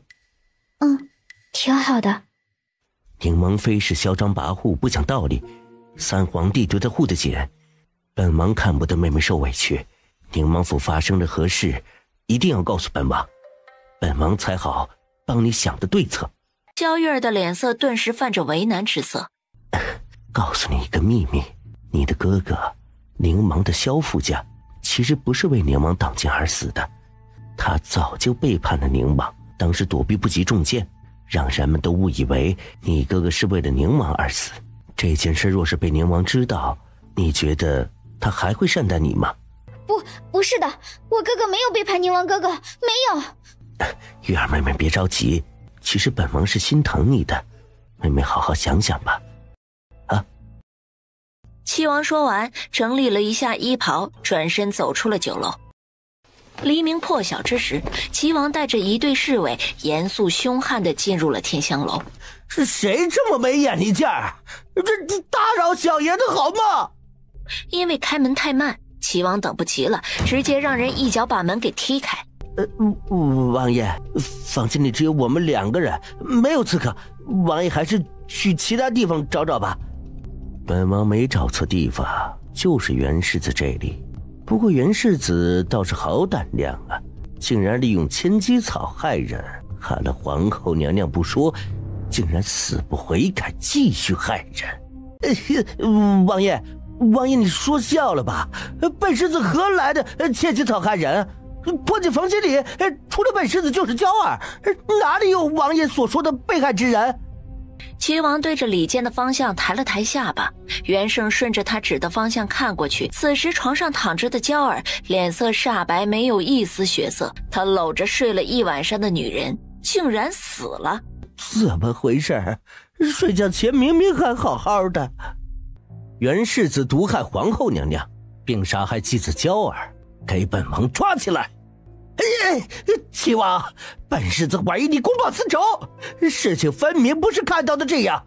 挺好的。宁王妃是嚣张跋扈，不讲道理，三皇帝对她护得紧，本王看不得妹妹受委屈。宁王府发生了何事，一定要告诉本王，本王才好帮你想的对策。萧玉儿的脸色顿时泛着为难之色。告诉你一个秘密，你的哥哥宁王的萧父家其实不是为宁王挡箭而死的，他早就背叛了宁王，当时躲避不及中箭，让人们都误以为你哥哥是为了宁王而死。这件事若是被宁王知道，你觉得他还会善待你吗？不是的，我哥哥没有背叛宁王哥哥，没有。玉儿妹妹别着急，其实本王是心疼你的，妹妹好好想想吧。齐王说完，整理了一下衣袍，转身走出了酒楼。黎明破晓之时，齐王带着一队侍卫，严肃凶悍地进入了天香楼。是谁这么没眼力劲儿？这打扰小爷的好吗？因为开门太慢，齐王等不及了，直接让人一脚把门给踢开。王爷，房间里只有我们2个人，没有刺客，王爷还是去其他地方找找吧。本王没找错地方，就是袁世子这里。不过袁世子倒是好胆量啊，竟然利用千机草害人，害了皇后娘娘不说，竟然死不悔改，继续害人。王爷你说笑了吧？本世子何来的千机草害人？破进房间里除了本世子就是娇儿，哪里有王爷所说的被害之人？齐王对着里间的方向抬了抬下巴，袁胜顺着他指的方向看过去，此时床上躺着的娇儿脸色煞白，没有一丝血色，她搂着睡了一晚上的女人竟然死了。怎么回事？睡觉前明明还好好的。袁世子毒害皇后娘娘，并杀害继子娇儿，给本王抓起来。齐王，本世子怀疑你公报私仇，事情分明不是看到的这样，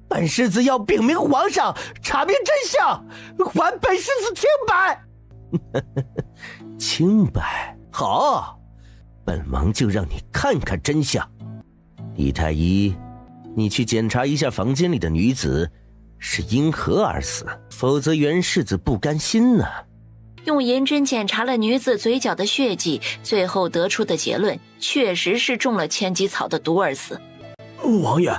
本世子要禀明皇上，查明真相，还本世子清白。清白？好，本王就让你看看真相。李太医，你去检查一下房间里的女子是因何而死，否则袁世子不甘心呢。用银针检查了女子嘴角的血迹，最后得出的结论确实是中了千机草的毒而死。王爷，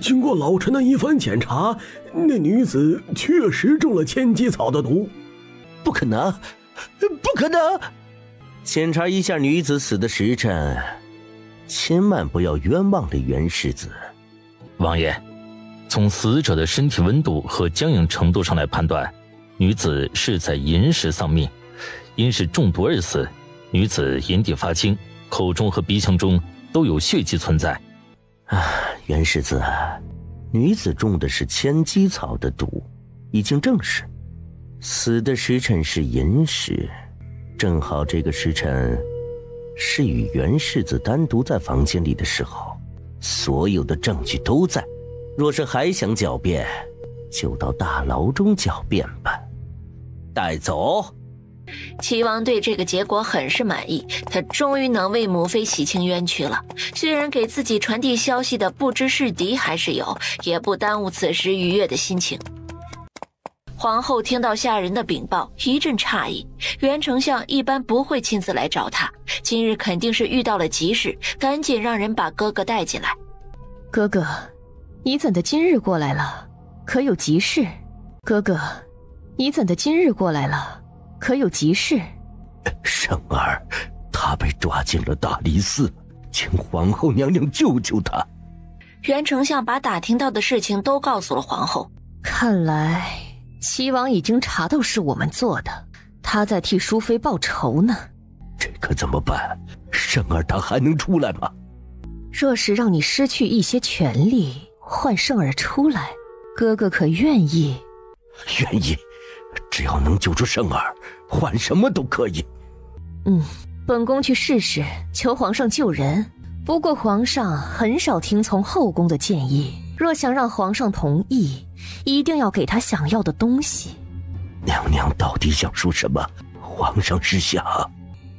经过老臣的一番检查，那女子确实中了千机草的毒。不可能，不可能！检查一下女子死的时辰，千万不要冤枉了袁世子。王爷，从死者的身体温度和僵硬程度上来判断，女子是在寅时丧命，因是中毒而死。女子眼底发青，口中和鼻腔中都有血迹存在。袁世子，女子中的是千机草的毒，已经证实。死的时辰是寅时，正好这个时辰是与袁世子单独在房间里的时候。所有的证据都在，若是还想狡辩，就到大牢中狡辩吧。带走。齐王对这个结果很是满意，他终于能为母妃洗清冤屈了。虽然给自己传递消息的不知是敌还是友，也不耽误此时愉悦的心情。皇后听到下人的禀报，一阵诧异。袁丞相一般不会亲自来找他，今日肯定是遇到了急事，赶紧让人把哥哥带进来。哥哥，你怎的今日过来了？可有急事？哥哥，你怎的今日过来了？可有急事？圣儿，他被抓进了大理寺，请皇后娘娘救救他。袁丞相把打听到的事情都告诉了皇后。看来齐王已经查到是我们做的，他在替淑妃报仇呢。这可怎么办？圣儿他还能出来吗？若是让你失去一些权利，换圣儿出来，哥哥可愿意？愿意，只要能救出圣儿，换什么都可以。本宫去试试，求皇上救人。不过皇上很少听从后宫的建议，若想让皇上同意，一定要给他想要的东西。娘娘到底想说什么？皇上是想……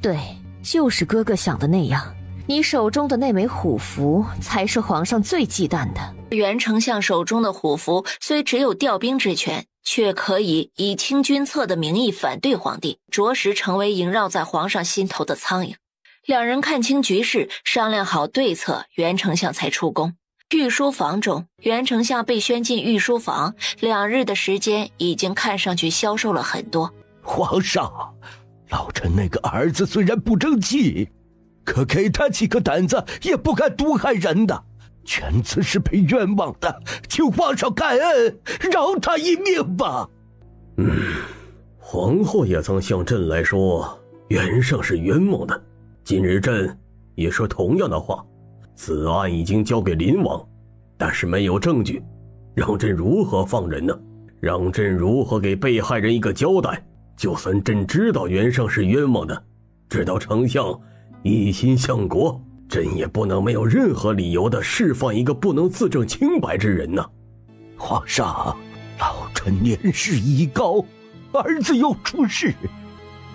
对，就是哥哥想的那样。你手中的那枚虎符才是皇上最忌惮的。袁丞相手中的虎符虽只有调兵之权，却可以以清君侧的名义反对皇帝，着实成为萦绕在皇上心头的苍蝇。两人看清局势，商量好对策，袁丞相才出宫。御书房中，袁丞相被宣进御书房，2日的时间已经看上去消瘦了很多。皇上，老臣那个儿子虽然不争气，可给他几个胆子也不敢毒害人的，全此是被冤枉的，请皇上感恩，饶他一命吧。皇后也曾向朕来说袁胜是冤枉的，今日朕也说同样的话。此案已经交给林王，但是没有证据，让朕如何放人呢？让朕如何给被害人一个交代？就算朕知道袁胜是冤枉的，知道丞相一心向国，朕也不能没有任何理由的释放一个不能自证清白之人呢。皇上，老臣年事已高，儿子又出事，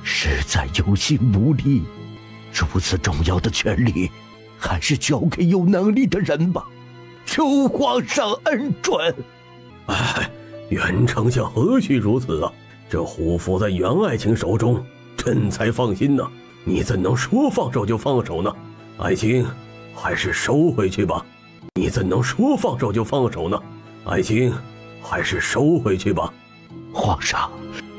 实在有心无力，如此重要的权利还是交给有能力的人吧，求皇上恩准。袁丞相何须如此啊？这虎符在袁爱卿手中，朕才放心呢。你怎能说放手就放手呢？爱卿，还是收回去吧。你怎能说放手就放手呢？爱卿，还是收回去吧。皇上，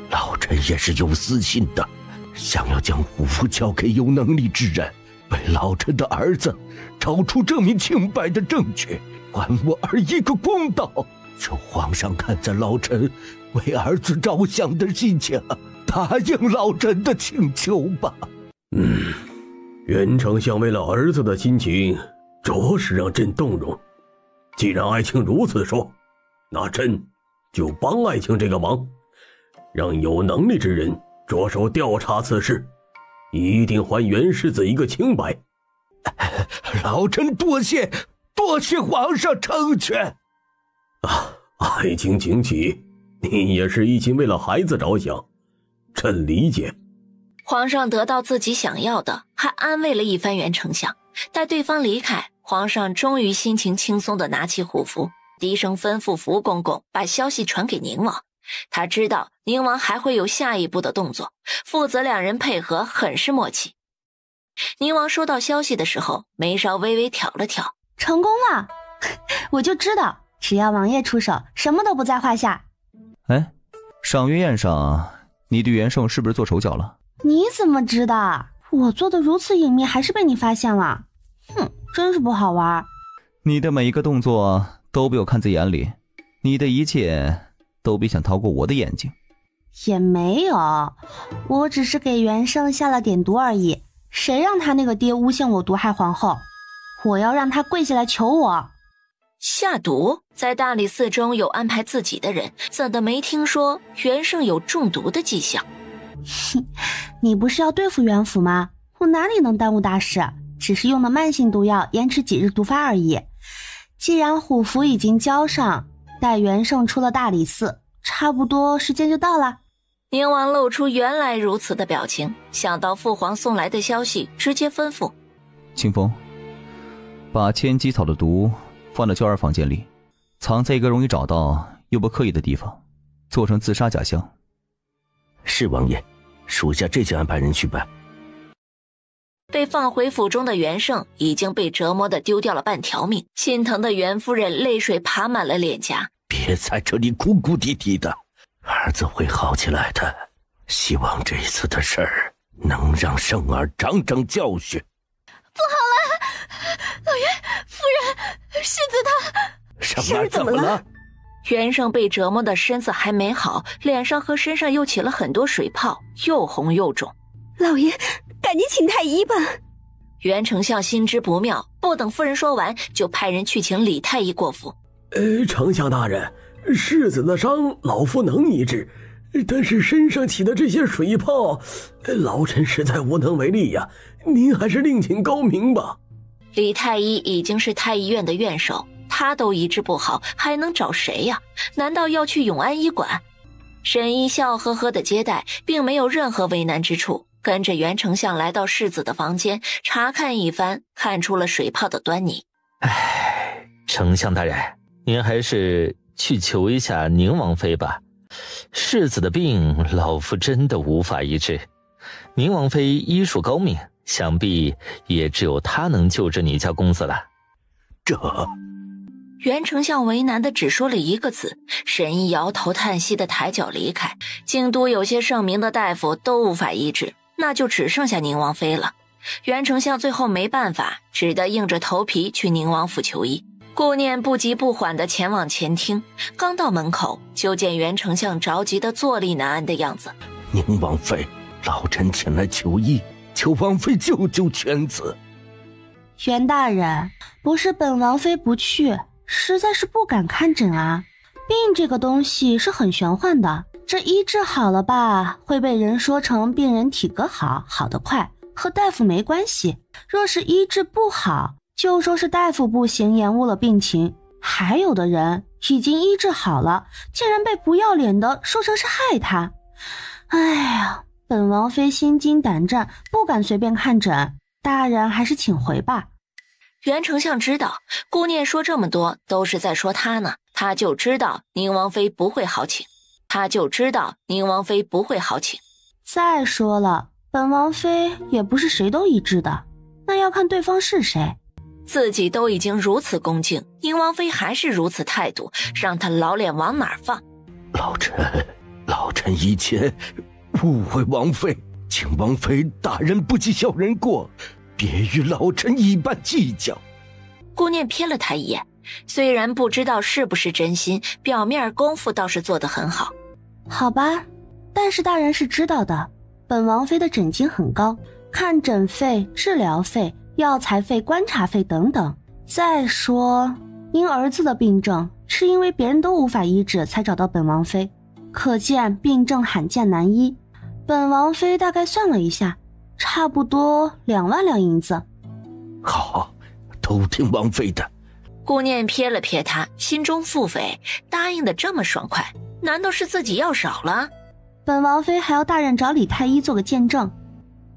老臣也是有私心的，想要将虎符交给有能力之人，为老臣的儿子找出证明清白的证据，还我儿一个公道。求皇上看在老臣为儿子着想的心情，答应老臣的请求吧。袁丞相为了儿子的心情，着实让朕动容。既然爱卿如此说，那朕就帮爱卿这个忙，让有能力之人着手调查此事，一定还袁世子一个清白。老臣多谢皇上成全。爱卿请起，你也是一心为了孩子着想，朕理解。皇上得到自己想要的，还安慰了一番袁丞相。待对方离开，皇上终于心情轻松地拿起虎符，低声吩咐福公公把消息传给宁王。他知道宁王还会有下一步的动作，父子2人配合很是默契。宁王收到消息的时候，眉梢微微挑了挑。成功了，我就知道，只要王爷出手，什么都不在话下。赏月宴上，你对袁胜是不是做手脚了？你怎么知道？我做的如此隐秘，还是被你发现了。真是不好玩。你的每一个动作都被我看在眼里，你的一切都别想逃过我的眼睛。也没有，我只是给袁胜下了点毒而已。谁让他那个爹诬陷我毒害皇后？我要让他跪下来求我。下毒？在大理寺中有安排自己的人，怎的没听说袁胜有中毒的迹象？你不是要对付袁府吗？我哪里能耽误大事，只是用了慢性毒药，延迟几日毒发而已。既然虎符已经交上，待元圣出了大理寺，差不多时间就到了。宁王露出原来如此的表情，想到父皇送来的消息，直接吩咐：清风，把千机草的毒放到娇儿房间里，藏在一个容易找到又不刻意的地方，做成自杀假象。是王爷，属下这就安排人去办。被放回府中的元圣已经被折磨的丢掉了半条命，心疼的元夫人泪水爬满了脸颊。别在这里哭哭啼啼的，儿子会好起来的。希望这次的事儿能让圣儿长长教训。不好了，老爷夫人，世子他……圣儿怎么了？元圣被折磨的身子还没好，脸上和身上又起了很多水泡，又红又肿。老爷，赶紧请太医吧。袁丞相心知不妙，不等夫人说完，就派人去请李太医过府。丞相大人，世子的伤老夫能医治，但是身上起的这些水泡，老臣实在无能为力呀。您还是另请高明吧。李太医已经是太医院的院首，他都医治不好，还能找谁呀？难道要去永安医馆？沈医笑呵呵的接待，并没有任何为难之处，跟着袁丞相来到世子的房间，查看一番，看出了水泡的端倪。丞相大人，您还是去求一下宁王妃吧。世子的病，老夫真的无法医治。宁王妃医术高明，想必也只有她能救治你家公子了。袁丞相为难的只说了一个字，沈医摇头叹息的抬脚离开。京都有些盛名的大夫都无法医治，那就只剩下宁王妃了。袁丞相最后没办法，只得硬着头皮去宁王府求医。顾念不急不缓地前往前厅，刚到门口，就见袁丞相着急的坐立难安的样子。宁王妃，老臣前来求医，求王妃救救犬子。袁大人，不是本王妃不去，实在是不敢看诊啊。病这个东西是很玄幻的，这医治好了吧，会被人说成病人体格好，好得快，和大夫没关系。若是医治不好，就说是大夫不行，延误了病情。还有的人已经医治好了，竟然被不要脸的说成是害他。哎呀，本王妃心惊胆战，不敢随便看诊，大人还是请回吧。袁丞相知道顾念说这么多都是在说他呢，他就知道宁王妃不会好请，再说了，本王妃也不是谁都医治的，那要看对方是谁。自己都已经如此恭敬，宁王妃还是如此态度，让他老脸往哪儿放？老臣以前误会王妃，请王妃大人不计小人过，别与老臣一般计较。顾念瞥了他一眼，虽然不知道是不是真心，表面功夫倒是做得很好。好吧，但是大人是知道的，本王妃的诊金很高，看诊费、治疗费、药材费、观察费等等。再说您儿子的病症是因为别人都无法医治才找到本王妃，可见病症罕见难医。本王妃大概算了一下，差不多2万两银子。好，都听王妃的。顾念瞥了瞥他，心中腹诽，答应的这么爽快，难道是自己要少了？本王妃还要大人找李太医做个见证，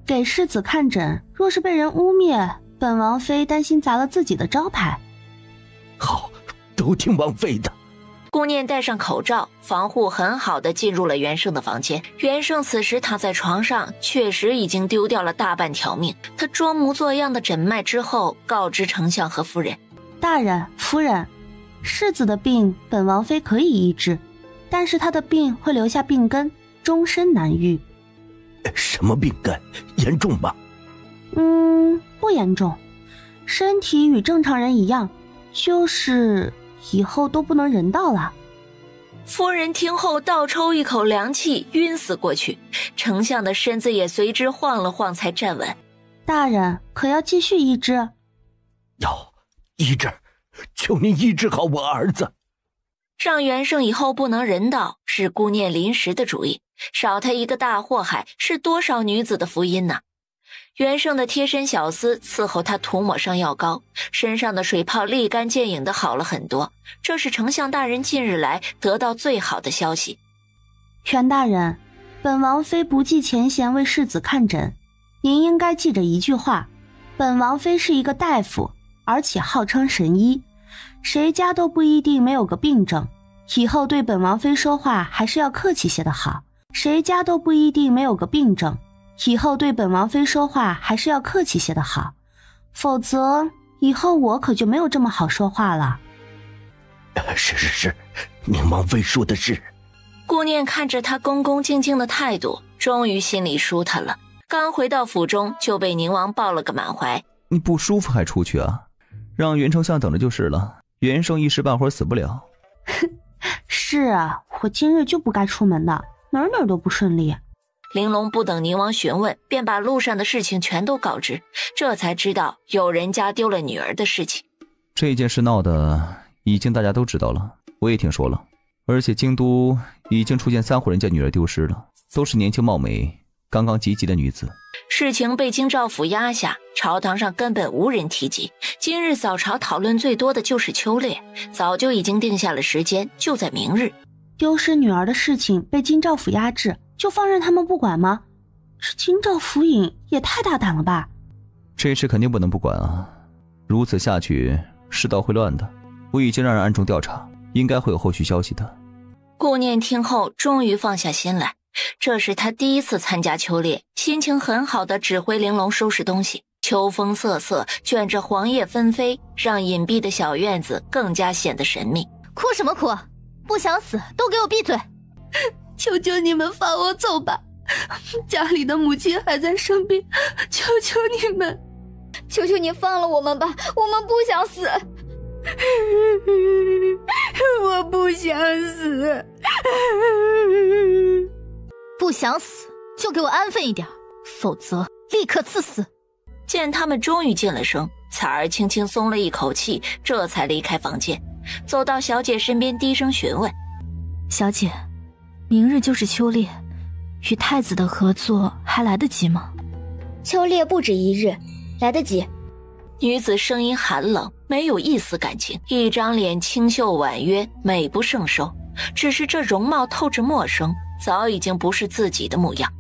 给世子看诊，若是被人污蔑，本王妃担心砸了自己的招牌。好，都听王妃的。顾念戴上口罩，防护很好的进入了袁胜的房间。袁胜此时躺在床上，确实已经丢掉了大半条命。他装模作样的诊脉之后，告知丞相和夫人：大人、夫人，世子的病本王妃可以医治，但是他的病会留下病根，终身难愈。什么病根？严重吗？不严重，身体与正常人一样，就是以后都不能人道了。夫人听后倒抽一口凉气，晕死过去。丞相的身子也随之晃了晃，才站稳。大人可要继续医治？要医治，求您医治好我儿子。让袁胜以后不能人道是顾念临时的主意，少他一个大祸害是多少女子的福音呢？袁胜的贴身小厮伺候他涂抹上药膏，身上的水泡立竿见影的好了很多。这是丞相大人近日来得到最好的消息。袁大人，本王妃不计前嫌为世子看诊，您应该记着一句话，本王妃是一个大夫，而且号称神医，谁家都不一定没有个病症，以后对本王妃说话还是要客气些的好。谁家都不一定没有个病症，以后对本王妃说话还是要客气些的好，否则以后我可就没有这么好说话了。是，宁王妃说的是。顾念看着他恭恭敬敬的态度，终于心里舒坦了。刚回到府中就被宁王抱了个满怀。你不舒服还出去啊？让袁丞相等着就是了，袁胜一时半会儿死不了。是啊，我今日就不该出门的，哪儿都不顺利。玲珑不等宁王询问，便把路上的事情全都告知，这才知道有人家丢了女儿的事情。这件事闹的已经大家都知道了，我也听说了，而且京都已经出现3户人家女儿丢失了，都是年轻貌美刚刚及笄的女子。事情被京兆府压下，朝堂上根本无人提及。今日早朝讨论最多的就是秋猎，早就已经定下了时间，就在明日。丢失女儿的事情被京兆府压制，就放任他们不管吗？这京兆府尹也太大胆了吧！这事肯定不能不管啊，如此下去世道会乱的。我已经让人暗中调查，应该会有后续消息的。顾念听后终于放下心来，这是他第一次参加秋猎，心情很好的指挥玲珑收拾东西。秋风瑟瑟，卷着黄叶纷飞，让隐蔽的小院子更加显得神秘。哭什么哭？不想死都给我闭嘴！求求你们放我走吧，家里的母亲还在生病，求求你们，求求你放了我们吧，我们不想死。我不想死。不想死就给我安分一点，否则立刻赐死。见他们终于静了声，彩儿轻轻松了一口气，这才离开房间，走到小姐身边低声询问：小姐，明日就是秋猎，与太子的合作还来得及吗？秋猎不止一日，来得及。女子声音寒冷，没有一丝感情，一张脸清秀婉约，美不胜收，只是这容貌透着陌生，早已经不是自己的模样。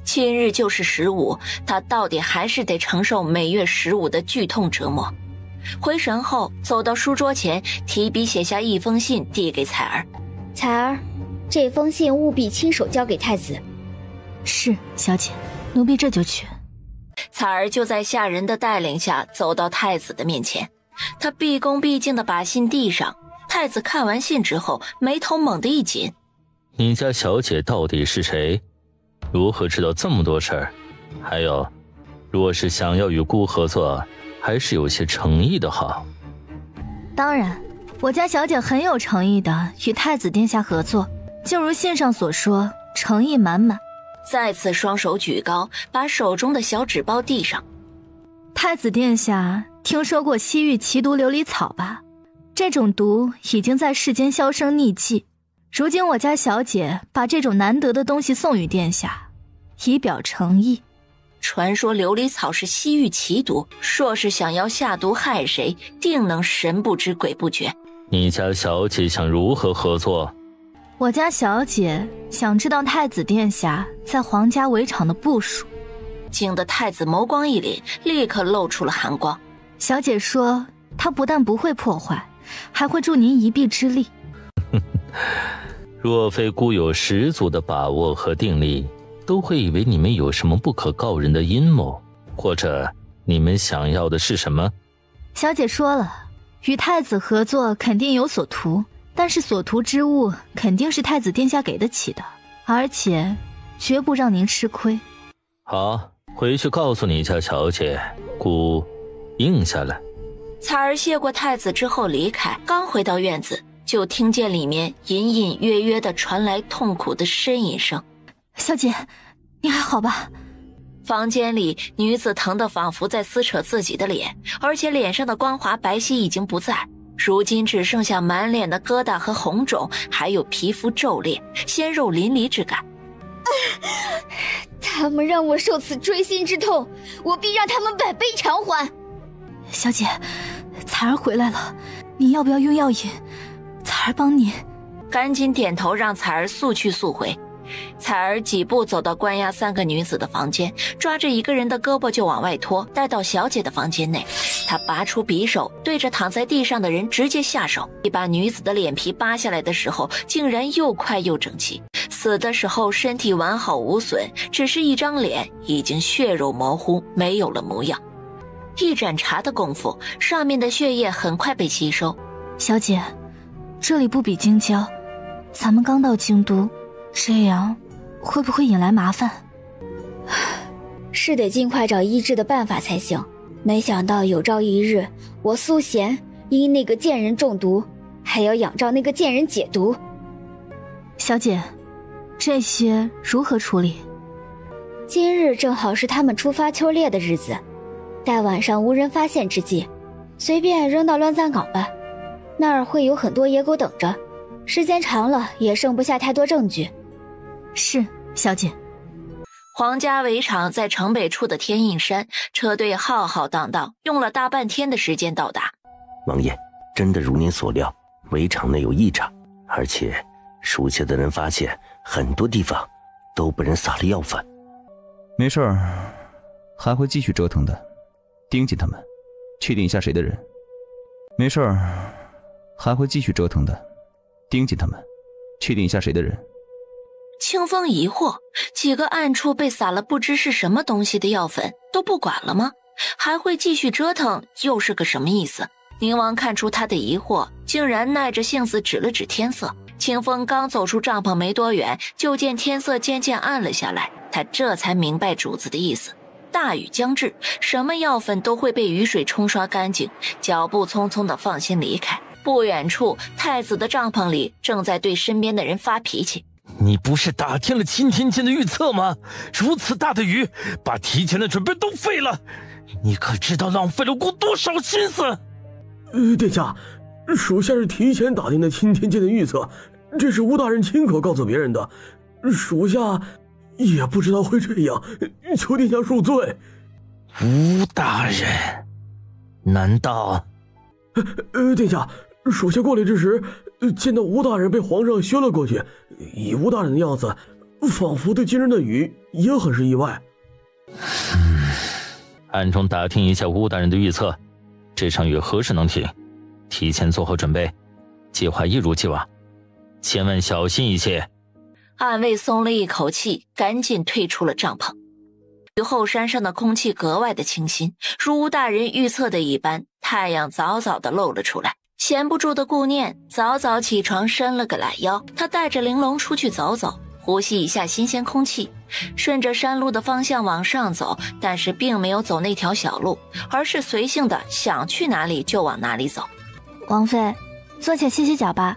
今日就是15，她到底还是得承受每月15的剧痛折磨。回神后，走到书桌前，提笔写下一封信，递给彩儿。彩儿，这封信务必亲手交给太子。是，小姐，奴婢这就去。彩儿就在下人的带领下走到太子的面前，她毕恭毕敬地把信递上。太子看完信之后，眉头猛地一紧：你家小姐到底是谁？如何知道这么多事儿？还有，若是想要与孤合作，还是有些诚意的好。当然，我家小姐很有诚意的与太子殿下合作，就如信上所说，诚意满满。再次双手举高，把手中的小纸包递上。太子殿下听说过西域奇毒琉璃草吧？这种毒已经在世间销声匿迹，如今我家小姐把这种难得的东西送与殿下，以表诚意。传说琉璃草是西域奇毒，若是想要下毒害谁，定能神不知鬼不觉。你家小姐想如何合作？我家小姐想知道太子殿下在皇家围场的部署。惊得太子眸光一凛，立刻露出了寒光。小姐说她不但不会破坏，还会助您一臂之力。若非孤有十足的把握和定力，都会以为你们有什么不可告人的阴谋，或者你们想要的是什么？小姐说了，与太子合作肯定有所图，但是所图之物肯定是太子殿下给得起的，而且绝不让您吃亏。好，回去告诉你家小姐，孤应下来。彩儿谢过太子之后离开，刚回到院子，就听见里面隐隐约约地传来痛苦的呻吟声。小姐，你还好吧？房间里，女子疼得仿佛在撕扯自己的脸，而且脸上的光滑白皙已经不在，如今只剩下满脸的疙瘩和红肿，还有皮肤皱裂、鲜肉淋漓之感。太他们让我受此锥心之痛，我必让他们百倍偿还。小姐，彩儿回来了，你要不要用药引？彩儿帮你。赶紧点头让彩儿速去速回。彩儿几步走到关押3个女子的房间，抓着一个人的胳膊就往外拖，带到小姐的房间内。她拔出匕首，对着躺在地上的人直接下手。一把女子的脸皮扒下来的时候，竟然又快又整齐。死的时候身体完好无损，只是一张脸已经血肉模糊，没有了模样。一盏茶的功夫，上面的血液很快被吸收。小姐，这里不比京郊，咱们刚到京都，这样会不会引来麻烦？是得尽快找医治的办法才行。没想到有朝一日，我苏贤因那个贱人中毒，还要仰仗那个贱人解毒。小姐，这些如何处理？今日正好是他们出发秋猎的日子，待晚上无人发现之际，随便扔到乱葬岗吧。那儿会有很多野狗等着，时间长了也剩不下太多证据。是，小姐。皇家围场在城北处的天印山，车队浩浩荡荡，用了大半天的时间到达。王爷，真的如您所料，围场内有异常，而且属下的人发现很多地方都被人撒了药粉。没事儿，还会继续折腾的，盯紧他们，确定一下谁的人。没事儿，还会继续折腾的，盯紧他们，确定一下谁的人。清风疑惑，几个暗处被撒了不知是什么东西的药粉都不管了吗？还会继续折腾又是个什么意思？宁王看出他的疑惑，竟然耐着性子指了指天色。清风刚走出帐篷没多远，就见天色渐渐暗了下来，他这才明白主子的意思。大雨将至，什么药粉都会被雨水冲刷干净，脚步匆匆地放心离开。不远处，太子的帐篷里正在对身边的人发脾气。你不是打听了钦天监的预测吗？如此大的雨，把提前的准备都废了，你可知道浪费了我多少心思？殿下，属下是提前打听的钦天监的预测，这是吴大人亲口告诉别人的，属下也不知道会这样，求殿下恕罪。吴大人，难道？殿下，属下过来之时，见到吴大人被皇上削了过去，以吴大人的样子，仿佛对今日的雨也很是意外。暗中打听一下吴大人的预测，这场雨何时能停？提前做好准备，计划一如既往，千万小心一些。暗卫松了一口气，赶紧退出了帐篷。雨后山上的空气格外的清新，如吴大人预测的一般，太阳早早的露了出来。闲不住的顾念早早起床，伸了个懒腰。他带着玲珑出去走走，呼吸一下新鲜空气，顺着山路的方向往上走，但是并没有走那条小路，而是随性的想去哪里就往哪里走。王妃，坐下歇歇脚吧。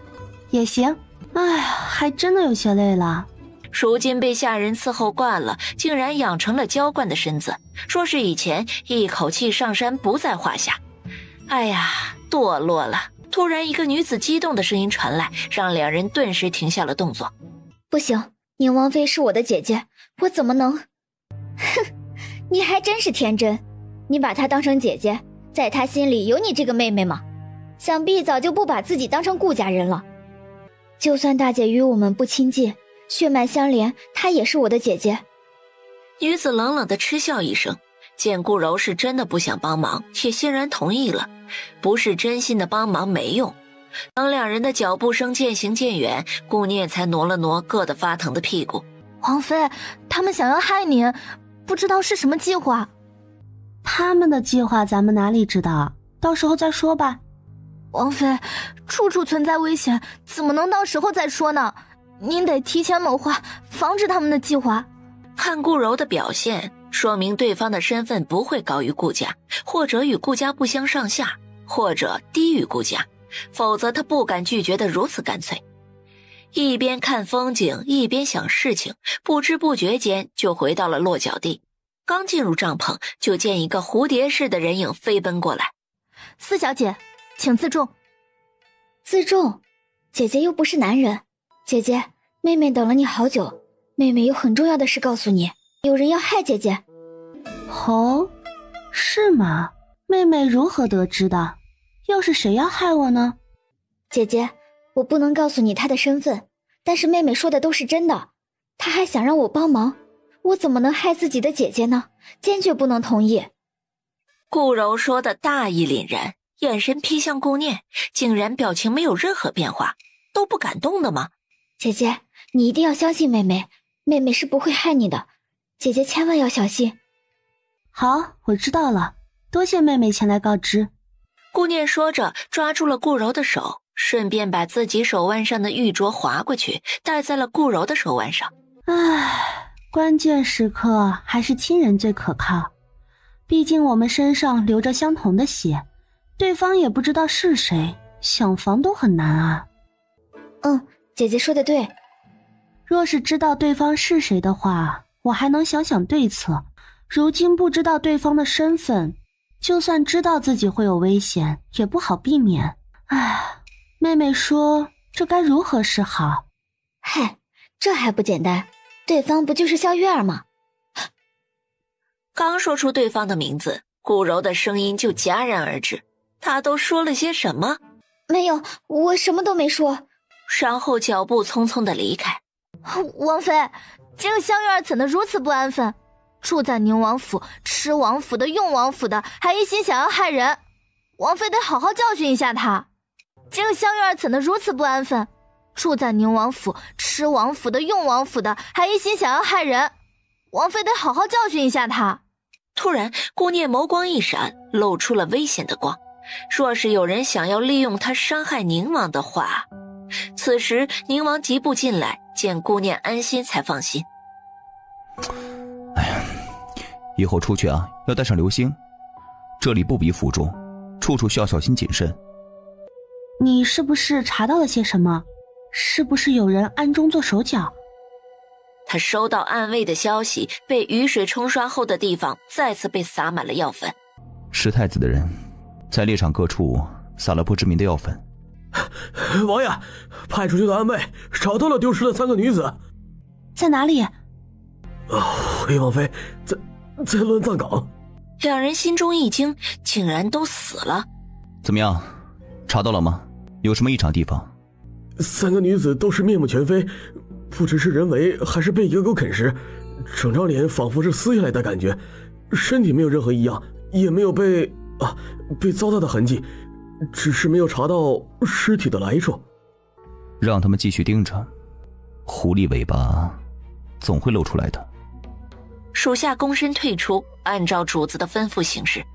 也行。哎呀，还真的有些累了。如今被下人伺候惯了，竟然养成了娇惯的身子。若是以前，一口气上山不在话下。哎呀，堕落了！突然，一个女子激动的声音传来，让两人顿时停下了动作。不行，宁王妃是我的姐姐，我怎么能……哼，你还真是天真，你把她当成姐姐，在她心里有你这个妹妹吗？想必早就不把自己当成顾家人了。就算大姐与我们不亲近，血脉相连，她也是我的姐姐。女子冷冷地嗤笑一声，见顾柔是真的不想帮忙，也欣然同意了。不是真心的帮忙没用。等两人的脚步声渐行渐远，顾念才挪了挪硌得发疼的屁股。王妃，他们想要害你，不知道是什么计划。他们的计划咱们哪里知道，到时候再说吧。王妃，处处存在危险，怎么能到时候再说呢？您得提前谋划，防止他们的计划。看顾柔的表现，说明对方的身份不会高于顾家，或者与顾家不相上下，或者低于顾家，否则他不敢拒绝得如此干脆。一边看风景，一边想事情，不知不觉间就回到了落脚地。刚进入帐篷，就见一个蝴蝶似的人影飞奔过来。四小姐，请自重。自重？姐姐又不是男人。姐姐，妹妹等了你好久，妹妹有很重要的事告诉你。有人要害姐姐。哦，是吗？妹妹如何得知的？又是谁要害我呢？姐姐，我不能告诉你她的身份，但是妹妹说的都是真的。她还想让我帮忙，我怎么能害自己的姐姐呢？坚决不能同意。顾柔说的大义凛然，眼神瞥向顾念，竟然表情没有任何变化，都不感动的吗？姐姐，你一定要相信妹妹，妹妹是不会害你的，姐姐千万要小心。好，我知道了，多谢妹妹前来告知。顾念说着抓住了顾柔的手，顺便把自己手腕上的玉镯划过去，戴在了顾柔的手腕上。唉，关键时刻还是亲人最可靠，毕竟我们身上流着相同的血，对方也不知道是谁，想防都很难啊。姐姐说的对。若是知道对方是谁的话，我还能想想对策，如今不知道对方的身份，就算知道自己会有危险，也不好避免。唉，妹妹说这该如何是好？嗨，这还不简单，对方不就是萧月儿吗？刚说出对方的名字，顾柔的声音就戛然而止。她都说了些什么？没有，我什么都没说。然后脚步匆匆地离开。王妃，这个萧月儿怎的如此不安分？住在宁王府，吃王府的，用王府的，还一心想要害人。王妃得好好教训一下他。这个萧月儿怎的如此不安分？住在宁王府，吃王府的，用王府的，还一心想要害人。王妃得好好教训一下他。突然，顾念眸光一闪，露出了危险的光。若是有人想要利用他伤害宁王的话，此时宁王疾步进来，见顾念安心才放心。哎呀，以后出去啊，要带上流星。这里不比府中，处处需要小心谨慎。你是不是查到了些什么？是不是有人暗中做手脚？他收到暗卫的消息，被雨水冲刷后的地方再次被撒满了药粉。识太子的人在猎场各处撒了不知名的药粉。王爷，派出去的暗卫找到了丢失的3个女子。在哪里？黑王妃在乱葬岗。两人心中一惊，竟然都死了。怎么样，查到了吗？有什么异常地方？3个女子都是面目全非，不知是人为还是被野狗啃食，整张脸仿佛是撕下来的感觉，身体没有任何异样，也没有被糟蹋的痕迹，只是没有查到尸体的来处。让他们继续盯着，狐狸尾巴总会露出来的。属下躬身退出，按照主子的吩咐行事。